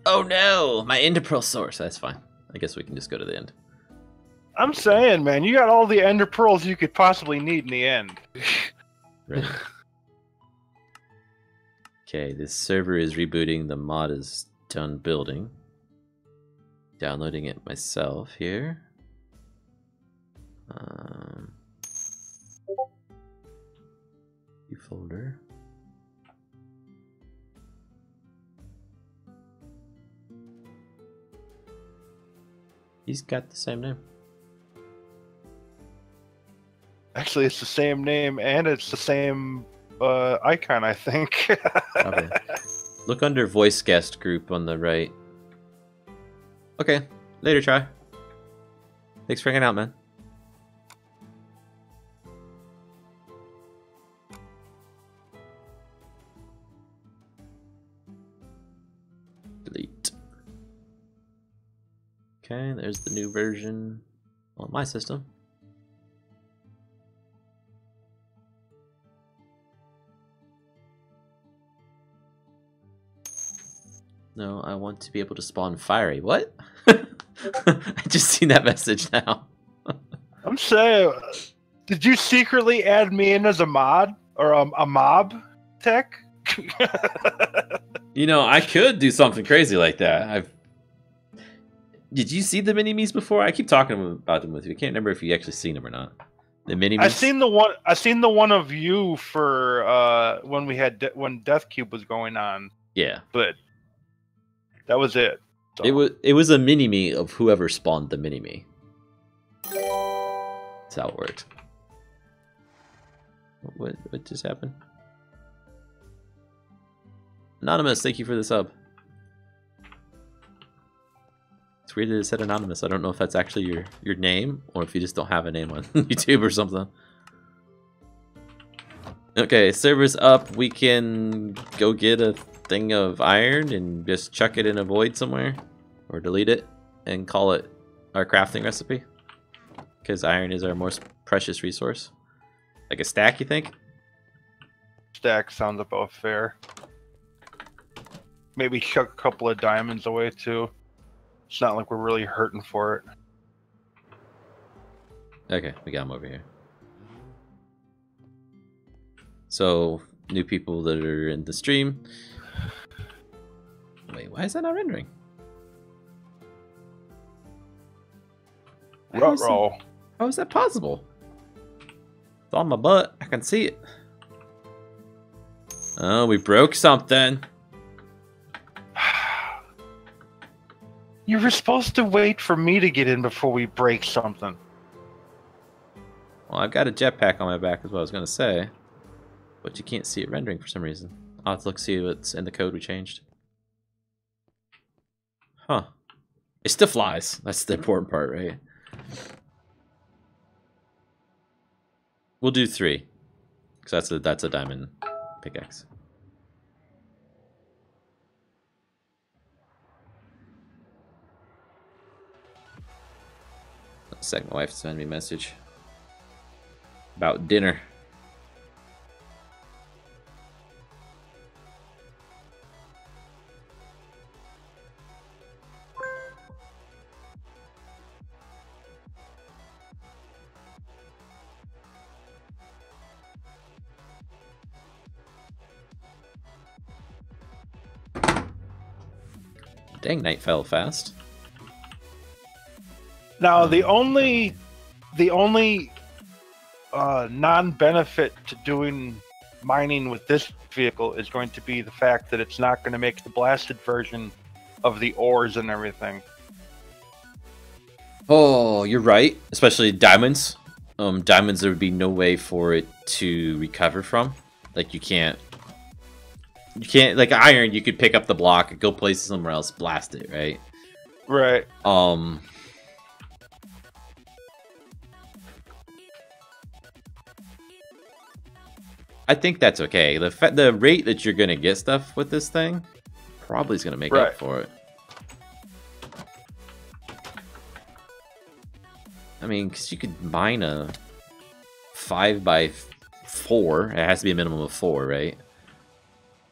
Oh no, my Ender Pearl source. That's fine. I guess we can just go to the end. I'm saying, man, you got all the Ender Pearls you could possibly need in the end. Right. Okay, this server is rebooting. The mod is done building. Downloading it myself here. New folder. He's got the same name. Actually, it's the same name and it's the same icon, I think. Okay. Look under voice guest group on the right. Okay, later, Try. Thanks for hanging out, man. Delete. Okay, there's the new version on my system. No, I want to be able to spawn fiery. What? I just seen that message now. I'm saying, did you secretly add me in as a mod? Or a mob tech? You know, I could do something crazy like that. Did you see the mini-me's before? I keep talking about them with you. I can't remember if you actually seen them or not. The mini-me's? I seen the one of you for when Death Cube was going on. Yeah. But that was it. So. It was a mini-me of whoever spawned the mini-me. That's how it worked. What just happened? Anonymous, thank you for the sub. It's weird that it said anonymous. I don't know if that's actually your name or if you just don't have a name on YouTube or something. Okay, server's up. We can go get a thing of iron and just chuck it in a void somewhere or delete it and call it our crafting recipe because iron is our most precious resource. Like a stack, you think? Stack sounds about fair. Maybe chuck a couple of diamonds away too. It's not like we're really hurting for it. Okay, we got them over here. So, new people that are in the stream. Wait, why is that not rendering? Ruh-roh. How is that possible? It's on my butt. I can see it. Oh, we broke something. You were supposed to wait for me to get in before we break something. Well, I've got a jetpack on my back is what I was going to say. But you can't see it rendering for some reason. I'll have to look see what's in the code we changed. Huh. It still flies. That's the important part, right? We'll do 3. Because that's a diamond pickaxe. A sec, my wife sent me a message about dinner. Dang, night fell fast. Now the only non-benefit to doing mining with this vehicle is going to be the fact that it's not going to make the blasted version of the ores and everything. Oh, you're right. Especially diamonds. Diamonds, there would be no way for it to recover from. Like, you can't, like iron, you could pick up the block, go place it somewhere else, blast it, right? Right. I think that's okay. The rate that you're gonna get stuff with this thing probably is gonna make up for it. I mean, because you could mine a 5x4. It has to be a minimum of 4, right?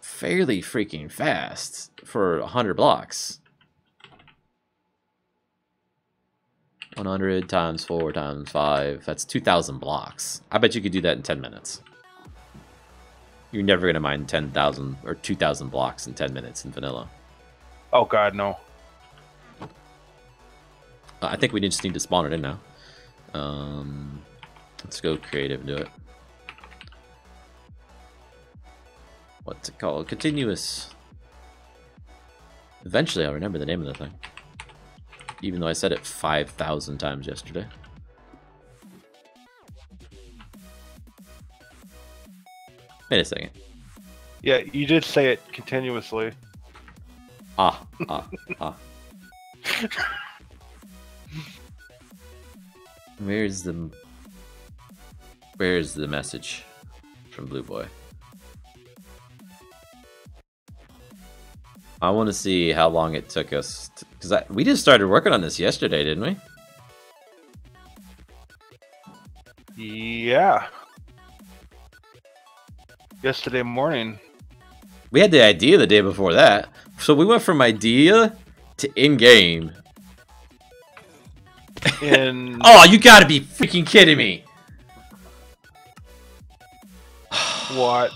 Fairly freaking fast for 100 blocks. 100 times 4 times 5. That's 2,000 blocks. I bet you could do that in 10 minutes. You're never going to mine 10,000 or 2,000 blocks in 10 minutes in vanilla. Oh, God, no. I think we just need to spawn it in now. Let's go creative and do it. What's it called? Continuous. Eventually I'll remember the name of the thing. Even though I said it 5,000 times yesterday. Wait a second. Yeah, you did say it continuously. Ah. Where's the message from Blue Boy? I want to see how long it took us because we just started working on this yesterday, didn't we? Yeah. Yesterday morning. We had the idea the day before that. So we went from idea to in-game. Oh, you gotta be freaking kidding me! What?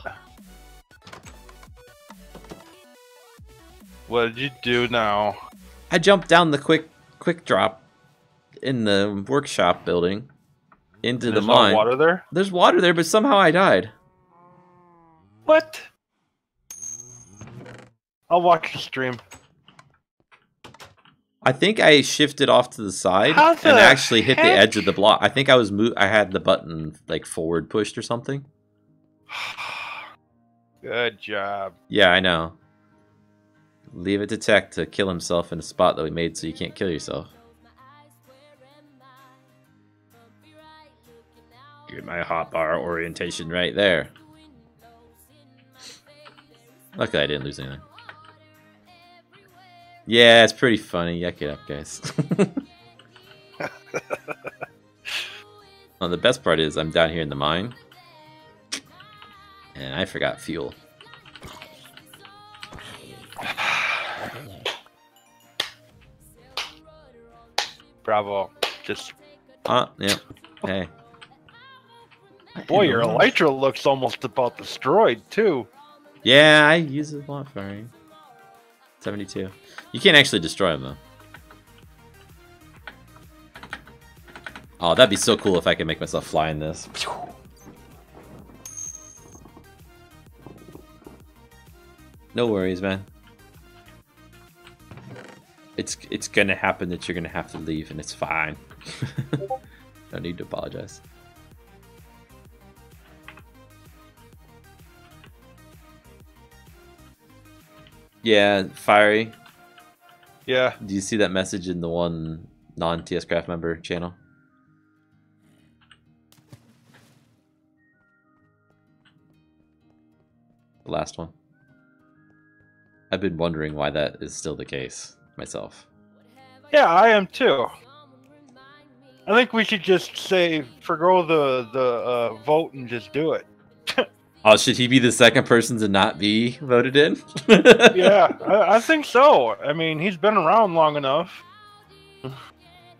What did you do now? I jumped down the quick drop in the workshop building into the mine. There's no water there? There's water there, but somehow I died. What? I'll watch the stream. I think I shifted off to the side and actually hit the edge of the block. I think I had the button like forward pushed or something. Good job. Yeah, I know. Leave it to Tech to kill himself in a spot that we made so you can't kill yourself. Get my hotbar orientation right there. Luckily I didn't lose anything. Yeah, it's pretty funny. Yuck it up, guys. Well, the best part is I'm down here in the mine. And I forgot fuel. Bravo. Just... yeah. Hey. Boy, your elytra looks almost about destroyed, too. Yeah, I use it a lot, firing. 72. You can't actually destroy them, though. Oh, that'd be so cool if I could make myself fly in this. No worries, man. It's gonna happen that you're gonna have to leave, and it's fine. No need to apologize. Yeah, Fiery. Yeah. Do you see that message in the one non-TSCraft member channel? The last one. I've been wondering why that is still the case myself. Yeah, I am too. I think we should just say forgo the vote and just do it. Oh, should he be the second person to not be voted in? Yeah, I think so. I mean, he's been around long enough.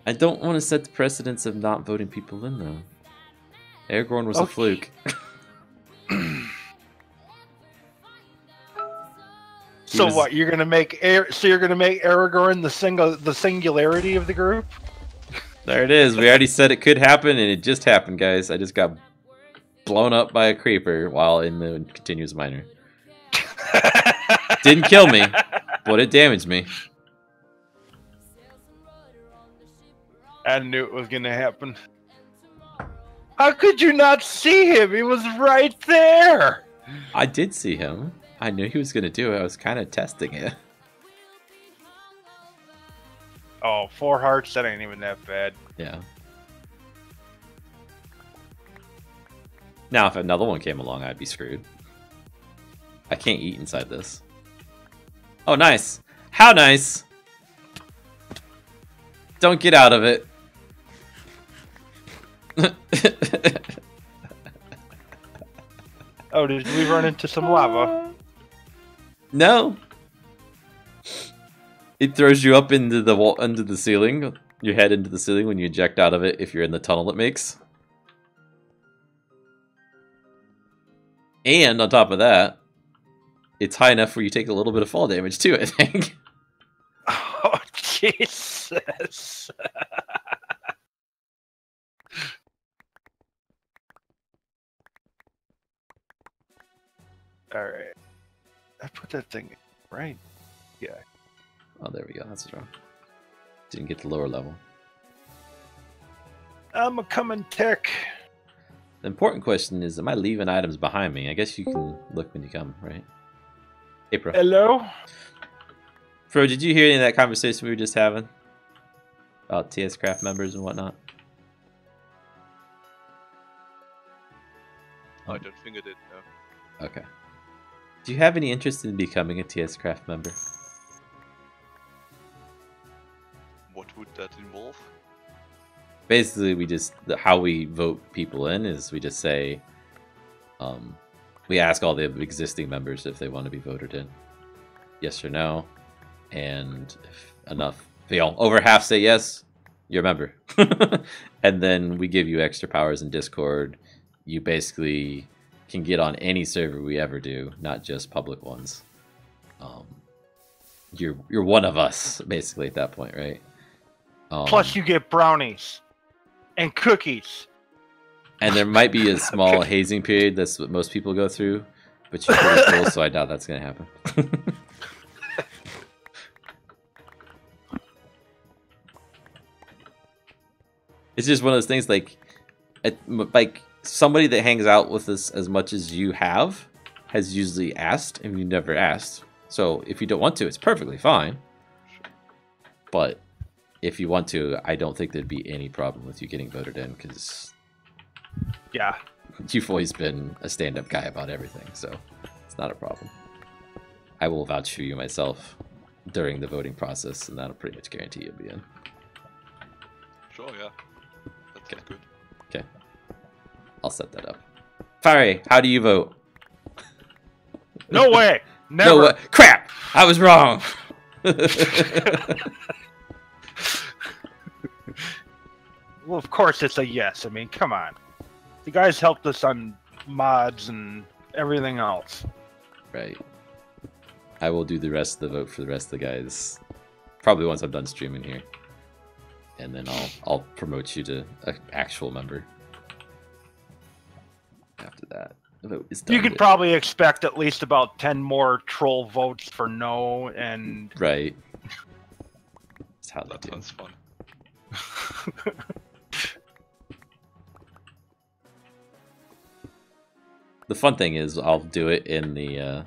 I don't want to set the precedence of not voting people in, though. Aragorn was a fluke. So what? You're gonna make Aragorn the singularity of the group? There it is. We already said it could happen, and it just happened, guys. I just got blown up by a creeper while in the continuous miner. Didn't kill me, but it damaged me. I knew it was gonna happen. How could you not see him? He was right there. I did see him. I knew he was going to do it. I was kind of testing it. Oh, 4 hearts, that ain't even that bad. Yeah. Now, if another one came along, I'd be screwed. I can't eat inside this. Oh, nice. How nice. Don't get out of it. Oh, did we run into some lava? No. It throws you up into the wall, under the ceiling. Your head into the ceiling when you eject out of it if you're in the tunnel it makes. And on top of that, it's high enough where you take a little bit of fall damage too, I think. Oh, Jesus. Alright. I put that thing right. Yeah. Oh, there we go. That's wrong. Didn't get the lower level. I'm a coming tech. The important question is, am I leaving items behind me? I guess you can look when you come, right? Hey, Pro. Hello? Pro, did you hear any of that conversation we were just having? About TSCraft members and whatnot? I don't think I did, no. Okay. Do you have any interest in becoming a TSCraft member? What would that involve? Basically, we just how we vote people in is we just say, we ask all the existing members if they want to be voted in, yes or no, and if enough, over half say yes, you're a member, and then we give you extra powers in Discord. You basically can get on any server we ever do, not just public ones. You're one of us basically at that point, right? Plus, you get brownies and cookies. And there might be a small hazing period. That's what most people go through. But you're pretty cool, so I doubt that's going to happen. It's just one of those things, like somebody that hangs out with us as much as you have has usually asked, and you never asked. So if you don't want to, it's perfectly fine. But if you want to, I don't think there'd be any problem with you getting voted in, because yeah, you've always been a stand-up guy about everything, so it's not a problem. I will vouch for you myself during the voting process, and that'll pretty much guarantee you'll be in. Sure, yeah. That's good. Okay. I'll set that up. Fiery, how do you vote? No way! Never! No way. Crap! I was wrong! Well, of course it's a yes. I mean, come on. The guys helped us on mods and everything else. Right. I will do the rest of the vote for the rest of the guys. Probably once I'm done streaming here. And then I'll promote you to an actual member. After that, the vote is done. You could probably expect at least about 10 more troll votes for no, and... Right. That's how that sounds fun. The fun thing is I'll do it in the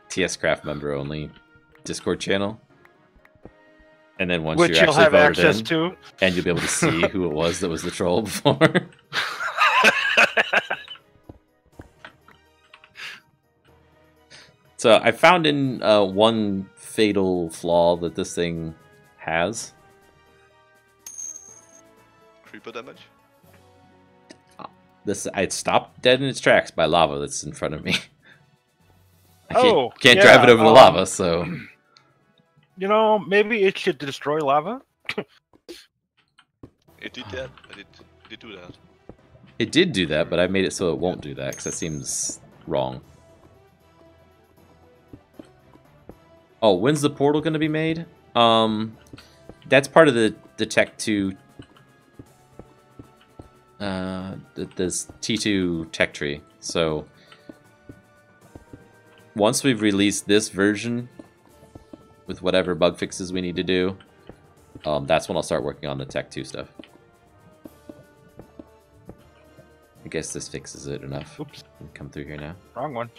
TSCraft member only Discord channel. And then once which you're you'll actually have access in, to, and you'll be able to see who it was that was the troll before. So I found in one fatal flaw that this thing has. Creeper damage? I stopped dead in its tracks by lava that's in front of me. I can't yeah, drive it over the lava, so... You know, maybe it should destroy lava? It did that. It did do that. It did do that, but I made it so it won't do that, because that seems wrong. Oh, when's the portal going to be made? That's part of the Tech 2... this T2 tech tree. So once we've released this version with whatever bug fixes we need to do, that's when I'll start working on the Tech 2 stuff. I guess this fixes it enough. Oops, We can come through here now. wrong one.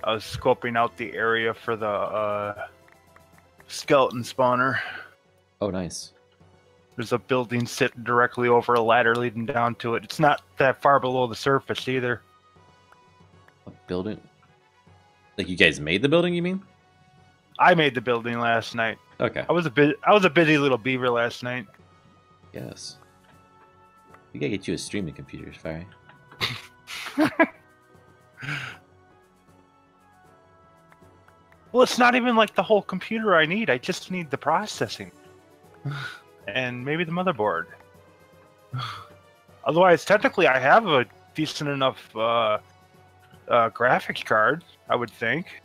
I was scoping out the area for the skeleton spawner. Oh, nice. There's a building sitting directly over a ladder leading down to it. It's not that far below the surface either. A building? Like you guys made the building, you mean? I made the building last night. Okay. I was a busy little beaver last night. Yes. We gotta get you a streaming computer, Fiery. Well, it's not even like the whole computer I need. I just need the processing. And maybe the motherboard. Otherwise, technically, I have a decent enough graphics card, I would think.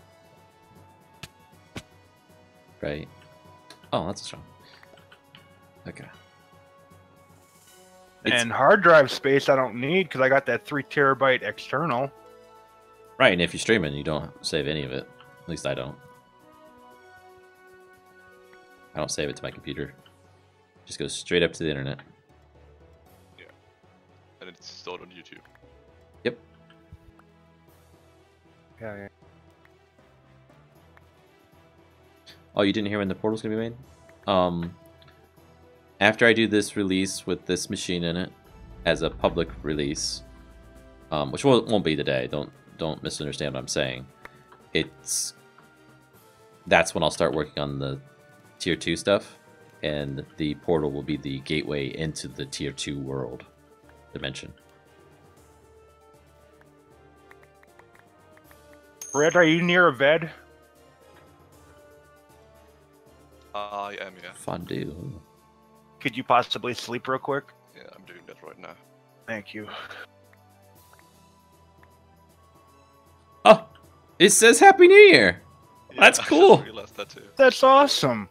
Right. Oh, that's strong. Okay. And hard drive space I don't need because I got that 3 terabyte external. Right, and if you're streaming, you don't save any of it. At least I don't. I don't save it to my computer. Just goes straight up to the internet. Yeah. And it's stored on YouTube. Yep. Yeah. Oh, you didn't hear when the portal's gonna be made? After I do this release with this machine in it as a public release, which won't be today. Don't misunderstand what I'm saying. That's when I'll start working on the tier 2 stuff, and the portal will be the gateway into the tier 2 world dimension. Red, are you near a bed? I am, yeah. Fondue. Could you possibly sleep real quick? Yeah, I'm doing that right now. Thank you. Oh, it says Happy New Year. Yeah, That's I cool. just realized that too. That's awesome.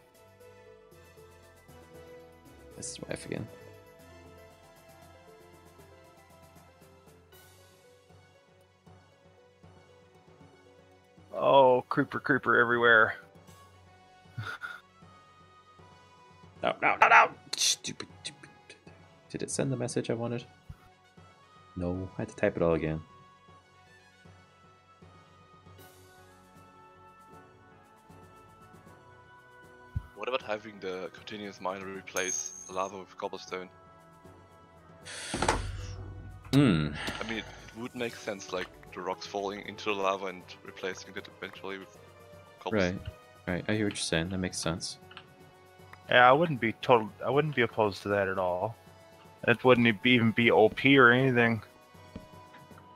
This is wife again. Oh, creeper everywhere. No. Stupid. Did it send the message I wanted? No, I had to type it all again. What about having the continuous miner replace lava with cobblestone? Hmm. I mean, it would make sense, like the rocks falling into the lava and replacing it eventually with cobblestone. Right. I hear what you're saying. That makes sense. Yeah, I wouldn't be opposed to that at all. It wouldn't even be OP or anything.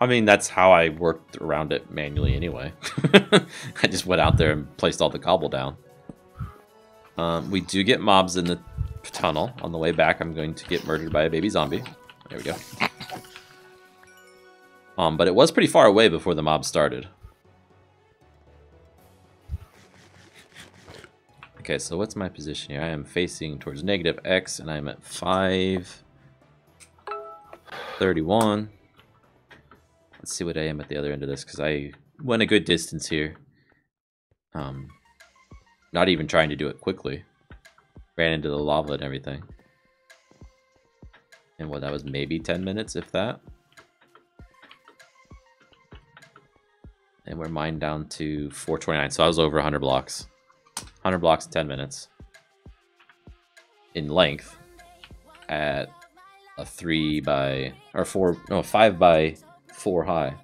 I mean, that's how I worked around it manually anyway. I just went out there and placed all the cobble down. We do get mobs in the tunnel. On the way back, I'm going to get murdered by a baby zombie. There we go. But it was pretty far away before the mob started. Okay, so what's my position here? I am facing towards negative X, and I'm at 5:31. Let's see what I am at the other end of this, because I went a good distance here. Not even trying to do it quickly. Ran into the lava and everything. And what, that was maybe 10 minutes, if that. And we're mined down to 429, so I was over 100 blocks. 100 blocks in 10 minutes. In length. At a 5 by 4 high.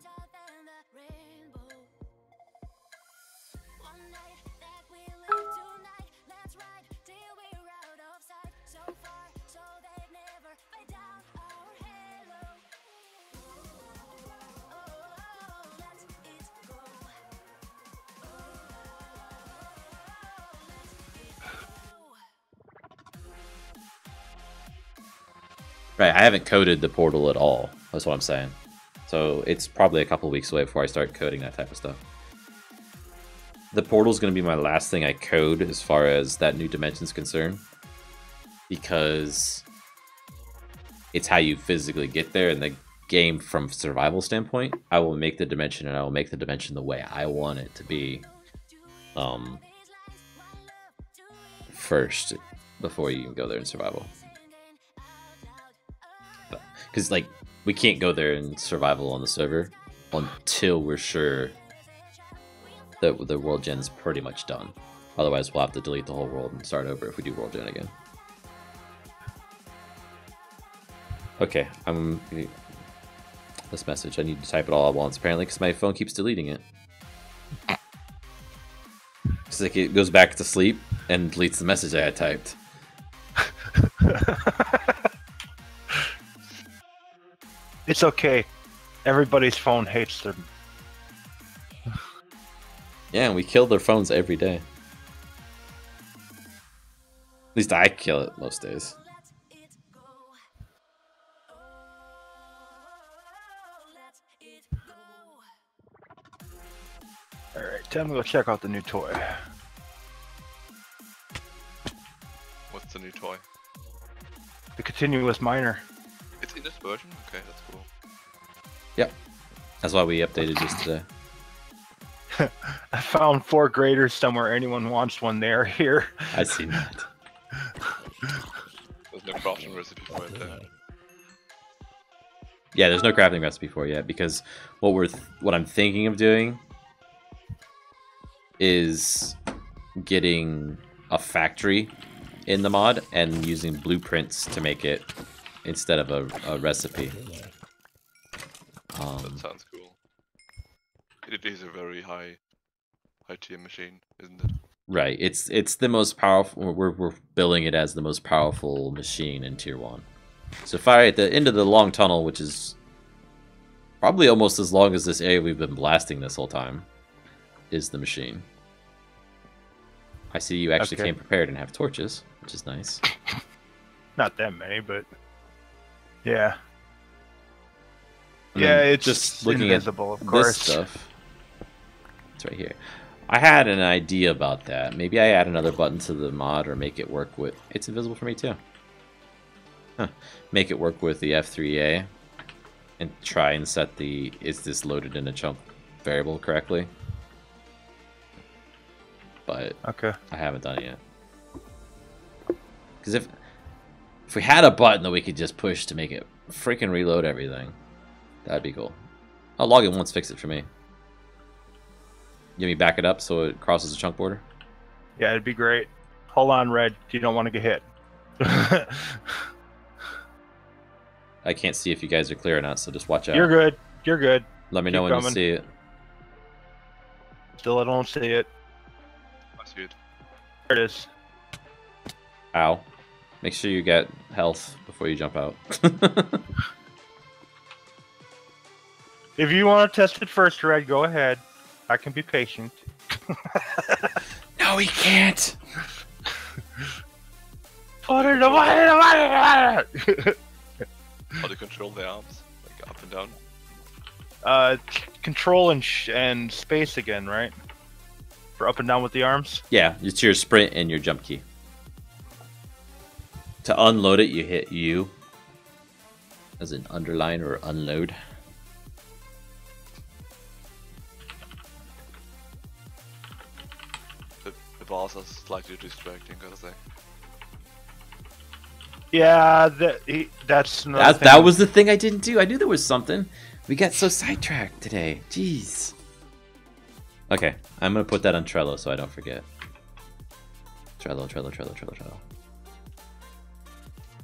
Right, I haven't coded the portal at all. That's what I'm saying. So it's probably a couple weeks away before I start coding that type of stuff. The portal's going to be my last thing I code as far as that new dimension's concerned. Because It's how you physically get there in the game from survival standpoint. I will make the dimension, and I will make the dimension the way I want it to be. First, before you even go there in survival. Because, like, we can't go there in survival on the server until we're sure that the world gen's pretty much done. Otherwise, we'll have to delete the whole world and start over if we do world gen again. Okay, this message. I need to type it all at once, apparently, because my phone keeps deleting it. It's like it goes back to sleep and deletes the message I had typed. It's okay. Everybody's phone hates them. Yeah, and we kill their phones every day. At least I kill it most days. Alright, time to go check out the new toy. What's the new toy? The continuous miner. It's in this version? Okay, that's cool. Yep. That's why we updated just today. I found 4 graders somewhere. Anyone wants one, they're here. I seen that. There's no crafting recipe for it there. Yeah, there's no crafting recipe for it yet, because what I'm thinking of doing is getting a factory in the mod and using blueprints to make it instead of a recipe. That sounds cool. It is a very high tier machine, isn't it? Right. It's the most powerful. We're billing it as the most powerful machine in tier 1. So far at the end of the long tunnel, which is probably almost as long as this area we've been blasting this whole time, is the machine. I see you actually came prepared and have torches, which is nice. Not that many, but yeah. I mean, yeah, it's just just looking invisible, at of course. this stuff. It's right here. I had an idea about that. Maybe I add another button to the mod or make it work with... It's invisible for me too. Huh. Make it work with the F3A and try and set the is this loaded in a chunk variable correctly. But okay. I haven't done it yet. Because if we had a button that we could just push to make it freaking reload everything, that'd be cool. I'll log in once, fix it for me. Give me back it up so it crosses the chunk border. Yeah, it'd be great. Hold on, Red. You don't want to get hit. I can't see if you guys are clear or not, so just watch out. You're good. You're good. Let me Keep know when you coming. see it. Still, I don't see it. I see it. There it is. Ow. Make sure you get health before you jump out. If you want to test it first, Red, go ahead. I can be patient. No, he can't! Put it away! How do you control the arms? Like up and down? Control and space again, right? For up and down with the arms? Yeah, it's your sprint and your jump key. To unload it, you hit U as an underline or unload. The bars are slightly distracting, gotta say. Yeah, that's another thing. That was the thing I didn't do. I knew there was something. We got so sidetracked today. Jeez. Okay, I'm gonna put that on Trello so I don't forget. Trello.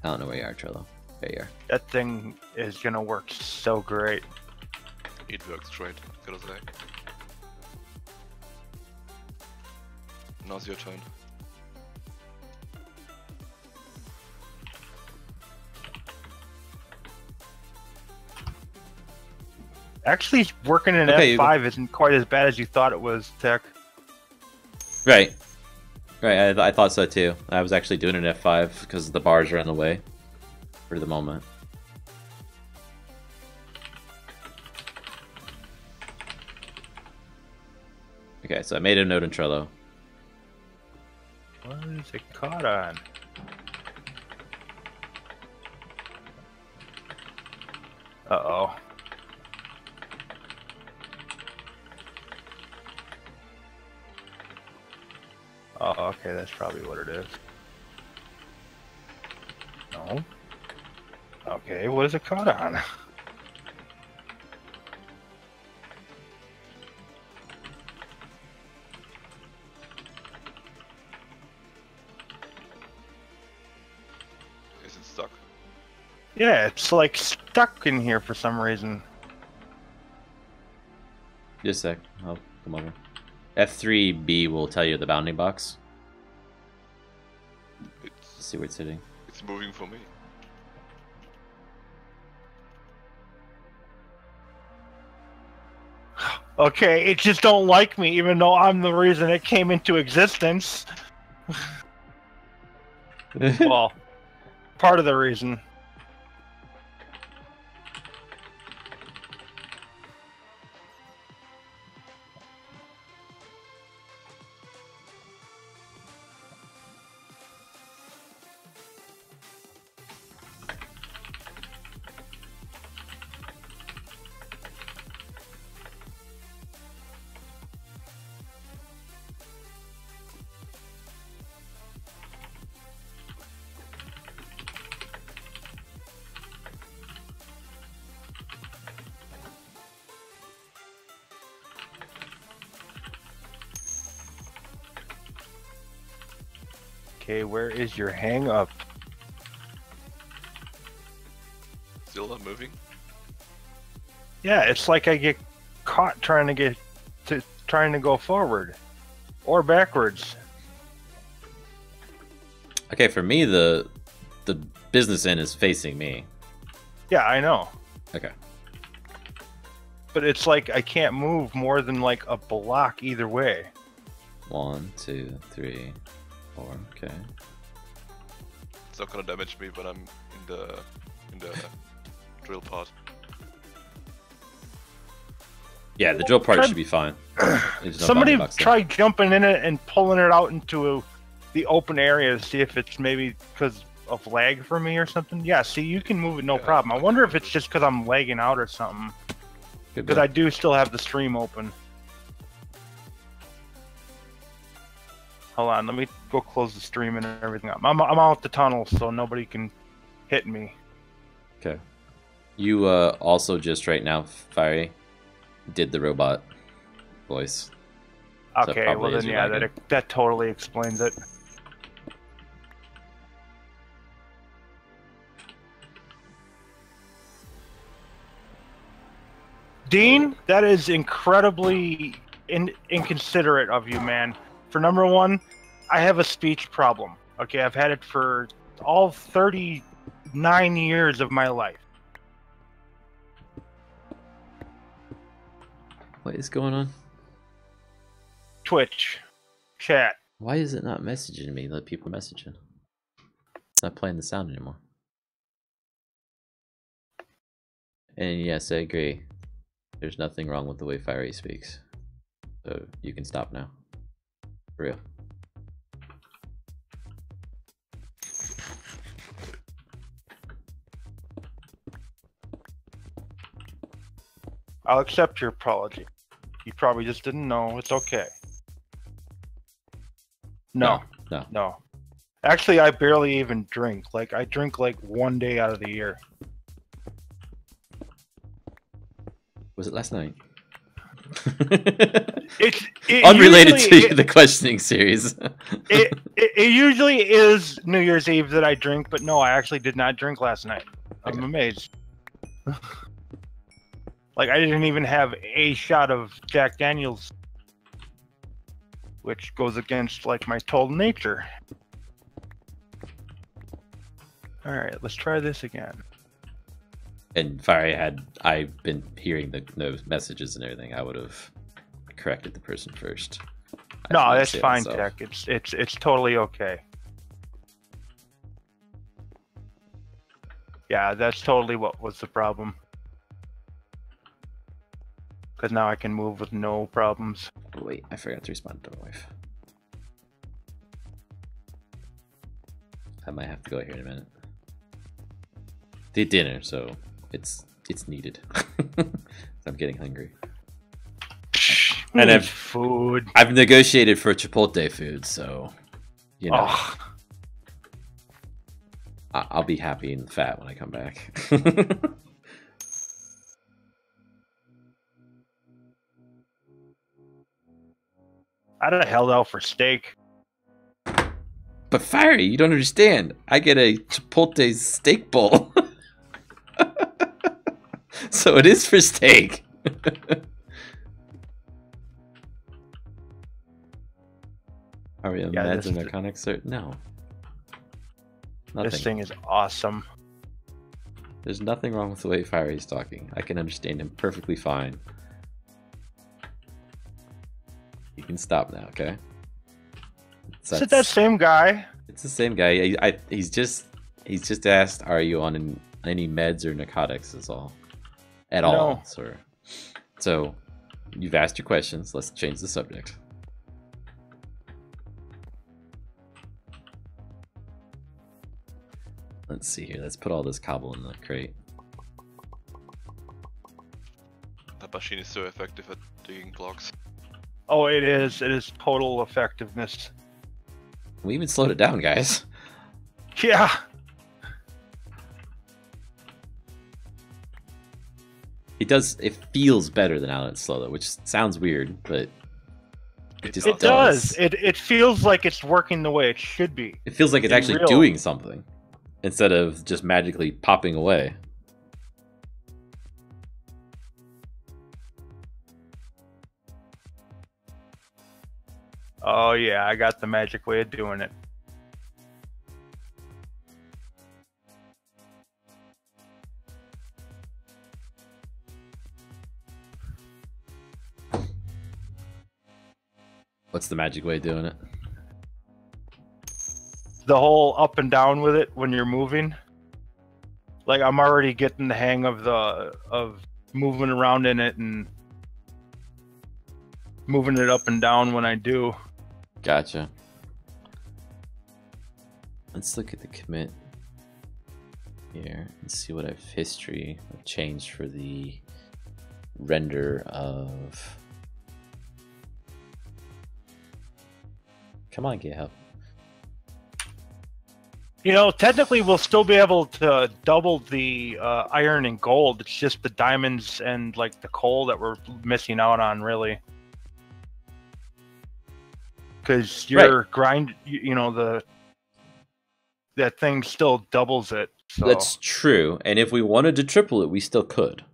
I don't know where you are, Trello. There you are. That thing is gonna work so great. It works great, gotta say. Now's your turn. Actually, working in Okay, F5 isn't quite as bad as you thought it was, Tech. Right. Right, I thought so too. I was actually doing an F5 because the bars are in the way for the moment. Okay, so I made a note in Trello. What is it caught on? Oh, okay, that's probably what it is. No. Okay, what is it caught on? Is it stuck? Yeah, it's like stuck in here for some reason. Just a sec. I'll come over. F3B will tell you the bounding box. Let's see where it's sitting. It's moving for me. Okay, it just don't like me, even though I'm the reason it came into existence. Well, part of the reason. Okay, where is your hang up? Still not moving? Yeah, it's like I get caught trying to go forward or backwards. Okay, for me, the business end is facing me. Yeah, I know. Okay. But it's like I can't move more than like a block either way. 1, 2, 3, 4. Okay. It's not gonna damage me when I'm in the drill part. Yeah, the drill part should be fine. There's no Somebody bounding box there. try jumping in it and pulling it out into the open area to see if it's maybe because of lag for me or something. Yeah, see, you can move it no Yeah, problem. I I wonder can if move it's it. just because I'm lagging out or something. Could Because be. I do still have the stream open. Hold on, let me go close the stream and everything up. I'm out the tunnel, so nobody can hit me. Okay. You also just right now, Fiery, did the robot voice. So Okay, probably well is then you yeah, lagging. that totally explains it. Dean, that is incredibly inconsiderate of you, man. For number one, I have a speech problem. Okay, I've had it for all 39 years of my life. What is going on? Twitch, chat. Why is it not messaging me? Let people messaging. It's not playing the sound anymore. And yes, I agree. There's nothing wrong with the way Fiery speaks. So you can stop now. For real. I'll accept your apology. You probably just didn't know. It's okay. No. Actually, I barely even drink. Like, I drink like one day out of the year. Was it last night? It Unrelated usually- to the questioning series. it usually is New Year's Eve that I drink, but no, I actually did not drink last night. I'm Okay. amazed. Like, I didn't even have a shot of Jack Daniels, which goes against, like, my total nature. Alright, let's try this again. And Fiery, had I been hearing the messages and everything, I would have corrected the person first. I No, didn't that's say it fine, myself. Tech. It's totally okay. Yeah, that's totally what was the problem. Because now I can move with no problems. Oh, wait, I forgot to respond to my wife. I might have to go here in a minute. Did dinner, so it's needed. I'm getting hungry. And food. I've negotiated for Chipotle food, so you know. Oh. I'll be happy and fat when I come back. I'd have held out for steak. But Fiery, you don't understand. I get a Chipotle steak bowl. So it is for steak. Are we on meds and mechanics? No. Nothing. This thing is awesome. There's nothing wrong with the way Fiery's talking. I can understand him perfectly fine. You can stop now, okay? Is it that same guy? It's the same guy. He's just asked, "Are you on any meds or narcotics?" Is all. At all, sir. So, you've asked your questions. Let's change the subject. Let's see here. Let's put all this cobble in the crate. That machine is so effective at digging blocks. Oh, it is. It is total effectiveness. We even slowed it down, guys. Yeah. It does. It feels better than how it's slow, though, which sounds weird, but it just does. It feels like it's working the way it should be. It feels like it's actually doing something instead of just magically popping away. Oh yeah, I got the magic way of doing it. What's the magic way of doing it? The whole up and down with it when you're moving. Like I'm already getting the hang of moving around in it and moving it up and down when I do. Gotcha. Let's look at the commit here and see what I've changed for the render of. Come on, GitHub. You know, technically we'll still be able to double the iron and gold. It's just the diamonds and like the coal that we're missing out on, really. Because your grind, you know, that thing still doubles it. So. That's true. And if we wanted to triple it, we still could.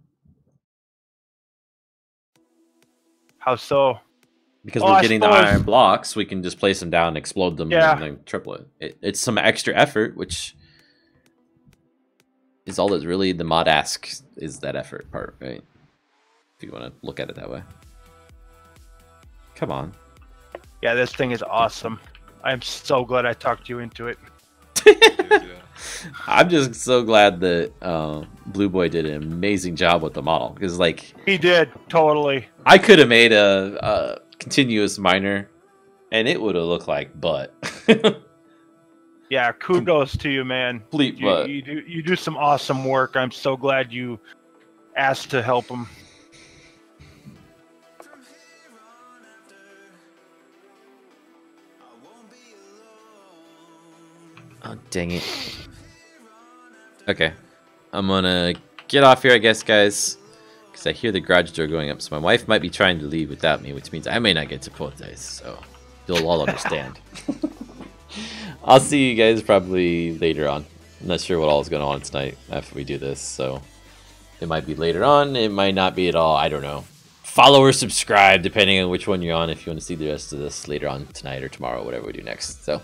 How so? Because we're getting the iron blocks, we can just place them down and explode them and then triple it. It's some extra effort, which is all that's really the mod asks is that effort part, right? If you want to look at it that way. Come on. Yeah, this thing is awesome. I'm so glad I talked you into it. I'm just so glad that Blue Boy did an amazing job with the model. Because, like... He did, totally. I could have made a continuous miner, and it would have looked like butt. Yeah, kudos to you, man. You do some awesome work. I'm so glad you asked to help him. Oh, dang it. Okay. I'm gonna get off here, I guess, guys. Because I hear the garage door going up, so my wife might be trying to leave without me, which means I may not get to Chipotle, so you'll all understand. I'll see you guys probably later on. I'm not sure what all is going on tonight after we do this, so it might be later on, it might not be at all, I don't know. Follow or subscribe, depending on which one you're on, if you want to see the rest of this later on tonight or tomorrow, whatever we do next. So,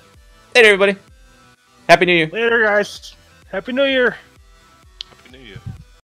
later, everybody. Happy New Year. Later, guys. Happy New Year. Happy New Year.